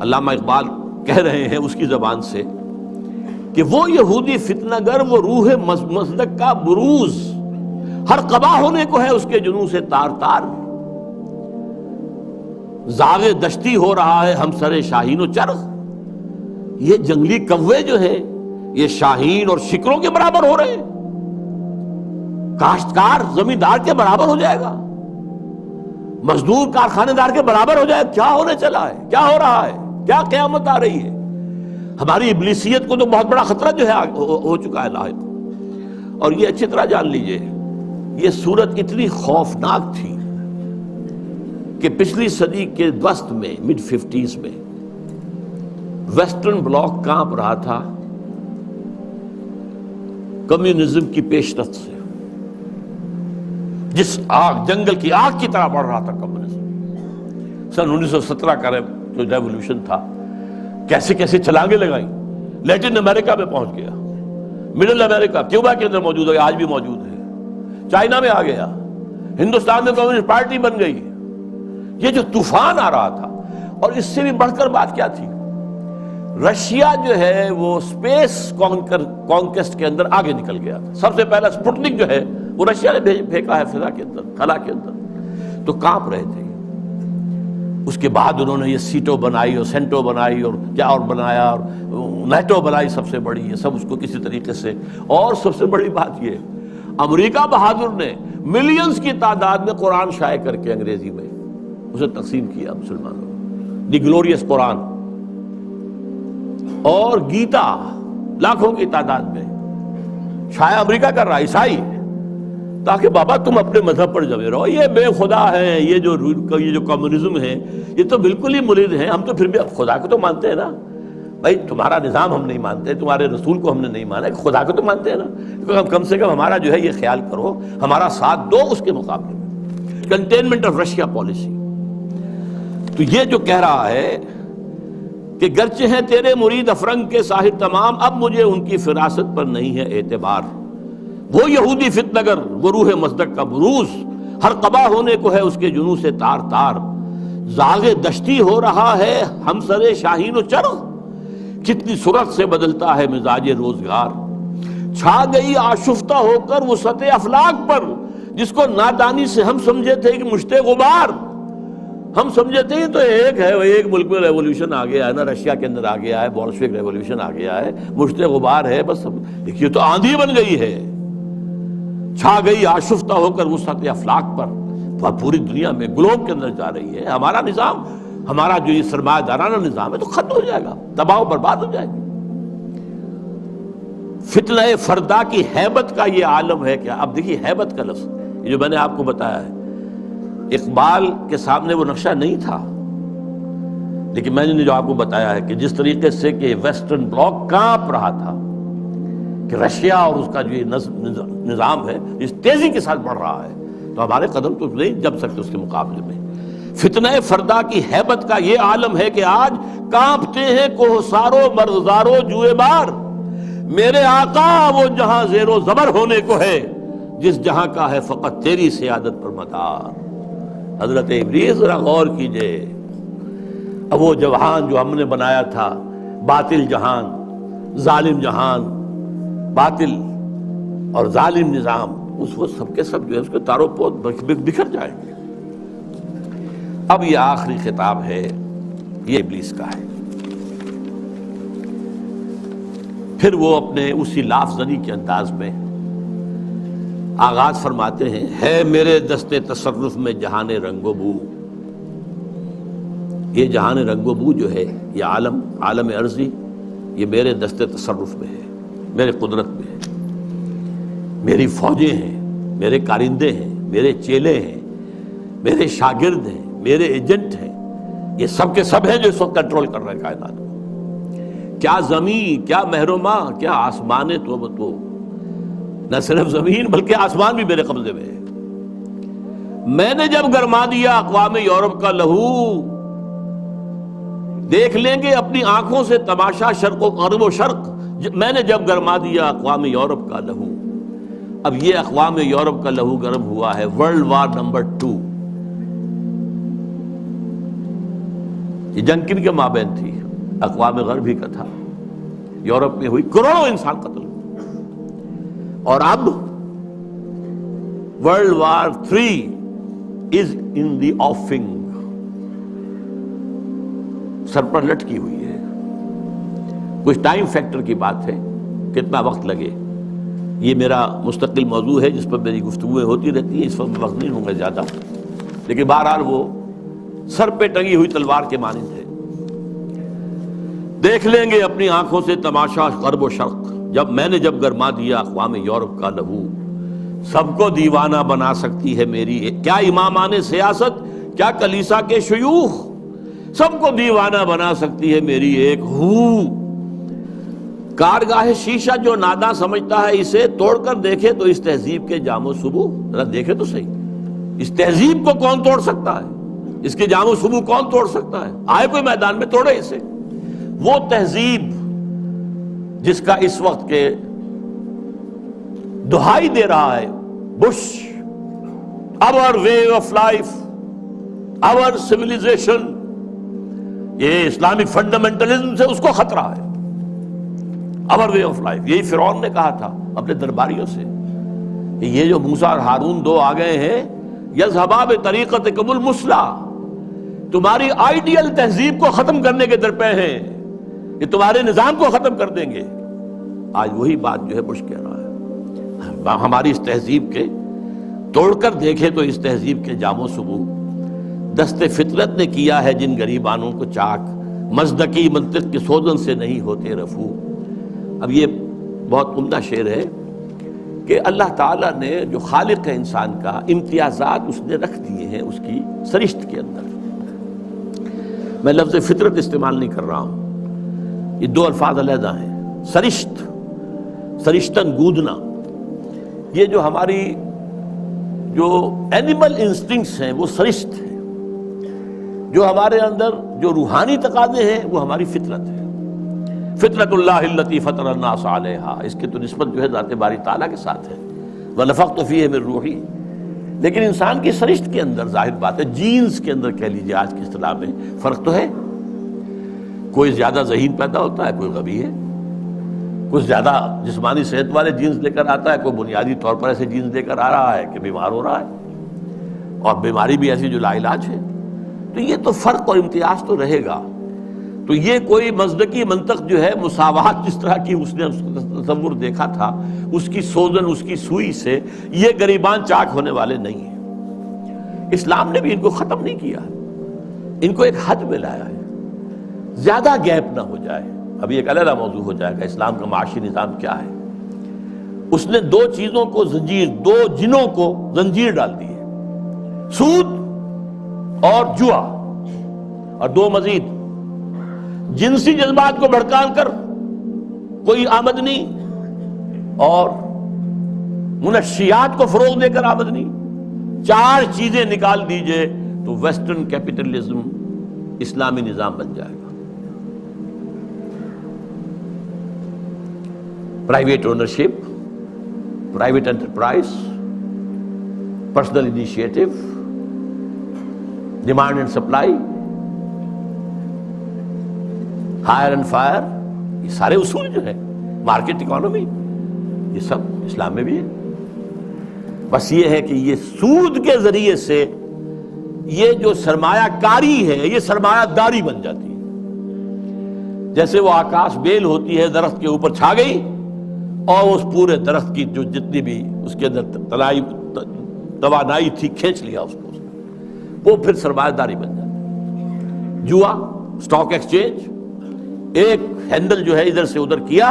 علامہ اقبال کہہ رہے ہیں اس کی زبان سے کہ وہ یہودی فتنہ گر، وہ روح مصدق کا بروز، ہر قبا ہونے کو ہے اس کے جنوں سے تار تار، زاغ دشتی ہو رہا ہے ہم سر شاہین و چرغ۔ یہ جنگلی کوے جو ہیں یہ شاہین اور شکروں کے برابر ہو رہے ہیں، کاشتکار زمیندار کے برابر ہو جائے گا، مزدور کارخانے دار کے برابر ہو جائے گا۔ کیا ہونے چلا ہے، کیا ہو رہا ہے، کیا قیامت آ رہی ہے؟ ہماری ابلیسیت کو تو بہت بڑا خطرہ جو ہے ہو چکا ہے لاحق۔ اور یہ اچھی طرح جان لیجئے، یہ صورت اتنی خوفناک تھی کہ پچھلی صدی کے وسط میں، مڈ 50s میں، ویسٹرن بلاک کانپ رہا تھا کمیونزم کی پیش رفت سے، جس آگ، جنگل کی آگ کی طرح بڑھ رہا تھا کمیونزم۔ سن 1917 کا جو ریولوشن تھا، کیسے کیسے چھلانگیں لگائیں، لیٹن امریکہ میں پہنچ گیا، مڈل امریکہ، کیوبا کے اندر موجود ہے، آج بھی موجود ہے، چائنا میں آ گیا، ہندوستان میں کمیونسٹ پارٹی بن گئی۔ یہ جو طوفان آ رہا تھا، اور اس سے بھی بڑھ کر بات کیا تھی، رشیا جو ہے وہ اسپیس کانکویسٹ کے اندر آگے نکل گیا تھا۔ سب سے پہلا سپوٹنک جو ہے وہ رشیا نے پھینکا ہے فضا کے اندر، خلا کے اندر، تو کانپ رہے تھے۔ اس کے بعد انہوں نے یہ سیٹو بنائی اور سینٹو بنائی اور کیا اور بنایا اور نیٹو بنائی سب سے بڑی، یہ سب اس کو کسی طریقے سے. اور سب سے بڑی بات یہ امریکہ بہادر نے ملینز کی تعداد میں قرآن شائع کر کے انگریزی میں اسے تقسیم کیا مسلمانوں کو، دی گلوریس قرآن اور گیتا لاکھوں کی تعداد میں شائع امریکہ کر رہا عیسائی، تاکہ بابا تم اپنے مذہب پر جمے رہو. یہ بے خدا ہے، یہ جو کمیونزم ہے یہ تو بالکل ہی مرید ہیں. ہم تو پھر بھی خدا کو تو مانتے ہیں نا بھائی، تمہارا نظام ہم نہیں مانتے، تمہارے رسول کو ہم نے نہیں مانا، خدا کو تو مانتے ہیں نا. کم سے کم ہمارا جو ہے یہ خیال کرو، ہمارا ساتھ دو اس کے مقابلے میں. Containment of Russia policy. تو یہ جو کہہ رہا ہے کہ گرچہ ہیں تیرے مرید افرنگ کے ساحر تمام، اب مجھے ان کی فراست پر نہیں ہے اعتبار. وہ یہودی فتنگر، وہ روح مصدق کا بروز، ہر قبا ہونے کو ہے اس کے جنوں سے تار تار. زاغ دشتی ہو رہا ہے ہم سر شاہین و چرغ، کتنی صورت سے بدلتا ہے مزاج روزگار. چھا گئی آشفتہ ہو کر وہ سطح افلاک پر، جس کو نادانی سے ہم سمجھے تھے کہ مشت غبار. ہم سمجھے تھے یہ تو ایک ہے، ایک ملک میں ریولوشن آ گیا ہے نا، رشیا کے اندر آ گیا ہے، بولشوک ریولوشن آ گیا ہے، مشت غبار ہے بس. یہ تو آندھی بن گئی ہے. چھا گئی آشفتہ ہو کر وہ سطح افلاک پر، وہ پوری دنیا میں گلوب کے اندر جا رہی ہے. ہمارا نظام، ہمارا جو یہ سرمایہ دارانہ نظام ہے تو ختم ہو جائے گا، تباہ و برباد ہو جائے گا. فتنہ فردا کی ہیبت کا یہ عالم ہے کیا. اب دیکھیے ہیبت کا لفظ، یہ جو میں نے آپ کو بتایا ہے، اقبال کے سامنے وہ نقشہ نہیں تھا، لیکن میں نے جو آپ کو بتایا ہے کہ جس طریقے سے کہ ویسٹرن بلاک کانپ رہا تھا کہ رشیا اور اس کا جو یہ نظام ہے اس تیزی کے ساتھ بڑھ رہا ہے، تو ہمارے قدم تو نہیں جم سکتے اس کے مقابلے میں. فتنہ فردا کی ہیبت کا یہ عالم ہے کہ آج کانپتے ہیں کوہسارو مرغزارو جوئے بار. میرے آقا وہ جہاں زیر و زبر ہونے کو ہے، جس جہاں کا ہے فقط تیری سیادت پر مدار. حضرت ابلیس ذرا غور کیجئے، اب وہ جہان جو ہم نے بنایا تھا، باطل جہان، ظالم جہان، باطل اور ظالم نظام، وہ سب کے سب جو ہے اس کے تاروں پود بکھر جائیں گے. اب یہ آخری خطاب ہے، یہ ابلیس کا ہے. پھر وہ اپنے اسی لاف زنی کے انداز میں آغاز فرماتے ہیں، ہے میرے دستے تصرف میں جہان رنگ و بو. یہ جہان رنگ و بو جو ہے، یہ عالم ارضی، یہ میرے دستے تصرف میں ہے، میرے قدرت میں ہے. میری فوجیں ہیں، میرے کارندے ہیں، میرے چیلے ہیں، میرے شاگرد ہیں، میرے ایجنٹ ہیں. یہ سب کے سب ہیں جو اس وقت کنٹرول کر رہے ہیں کائنات کو. کیا زمین، کیا مہرما، کیا آسمان تو نہ صرف زمین بلکہ آسمان بھی میرے قبضے میں ہے. میں نے جب گرما دیا اقوام یورپ کا لہو، دیکھ لیں گے اپنی آنکھوں سے تماشا شرق و غرب و شرق. میں نے جب گرما دیا اقوام یورپ کا لہو. اب یہ اقوام یورپ کا لہو گرم ہوا ہے ورلڈ وار نمبر 2. یہ جنگ کن کے مابین تھی؟ اقوام غرب ہی کا تھا. یورپ میں ہوئی، کروڑوں انسان قتل ہوئے. اور اب ورلڈ وار 3 از ان دی آفنگ، سر پر لٹکی ہوئی ہے. کچھ ٹائم فیکٹر کی بات ہے، کتنا وقت لگے. یہ میرا مستقل موضوع ہے جس پر میری گفتگویں ہوتی رہتی ہیں، اس پر وقت نہیں ہوں گے زیادہ، لیکن بہرحال وہ سر پہ ٹنگی ہوئی تلوار کے مانند ہے. دیکھ لیں گے اپنی آنکھوں سے تماشا غرب و شرق، میں نے جب گرما دیا اقوام یورپ کا لہو. سب کو دیوانہ بنا سکتی ہے میری کیا امامان سیاست، کیا کلیسا کے شیوخ. سب کو دیوانہ بنا سکتی ہے میری ایک ہو. کارگاہ شیشہ جو ناداں سمجھتا ہے اسے توڑ کر دیکھے تو اس تہذیب کے جام و صبو. ذرا دیکھے تو صحیح، اس تہذیب کو کون توڑ سکتا ہے؟ اس کے جام و صبو کون توڑ سکتا ہے؟ آئے کوئی میدان میں توڑے اسے. وہ تہذیب جس کا اس وقت کے دہائی دے رہا ہے Bush, our way of life, our civilization، یہ اسلامک فنڈامنٹلزم سے اس کو خطرہ ہے. our way of life، یہی فرعون نے کہا تھا اپنے درباریوں سے کہ یہ جو موسیٰ اور ہارون دو آ گئے ہیں، یذهبا بطریقتکم المثلی، تمہاری آئیڈیل تہذیب کو ختم کرنے کے درپے ہیں، یہ تمہارے نظام کو ختم کر دیں گے۔ آج وہی بات جو ہے بش کہہ رہا ہے، ہماری اس تہذیب کے توڑ کر دیکھے تو اس تہذیب کے جام و سبو دست فطرت نے کیا ہے جن غریبانوں کو چاک، مزدکی منطق کے سوزن سے نہیں ہوتے رفو۔ اب یہ بہت عمدہ شعر ہے کہ اللہ تعالیٰ نے جو خالق ہے انسان کا، امتیازات اس نے رکھ دیے ہیں اس کی سرشت کے اندر۔ میں لفظ فطرت استعمال نہیں کر رہا ہوں، یہ دو الفاظ علیحدہ ہیں۔ سرشت، سرشتن گودنا، یہ جو ہماری جو اینیمل انسٹنکٹس ہیں وہ سرشت ہیں، جو ہمارے اندر جو روحانی تقاضے ہیں وہ ہماری فطرت ہے۔ فطرت اللہ التی فطر الناس علیہا، اس کی تو نسبت جو ہے ذات باری تعالیٰ کے ساتھ ہے، وَنَفَخْتُ فِيهِ مِن روحی۔ لیکن انسان کی سرشت کے اندر ظاہر بات ہے، جینز کے اندر کہہ لیجیے آج کی اصطلاح میں فرق تو ہے۔ کوئی زیادہ ذہین پیدا ہوتا ہے، کوئی غبی ہے، کوئی زیادہ جسمانی صحت والے جینز لے کر آتا ہے، کوئی بنیادی طور پر ایسے جینز لے کر آ رہا ہے کہ بیمار ہو رہا ہے، اور بیماری بھی ایسی جو لا علاج ہے۔ تو یہ تو فرق اور امتیاز تو رہے گا۔ تو یہ کوئی مزدکی منطق جو ہے، مساوات جس طرح کی اس نے تصور دیکھا تھا، اس کی سوزن، اس کی سوئی سے یہ غریبان چاک ہونے والے نہیں ہیں۔ اسلام نے بھی ان کو ختم نہیں کیا، ان کو ایک حد میں لایا ہے، زیادہ گیپ نہ ہو جائے۔ ابھی ایک علیحدہ موضوع ہو جائے گا اسلام کا معاشی نظام کیا ہے۔ اس نے دو چیزوں کو زنجیر، دو جنوں کو زنجیر ڈال دی ہے، سود اور جوا، اور دو مزید، جنسی جذبات کو بھڑکا کر کوئی آمدنی، اور منشیات کو فروغ دے کر آمدنی، چار چیزیں نکال دیجئے تو ویسٹرن کیپٹلزم اسلامی نظام بن جائے گا۔ Private ownership, private enterprise, personal initiative, demand and supply, hire and fire, یہ سارے اصول جو ہے، مارکیٹ اکانومی، یہ سب اسلام میں بھی ہے۔ بس یہ ہے کہ یہ سود کے ذریعے سے یہ جو سرمایہ کاری ہے یہ سرمایہ داری بن جاتی ہے۔ جیسے وہ آکاش بیل ہوتی ہے، درخت کے اوپر چھا گئی اور اس پورے درخت کی جو جتنی بھی اس کے اندر توانائی تھی کھینچ لیا اس کو، وہ پھر سرمایہ داری بن جاتی ہے۔ جوا، سٹاک ایکسچینج، ایک ہینڈل جو ہے ادھر سے ادھر کیا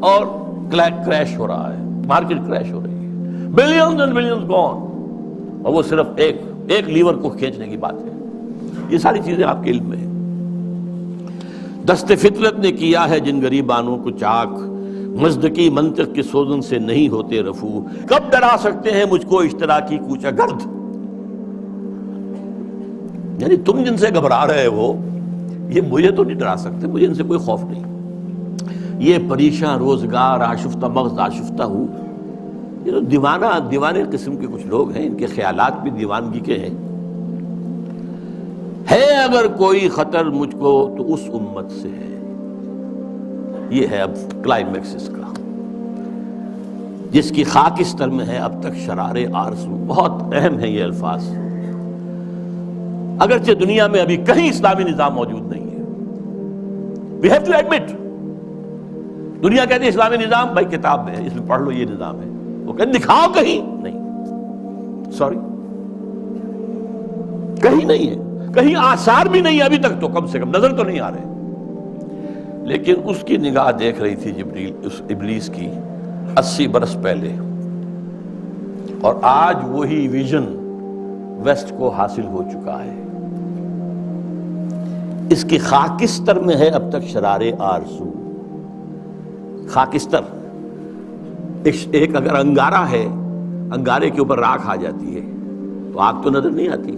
اور کریش ہو رہا ہے، مارکیٹ کریش ہو رہی ہے، بلینز اینڈ بلینز گون، اور وہ صرف ایک لیور کو کھینچنے کی بات ہے۔ یہ ساری چیزیں آپ کے علم میں ہیں۔ دست فطرت نے کیا ہے جن غریبانوں کو چاک، مزدکی منطق کے سوزن سے نہیں ہوتے رفو۔ کب ڈرا سکتے ہیں مجھ کو اشتراکی کوچہ گرد، یعنی تم جن سے گھبرا رہے ہو یہ مجھے تو نہیں ڈرا سکتے، مجھے ان سے کوئی خوف نہیں۔ یہ پریشاں روزگار آشفتہ مغز آشفتہ ہوں، یہ تو دیوانے قسم کے کچھ لوگ ہیں، ان کے خیالات بھی دیوانگی کے ہیں۔ ہے اگر کوئی خطر مجھ کو تو اس امت سے ہے۔ یہ ہے اب کلائمیکس اس کا، جس کی خاکستر میں ہے اب تک شرار آرزو۔ بہت اہم ہے یہ الفاظ، اگرچہ دنیا میں ابھی کہیں اسلامی نظام موجود نہیں ہے۔ We have to admit، دنیا کہتی ہے اسلامی نظام، بھائی کتاب میں ہے، اس میں پڑھ لو یہ نظام ہے، وہ کہتے دکھاؤ کہیں، نہیں، سوری، کہیں نہیں ہے، کہیں آثار بھی نہیں ہے ابھی تک، تو کم سے کم نظر تو نہیں آ رہے۔ لیکن اس کی نگاہ دیکھ رہی تھی جبریل، اس ابلیس کی 80 برس پہلے، اور آج وہی ویژن ویسٹ کو حاصل ہو چکا ہے۔ اس کی خاکستر میں ہے اب تک شرار آرزو۔ خاکستر ایک اگر انگارہ ہے، انگارے کے اوپر راکھ آ جاتی ہے تو آگ تو نظر نہیں آتی،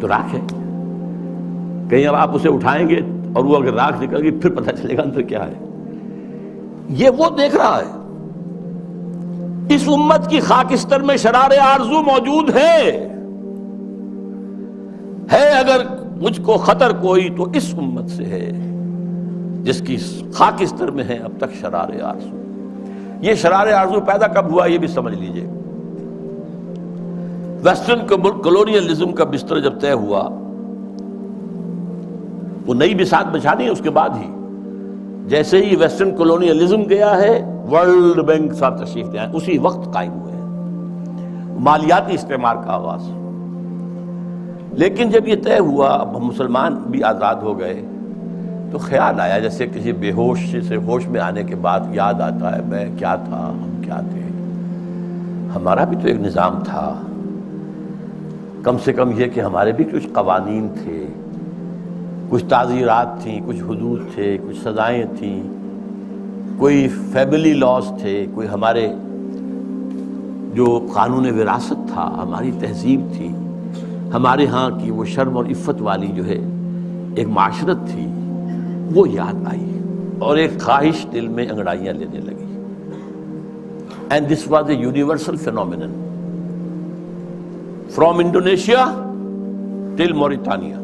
تو راکھ ہے، کہیں اب آپ اسے اٹھائیں گے اور وہ اگر راکھ نکل گئی پھر پتہ چلے گا اندر کیا ہے۔ یہ وہ دیکھ رہا ہے، اس امت کی خاکستر میں شرار آرزو موجود ہے اگر مجھ کو خطر کوئی تو اس امت سے ہے جس کی خاکستر میں ہے اب تک شرار آرزو۔ یہ شرار آرزو پیدا کب ہوا یہ بھی سمجھ لیجئے۔ ویسٹرن کلونیلزم کا بستر جب طے ہوا، وہ نئی بساط بچھانی ہے اس کے بعد ہی، جیسے ہی ویسٹرن کلونیلزم گیا ہے ورلڈ بینک صاحب تشریف لے آئے، اسی وقت قائم ہوئے ہیں، مالیاتی استعمار کا آغاز۔ لیکن جب یہ طے ہوا، اب ہم مسلمان بھی آزاد ہو گئے، تو خیال آیا جیسے کسی بے ہوش سے ہوش میں آنے کے بعد یاد آتا ہے میں کیا تھا، ہم کیا تھے، ہمارا بھی تو ایک نظام تھا، کم سے کم یہ کہ ہمارے بھی کچھ قوانین تھے، کچھ تعزیرات تھیں، کچھ حدود تھے، کچھ سزائیں تھیں، کوئی فیملی لاز تھے، کوئی ہمارے جو قانون وراثت تھا، ہماری تہذیب تھی، ہمارے ہاں کی وہ شرم اور عفت والی جو ہے ایک معاشرت تھی، وہ یاد آئی اور ایک خواہش دل میں انگڑائیاں لینے لگی۔ And this was a universal phenomenon from Indonesia till Mauritania.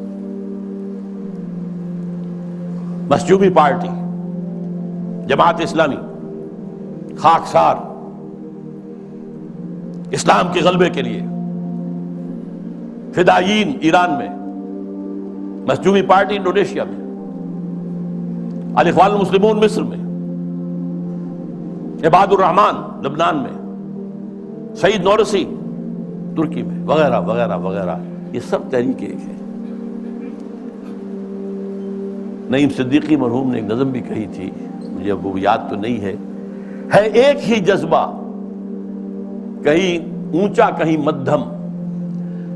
مسجوبی پارٹی، جماعت اسلامی، خاکسار، اسلام کے غلبے کے لیے فدائیین ایران میں، مسجوبی پارٹی انڈونیشیا میں، الاخوان المسلمون مصر میں، عباد الرحمان لبنان میں، سعید نورسی ترکی میں، وغیرہ وغیرہ وغیرہ، یہ سب تحریک ایک ہے۔ نعیم صدیقی مرحوم نے ایک نظم بھی کہی تھی، مجھے اب وہ یاد تو نہیں ہے ایک ہی جذبہ، کہیں اونچا کہیں مدھم،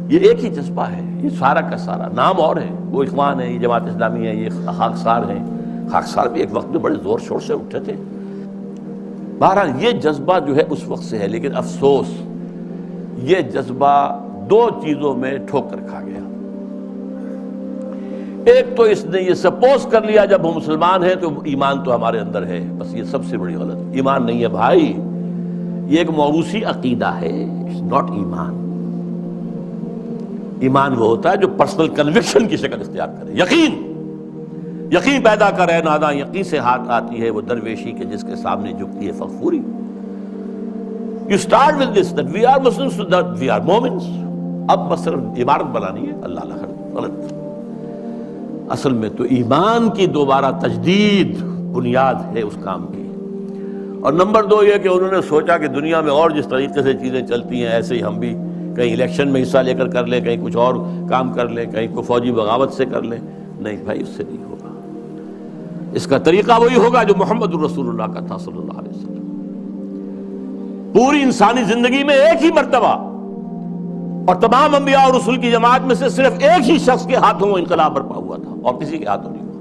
یہ ایک ہی جذبہ ہے، یہ سارا کا سارا، نام اور ہے، وہ اخوان ہے، یہ جماعت اسلامی ہے، یہ خاکسار ہیں، خاکسار بھی ایک وقت میں بڑے زور شور سے اٹھے تھے۔ بہرحال یہ جذبہ جو ہے اس وقت سے ہے، لیکن افسوس یہ جذبہ دو چیزوں میں ٹھوکر کھا گیا۔ ایک تو اس نے یہ سپوز کر لیا جب ہم مسلمان ہیں تو ایمان تو ہمارے اندر ہے، بس یہ سب سے بڑی غلط، ایمان نہیں ہے بھائی، یہ ایک موروثی عقیدہ ہے، اٹس ناٹ ایمان۔ ایمان وہ ہوتا ہے جو پرسنل کنوکشن کی شکل اختیار کرے، یقین پیدا کرے، ناداں یقین سے ہاتھ آتی ہے وہ درویشی کے جس کے سامنے جھکتی ہے فغفوری۔ You start with this that we are Muslims, that we are Momins۔ اب بس صرف عبارت بنانی ہے، اللہ نہ کرے غلط۔ اصل میں تو ایمان کی دوبارہ تجدید بنیاد ہے اس کام کی۔ اور نمبر دو یہ کہ انہوں نے سوچا کہ دنیا میں اور جس طریقے سے چیزیں چلتی ہیں ایسے ہی ہم بھی کہیں الیکشن میں حصہ لے کر لیں، کہیں کچھ اور کام کر لیں، کہیں کوئی فوجی بغاوت سے کر لیں۔ نہیں بھائی، اس سے نہیں ہوگا، اس کا طریقہ وہی ہوگا جو محمد الرسول اللہ کا تھا صلی اللہ علیہ وسلم۔ پوری انسانی زندگی میں ایک ہی مرتبہ، اور تمام انبیاء اور رسول کی جماعت میں سے صرف ایک ہی شخص کے ہاتھوں وہ انقلاب برپا ہوا تھا، اور کسی کے ہاتھوں نہیں ہوا،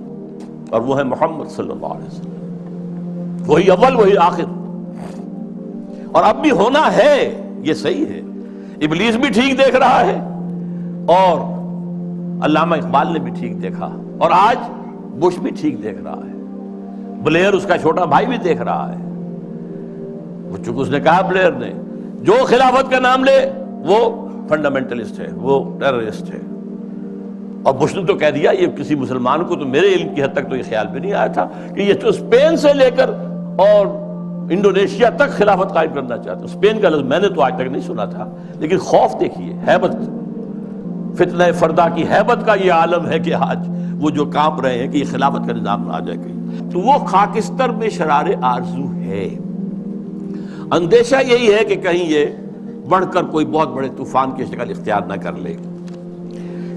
اور وہ ہے محمد صلی اللہ علیہ وسلم۔ وہی اول، وہی آخر، اور اب بھی ہونا ہے، یہ صحیح ہے۔ ابلیس بھی ٹھیک دیکھ رہا ہے، اور علامہ اقبال نے بھی ٹھیک دیکھا، اور آج بش بھی ٹھیک دیکھ رہا ہے، بلیر اس کا چھوٹا بھائی بھی دیکھ رہا ہے۔ وہ چونکہ اس نے کہا، بلیر نے، جو خلافت کا نام لے وہ فنڈامنٹلسٹ ہے، وہ ٹیررسٹ ہے، اور بش نے تو کہہ دیا، یہ کسی مسلمان کو تو میرے علم کی حد تک تو یہ خیال بھی نہیں آیا تھا کہ یہ تو اسپین سے لے کر اور انڈونیشیا تک خلافت قائم کرنا چاہتا۔ اسپین کا لفظ میں نے تو آج تک نہیں سنا تھا، لیکن خوف دیکھیے، ہیبت، فتنہ فردا کی ہیبت کا یہ عالم ہے کہ آج وہ جو کانپ رہے ہیں کہ یہ خلافت کا نظام آ جائے گی، تو وہ خاکستر میں شرار آرزو ہے۔ اندیشہ یہی ہے کہ کہیں یہ بڑھ کر کوئی بہت بڑے طوفان کی شکل اختیار نہ کر لے۔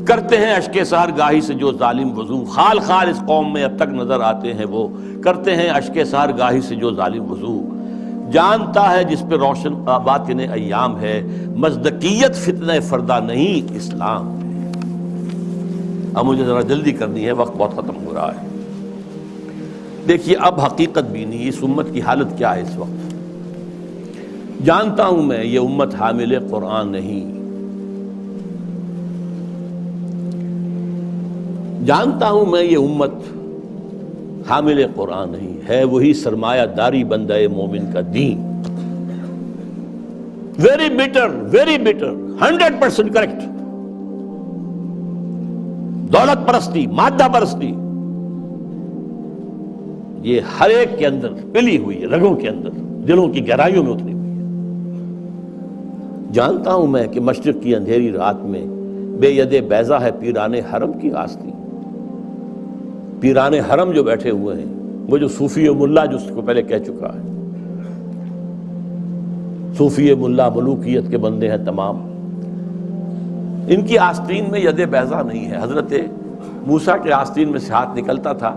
کرتے ہیں اشک سحر گاہی سے جو ظالم وضو، خال خال اس قوم میں اب تک نظر آتے ہیں وہ، کرتے ہیں اشک سحر گاہی سے جو ظالم وضو، جانتا ہے جس پہ روشن باطن ایام ہے، مصداقیت فتنہ فردا نہیں اسلام ہے۔ اب مجھے ذرا جلدی کرنی ہے، وقت بہت ختم ہو رہا ہے۔ دیکھیے اب حقیقت بھی نہیں، اس امت کی حالت کیا ہے اس وقت۔ جانتا ہوں میں یہ امت حامل قرآن نہیں، جانتا ہوں میں یہ امت حامل قرآن نہیں ہے، وہی سرمایہ داری بندہ مومن کا دین۔ Very better, very better, 100% correct. دولت پرستی، مادہ پرستی، یہ ہر ایک کے اندر پلی ہوئی ہے، رگوں کے اندر، دلوں کی گہرائیوں میں اتری ہوئی ہے۔ جانتا ہوں میں کہ مشرق کی اندھیری رات میں بے ید بیضا ہے پیران حرم کی آستین. پیران حرم جو بیٹھے ہوئے ہیں، وہ جو صوفی ملا جو اس کو پہلے کہہ چکا ہے، صوفی ملا ملوکیت کے بندے ہیں تمام، ان کی آستین میں ید بیضا نہیں ہے. حضرت موسیٰ کے آستین میں سے ہاتھ نکلتا تھا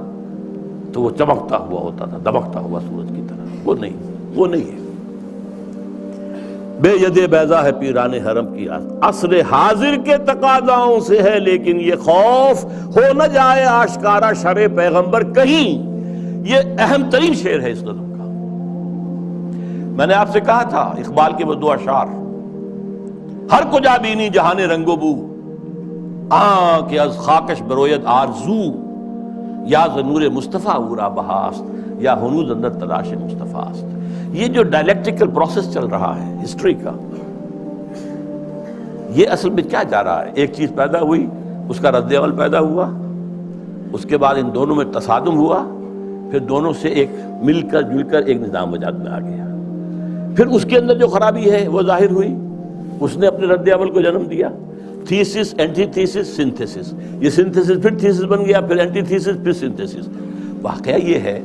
تو وہ چمکتا ہوا ہوتا تھا، دمکتا ہوا سورج کی طرح. وہ نہیں ہے. بے ید بیضا ہے پیران حرم کی عصر حاضر کے تقاضاؤں سے ہے، لیکن یہ خوف ہو نہ جائے آشکارا شرع پیغمبر کہیں. یہ اہم ترین شعر ہے اس نظم کا. میں نے آپ سے کہا تھا اقبال کے وہ دو اشعار، ہر کجا بینی جہان رنگ و بو، کہ از خاکش بروید آرزو، یا ز نور مصطفیٰ اورا بہاست، یا ہنوز اندر تلاش مصطفیٰ است. یہ جو ڈائلیکٹیکل پروسیس چل رہا ہے ہسٹری کا، یہ اصل میں کیا جا رہا ہے؟ ایک چیز پیدا ہوئی، اس کا رد عمل پیدا ہوا، اس کے بعد ان دونوں میں تصادم ہوا، پھر دونوں سے ایک مل کر جل کر ایک نظام وجود میں آ گیا. پھر اس کے اندر جو خرابی ہے وہ ظاہر ہوئی، اس نے اپنے رد عمل کو جنم دیا. Thesis, antithesis, synthesis. یہ سنتھیسس پھر تھیسس بن گیا، پھر اینٹی تھیسس، پھر سنتھیسس. واقعہ یہ ہے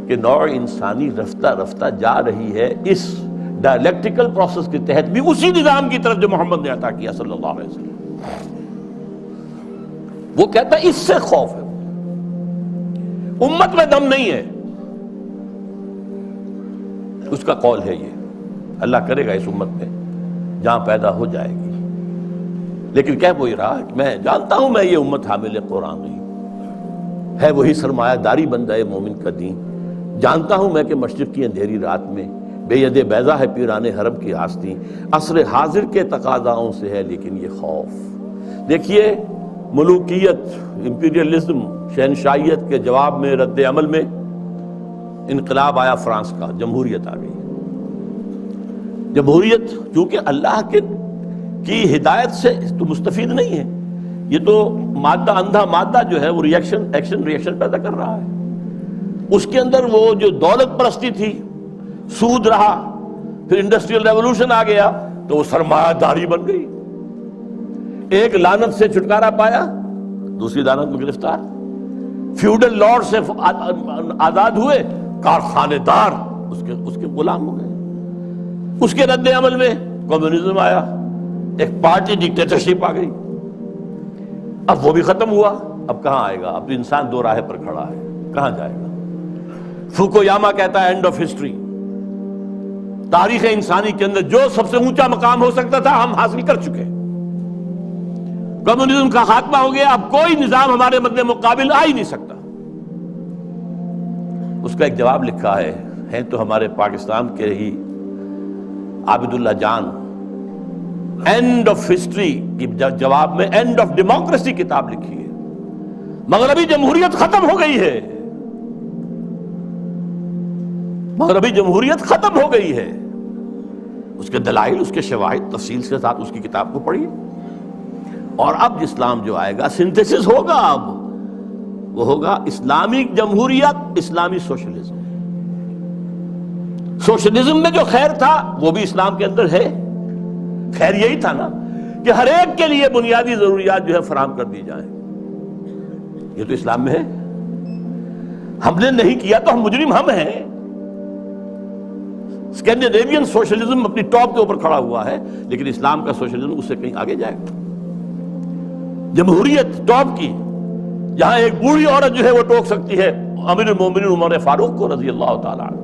کہ نوع انسانی رفتہ رفتہ جا رہی ہے اس ڈائلیکٹیکل پروسیس کے تحت بھی اسی نظام کی طرف جو محمد نے عطا کیا صلی اللہ علیہ وسلم. وہ کہتا ہے اس سے خوف ہے، امت میں دم نہیں ہے. اس کا قول ہے یہ، اللہ کرے گا اس امت میں جہاں پیدا ہو جائے گی. لیکن کہہ وہی رہا کہ میں جانتا ہوں میں یہ امت حامل قرآن نہیں ہے، وہی سرمایہ داری بندہ مومن کا دین. جانتا ہوں میں کہ مشرق کی اندھیری رات میں بے ید بیضا ہے پیران حرم کی آستین، عصر حاضر کے تقاضاؤں سے ہے لیکن یہ خوف. دیکھیے ملوکیت، امپیریلزم، شہنشاہیت کے جواب میں رد عمل میں انقلاب آیا فرانس کا، جمہوریت آ گئی. جمہوریت چونکہ اللہ کی ہدایت سے تو مستفید نہیں ہے، یہ تو مادہ اندھا مادہ جو ہے وہ ایکشن ریئیکشن پیدا کر رہا ہے. اس کے اندر وہ جو دولت پرستی تھی، سود رہا، پھر انڈسٹریل ریولوشن آ گیا تو وہ سرمایہ داری بن گئی. ایک لعنت سے چھٹکارا پایا، دوسری لعنت میں گرفتار. فیوڈل لارڈ سے آزاد ہوئے، کارخانے دار اس کے غلام ہو گئے. اس کے رد عمل میں کمیونزم آیا، ایک پارٹی ڈکٹیٹرشپ آ گئی. اب وہ بھی ختم ہوا. اب کہاں آئے گا؟ اب انسان دو راہ پر کھڑا ہے، کہاں جائے گا؟ فوکویاما کہتا ہے اینڈ آف ہسٹری. تاریخ انسانی کے اندر جو سب سے اونچا مقام ہو سکتا تھا ہم حاصل کر چکے. کمیونزم کا خاتمہ ہو گیا، اب کوئی نظام ہمارے مد مقابل آ ہی نہیں سکتا. اس کا ایک جواب لکھا ہے تو ہمارے پاکستان کے ہی عابد اللہ جان، اینڈ آف ہسٹری کی جواب میں اینڈ آف ڈیموکریسی کتاب لکھی ہے. مغربی جمہوریت ختم ہو گئی ہے، مغربی جمہوریت ختم ہو گئی ہے. اس کے دلائل، اس کے شواہد تفصیل کے ساتھ اس کی کتاب کو پڑھیے. اور اب اسلام جو آئے گا سنتھیسس ہوگا، اب وہ ہوگا اسلامی جمہوریت، اسلامی سوشلزم. سوشلزم میں جو خیر تھا وہ بھی اسلام کے اندر ہے. خیر یہی تھا نا کہ ہر ایک کے لیے بنیادی ضروریات جو ہے فراہم کر دی جائیں. یہ تو اسلام میں ہے. ہم نے نہیں کیا تو ہم مجرم ہم ہیں. اسکینڈینیوین سوشلزم اپنی ٹاپ کے اوپر کھڑا ہوا ہے، لیکن اسلام کا سوشلزم اس سے کہیں آگے جائے گا. جمہوریت ٹاپ کی، جہاں ایک بوڑھی عورت جو ہے وہ ٹوک سکتی ہے امیر المومنین عمر فاروق کو رضی اللہ تعالیٰ عنہ.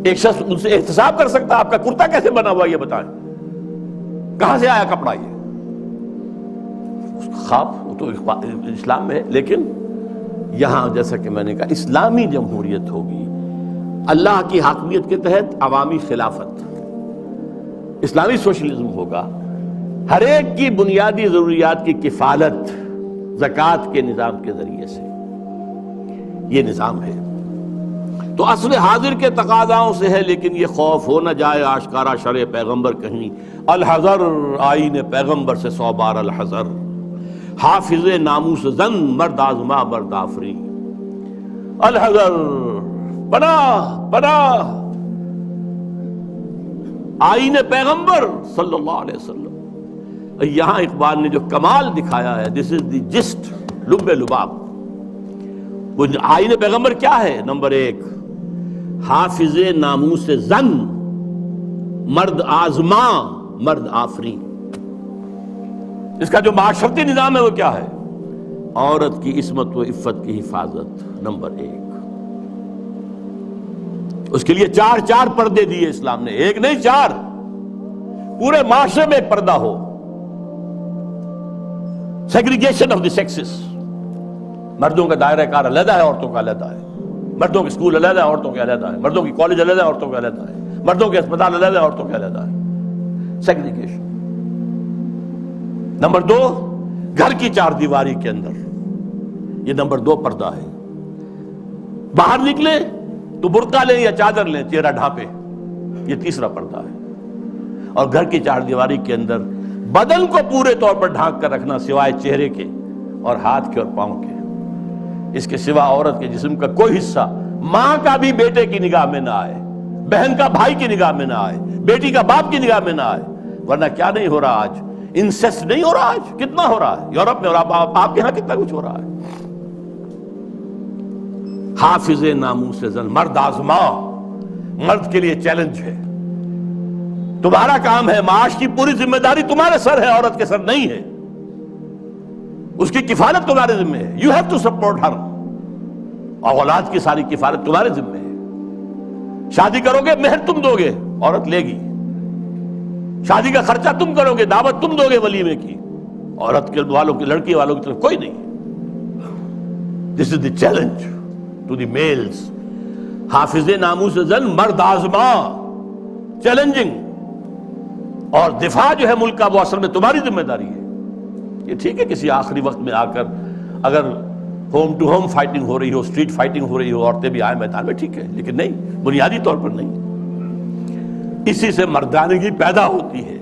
ایک شخص ان سے احتساب کر سکتا آپ کا کرتا کیسے بنا ہوا یہ بتائیں، کہاں سے آیا کپڑا؟ یہ اس کا خواب وہ تو اسلام میں ہے. لیکن یہاں جیسا کہ میں نے کہا اسلامی جمہوریت ہوگی، اللہ کی حاکمیت کے تحت عوامی خلافت. اسلامی سوشلزم ہوگا، ہر ایک کی بنیادی ضروریات کی کفالت زکوٰۃ کے نظام کے ذریعے سے. یہ نظام ہے. تو عصر حاضر کے تقاضاؤں سے ہے لیکن یہ خوف ہو نہ جائے آشکارا شرع پیغمبر کہیں. الحذر آئین پیغمبر سے 100 بار الحذر، حافظ ناموس زن مرد آزما مرد آفری. الحذر، پناہ پناہ. آئین پیغمبر صلی اللہ علیہ وسلم. یہاں اقبال نے جو کمال دکھایا ہے، دس از دی جسٹ، لب لباب. وہ آئین پیغمبر کیا ہے؟ نمبر 1، حافظ ناموس زن، مرد آزما مرد آفرین. اس کا جو معاشرتی نظام ہے وہ کیا ہے؟ عورت کی عصمت و عفت کی حفاظت نمبر 1. اس کے لیے 4 پردے دیے اسلام نے، 1 نہیں 4. پورے معاشرے میں ایک پردہ ہو. سیگریگیشن آف دی سیکسز، مردوں کا دائرہ کار علیحدہ ہے، عورتوں کا علیحدہ ہے. مردوں کے اسکول علیحدہ ہے، عورتوں کے علیحدہ ہے. مردوں کی کالج علیحدہ ہے، عورتوں کے علیحدہ ہے. مردوں کے اسپتال علیحدہ ہے، عورتوں کے علیحدہ ہے. سیگریگیشن. نمبر 2، گھر کی 4 دیواری کے اندر، یہ نمبر 2 پردہ ہے. باہر نکلے تو برقع لیں یا چادر لیں، چہرہ ڈھانپے، یہ تیسرا پردہ ہے. اور گھر کی 4 دیواری کے اندر بدن کو پورے طور پر ڈھانک کر رکھنا، سوائے چہرے کے اور ہاتھ کے اور پاؤں کے. اس کے سوا عورت کے جسم کا کوئی حصہ ماں کا بھی بیٹے کی نگاہ میں نہ آئے، بہن کا بھائی کی نگاہ میں نہ آئے، بیٹی کا باپ کی نگاہ میں نہ آئے. ورنہ کیا نہیں ہو رہا آج؟ انسیسٹ نہیں ہو رہا آج؟ کتنا ہو رہا ہے یورپ میں، اور آپ کے ہاں کتنا کچھ ہو رہا ہے. حافظ ناموس زن، مرد آزما، مرد کے لیے چیلنج ہے. تمہارا کام ہے، معاش کی پوری ذمہ داری تمہارے سر ہے، عورت کے سر نہیں ہے. اس کی کفالت تمہارے ذمہ ہے. یو ہیو ٹو سپورٹ ہر. اور اولاد کی ساری کفالت تمہارے ذمہ ہے. شادی کرو گے، مہر تم دو گے، عورت لے گی. شادی کا خرچہ تم کرو گے، دعوت تم دو گے ولیمے کی. عورت کے والوں کی، لڑکی والوں کی طرف کوئی نہیں. This is the challenge to the males. حافظ ناموس زن، مرد آزما، چیلنجنگ. اور دفاع جو ہے ملک کا، وہ اصل میں تمہاری ذمہ داری ہے. یہ ٹھیک ہے کسی آخری وقت میں آ کر اگر ہوم ٹو ہوم فائٹنگ ہو رہی ہو، اسٹریٹ فائٹنگ ہو رہی ہو، عورتیں بھی آئیں میدان میں، ٹھیک ہے، لیکن نہیں، بنیادی طور پر نہیں. اسی سے مردانگی پیدا ہوتی ہے.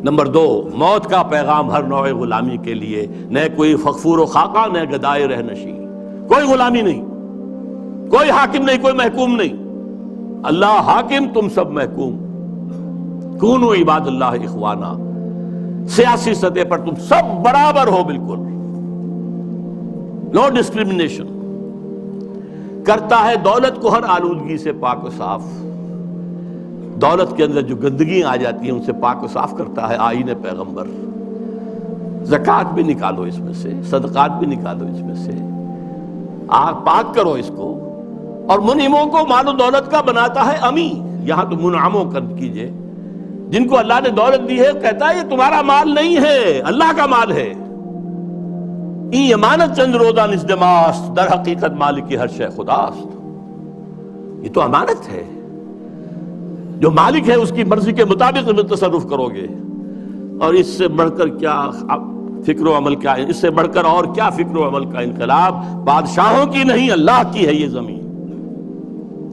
نمبر 2، موت کا پیغام ہر نوع غلامی کے لیے. نہ کوئی فخفور و خاکہ، نہ گدائے رہنشی. کوئی غلامی نہیں، کوئی حاکم نہیں، کوئی محکوم نہیں. اللہ حاکم، تم سب محکوم. کونوا عباد اللہ اخوانا. سیاسی سطح پر تم سب برابر ہو، بالکل نو ڈسکریمنیشن. کرتا ہے دولت کو ہر آلودگی سے پاک و صاف. دولت کے اندر جو گندگی آ جاتی ہیں ان سے پاک و صاف کرتا ہے آئین پیغمبر. زکوٰۃ بھی نکالو اس میں سے، صدقات بھی نکالو اس میں سے، پاک کرو اس کو. اور منعموں کو مال و دولت کا بناتا ہے امی. یہاں تو منعموں کر کیجئے. جن کو اللہ نے دولت دی ہے کہتا ہے یہ تمہارا مال نہیں ہے، اللہ کا مال ہے. ای امانت چند روزہ نزدماست، در حقیقت مالک ہر شے خداست. یہ تو امانت ہے. جو مالک ہے اس کی مرضی کے مطابق تصرف کرو گے. اور اس سے بڑھ کر کیا فکر و عمل کا، اس سے بڑھ کر اور کیا فکر و عمل کا انقلاب. بادشاہوں کی نہیں، اللہ کی ہے یہ زمین.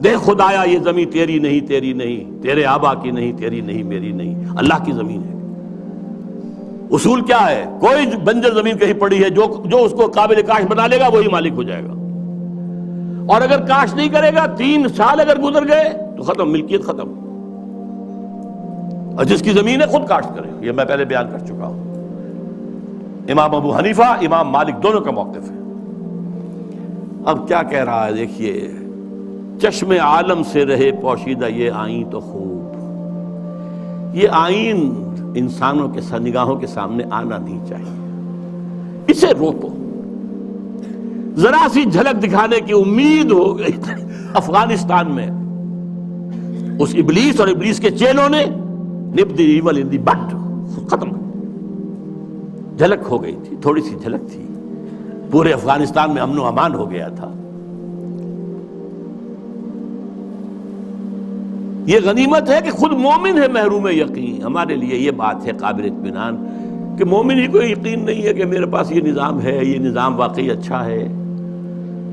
دیکھ خدایا یہ زمین تیری نہیں، تیری نہیں، تیرے آبا کی نہیں، تیری نہیں، میری نہیں، اللہ کی زمین ہے. اصول کیا ہے؟ کوئی بنجر زمین کہیں پڑی ہے، جو اس کو قابل کاشت بنا لے گا وہی مالک ہو جائے گا. اور اگر کاشت نہیں کرے گا، 3 سال اگر گزر گئے تو ختم، ملکیت ختم. اور جس کی زمین ہے خود کاشت کرے. یہ میں پہلے بیان کر چکا ہوں. امام ابو حنیفہ، امام مالک دونوں کا موقف ہے. اب کیا کہہ رہا ہے دیکھیے. چشم عالم سے رہے پوشیدہ یہ آئین تو خوب. یہ آئین انسانوں کے نگاہوں کے سامنے آنا نہیں چاہیے. اسے روکو. ذرا سی جھلک دکھانے کی امید ہو گئی افغانستان میں اس ابلیس اور ابلیس کے چیلوں نے نپ دی ایول ان دی بٹ، ختم. جھلک ہو گئی تھی، تھوڑی سی جھلک تھی. پورے افغانستان میں امن و امان ہو گیا تھا. یہ غنیمت ہے کہ خود مومن ہے محروم یقین. ہمارے لیے یہ بات ہے قابل اطمینان کہ مومن ہی کوئی یقین نہیں ہے کہ میرے پاس یہ نظام ہے، یہ نظام واقعی اچھا ہے.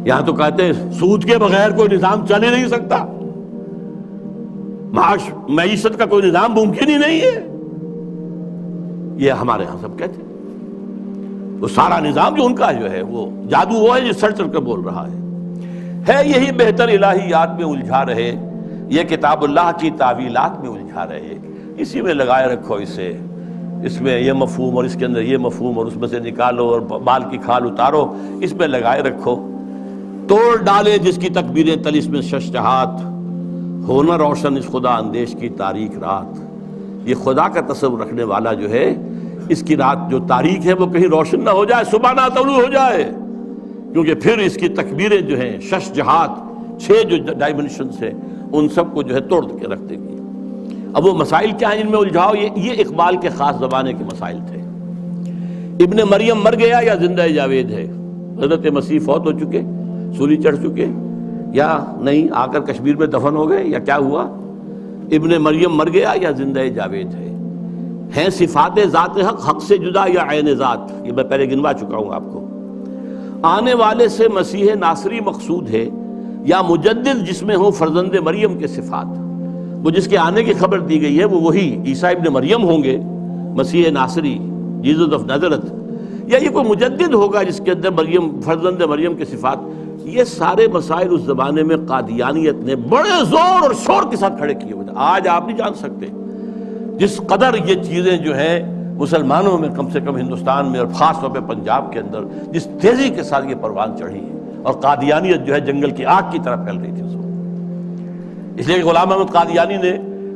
یہاں تو کہتے ہیں سود کے بغیر کوئی نظام چل ہی نہیں سکتا، معیشت کا کوئی نظام ممکن ہی نہیں ہے. یہ ہمارے ہاں سب کہتے ہیں. وہ سارا نظام جو ان کا جو ہے وہ جادو وہ ہے جو سر چل کر بول رہا ہے. یہی بہتر الہیات میں الجھا رہے یہ کتاب اللہ کی تعویلات میں الجھا رہے، اسی میں لگائے رکھو اسے، اس میں یہ مفہوم اور اس کے اندر یہ مفہوم اور اس میں سے نکالو اور بال کی کھال اتارو، اس میں لگائے رکھو، توڑ ڈالے جس کی تکبیریں طلسم ششجہات، ہونا روشن اس خدا اندیش کی تاریک رات۔ یہ خدا کا تصور رکھنے والا جو ہے، اس کی رات جو تاریک ہے وہ کہیں روشن نہ ہو جائے، صبح نہ طلوع ہو جائے، کیونکہ پھر اس کی تکبیریں جو ہیں ششجہات، 6 جو ڈائمنشنز ہیں، ان سب کو جو ہے توڑ کے رکھ دے گی۔ اب وہ مسائل کیا ہیں جن میں الجھاؤ؟ یہ اقبال کے خاص زمانے کے مسائل تھے۔ ابن مریم مر گیا یا زندہ جاوید ہے؟ حضرت مسیح فوت ہو چکے، سولی چڑھ چکے، یا نہیں آ کر کشمیر میں دفن ہو گئے، یا کیا ہوا؟ ابن مریم مر گیا یا زندہ جاوید ہے؟ ہیں صفات ذات حق حق سے جدا یا عین ذات؟ یہ میں پہلے گنوا چکا ہوں آپ کو۔ آنے والے سے مسیح ناصری مقصود ہے یا مجدد جس میں ہوں فرزند مریم کے صفات؟ وہ جس کے آنے کی خبر دی گئی ہے وہ وہی عیسیٰ ابن مریم ہوں گے، مسیح ناصری، جیزس آف نازرت، یا یہ کوئی مجدد ہوگا جس کے اندر مریم، فرزند مریم کے صفات؟ یہ سارے مسائل اس زمانے میں قادیانیت نے بڑے زور اور شور کے ساتھ کھڑے کیے ہوئے تھے۔ آج آپ نہیں جان سکتے جس قدر یہ چیزیں جو ہیں مسلمانوں میں، کم سے کم ہندوستان میں اور خاص طور پہ پنجاب کے اندر، جس تیزی کے ساتھ یہ پروان چڑھی ہے، اور قادیانیت جو ہے جنگل کی آگ کی طرح پھیل رہی تھی اس وقت۔ اس لیے کہ غلام احمد قادیانی نے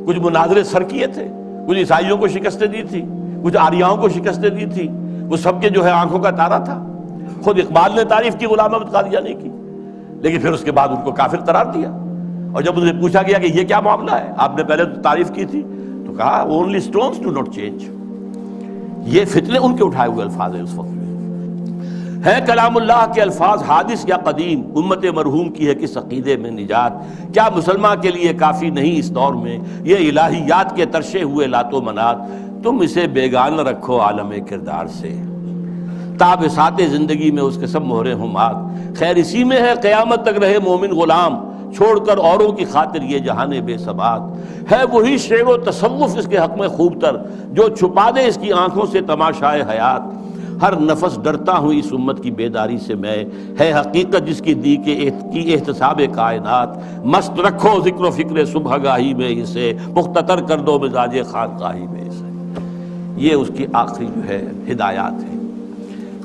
کچھ مناظرے سر کیے تھے، کچھ عیسائیوں کو شکستیں دی تھی، کچھ آریاؤں کو شکستیں دی تھی، وہ سب کے جو ہے آنکھوں کا تارا تھا۔ خود اقبال نے تعریف کی غلام احمد قادیانی کی، لیکن پھر اس کے بعد ان کو کافر قرار دیا، اور جب انہیں پوچھا گیا کہ یہ کیا معاملہ ہے، آپ نے پہلے تو تعریف کی تھی، تو کہا only stones do not change. یہ فتنے ان کے اٹھائے ہوئے الفاظ ہیں اس وقت میں۔ ہے کلام اللہ کے الفاظ حادث یا قدیم، امت مرحوم کی ہے کس عقیدے میں نجات؟ کیا مسلمان کے لیے کافی نہیں اس دور میں یہ الہیات کے ترشے ہوئے لات و منات؟ تم اسے بیگانہ رکھو عالم کردار سے، تاب سات زندگی میں اس کے سب مہرے ہوں مات۔ خیر اسی میں ہے قیامت تک رہے مومن غلام، چھوڑ کر اوروں کی خاطر یہ جہان بے ثبات۔ ہے وہی شعر و تصوف اس کے حق میں خوب تر، جو چھپا دے اس کی آنکھوں سے تماشائے حیات۔ ہر نفس ڈرتا ہوں اس امت کی بیداری سے میں، ہے حقیقت جس کی دی کی احتساب کائنات۔ مست رکھو ذکر و فکر صبح گاہی میں اسے، مختطر کر دو مزاج خانقاہی میں اسے۔ یہ اس کی آخری جو ہے ہدایات ہے۔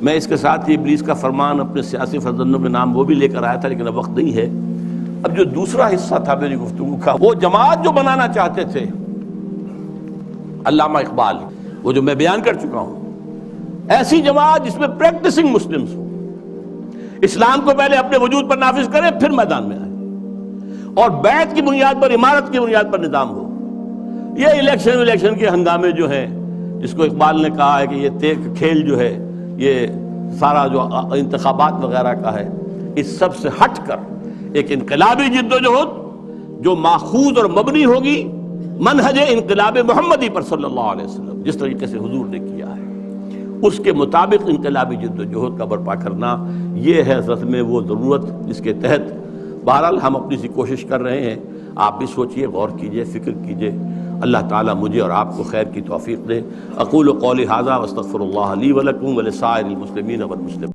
میں اس کے ساتھ ہی ابلیس کا فرمان اپنے سیاسی فرزندوں میں نام وہ بھی لے کر آیا تھا، لیکن اب وقت نہیں ہے۔ اب جو دوسرا حصہ تھا میری گفتگو کا، وہ جماعت جو بنانا چاہتے تھے علامہ اقبال، وہ جو میں بیان کر چکا ہوں، ایسی جماعت جس میں پریکٹسنگ مسلمز ہوں، اسلام کو پہلے اپنے وجود پر نافذ کریں پھر میدان میں آئیں، اور بیعت کی بنیاد پر، امارت کی بنیاد پر نظام ہو۔ یہ الیکشن کے ہنگامے جو ہیں، جس کو اقبال نے کہا ہے کہ یہ کھیل جو ہے، یہ سارا جو انتخابات وغیرہ کا ہے، اس سب سے ہٹ کر ایک انقلابی جدوجہد جو ماخوذ اور مبنی ہوگی منہج انقلاب محمدی پر صلی اللہ علیہ وسلم، جس طریقے سے حضور نے کیا ہے، اس کے مطابق انقلابی جدوجہد کا برپا کرنا، یہ ہے اصل میں وہ ضرورت جس کے تحت بہرحال ہم اپنی سی کوشش کر رہے ہیں۔ آپ بھی سوچئے، غور کیجئے، فکر کیجئے۔ اللہ تعالیٰ مجھے اور آپ کو خیر کی توفیق دے۔ اقول قولی ھذا واستغفر اللہ لی ولکم ولسائر المسلمین والمسلمات۔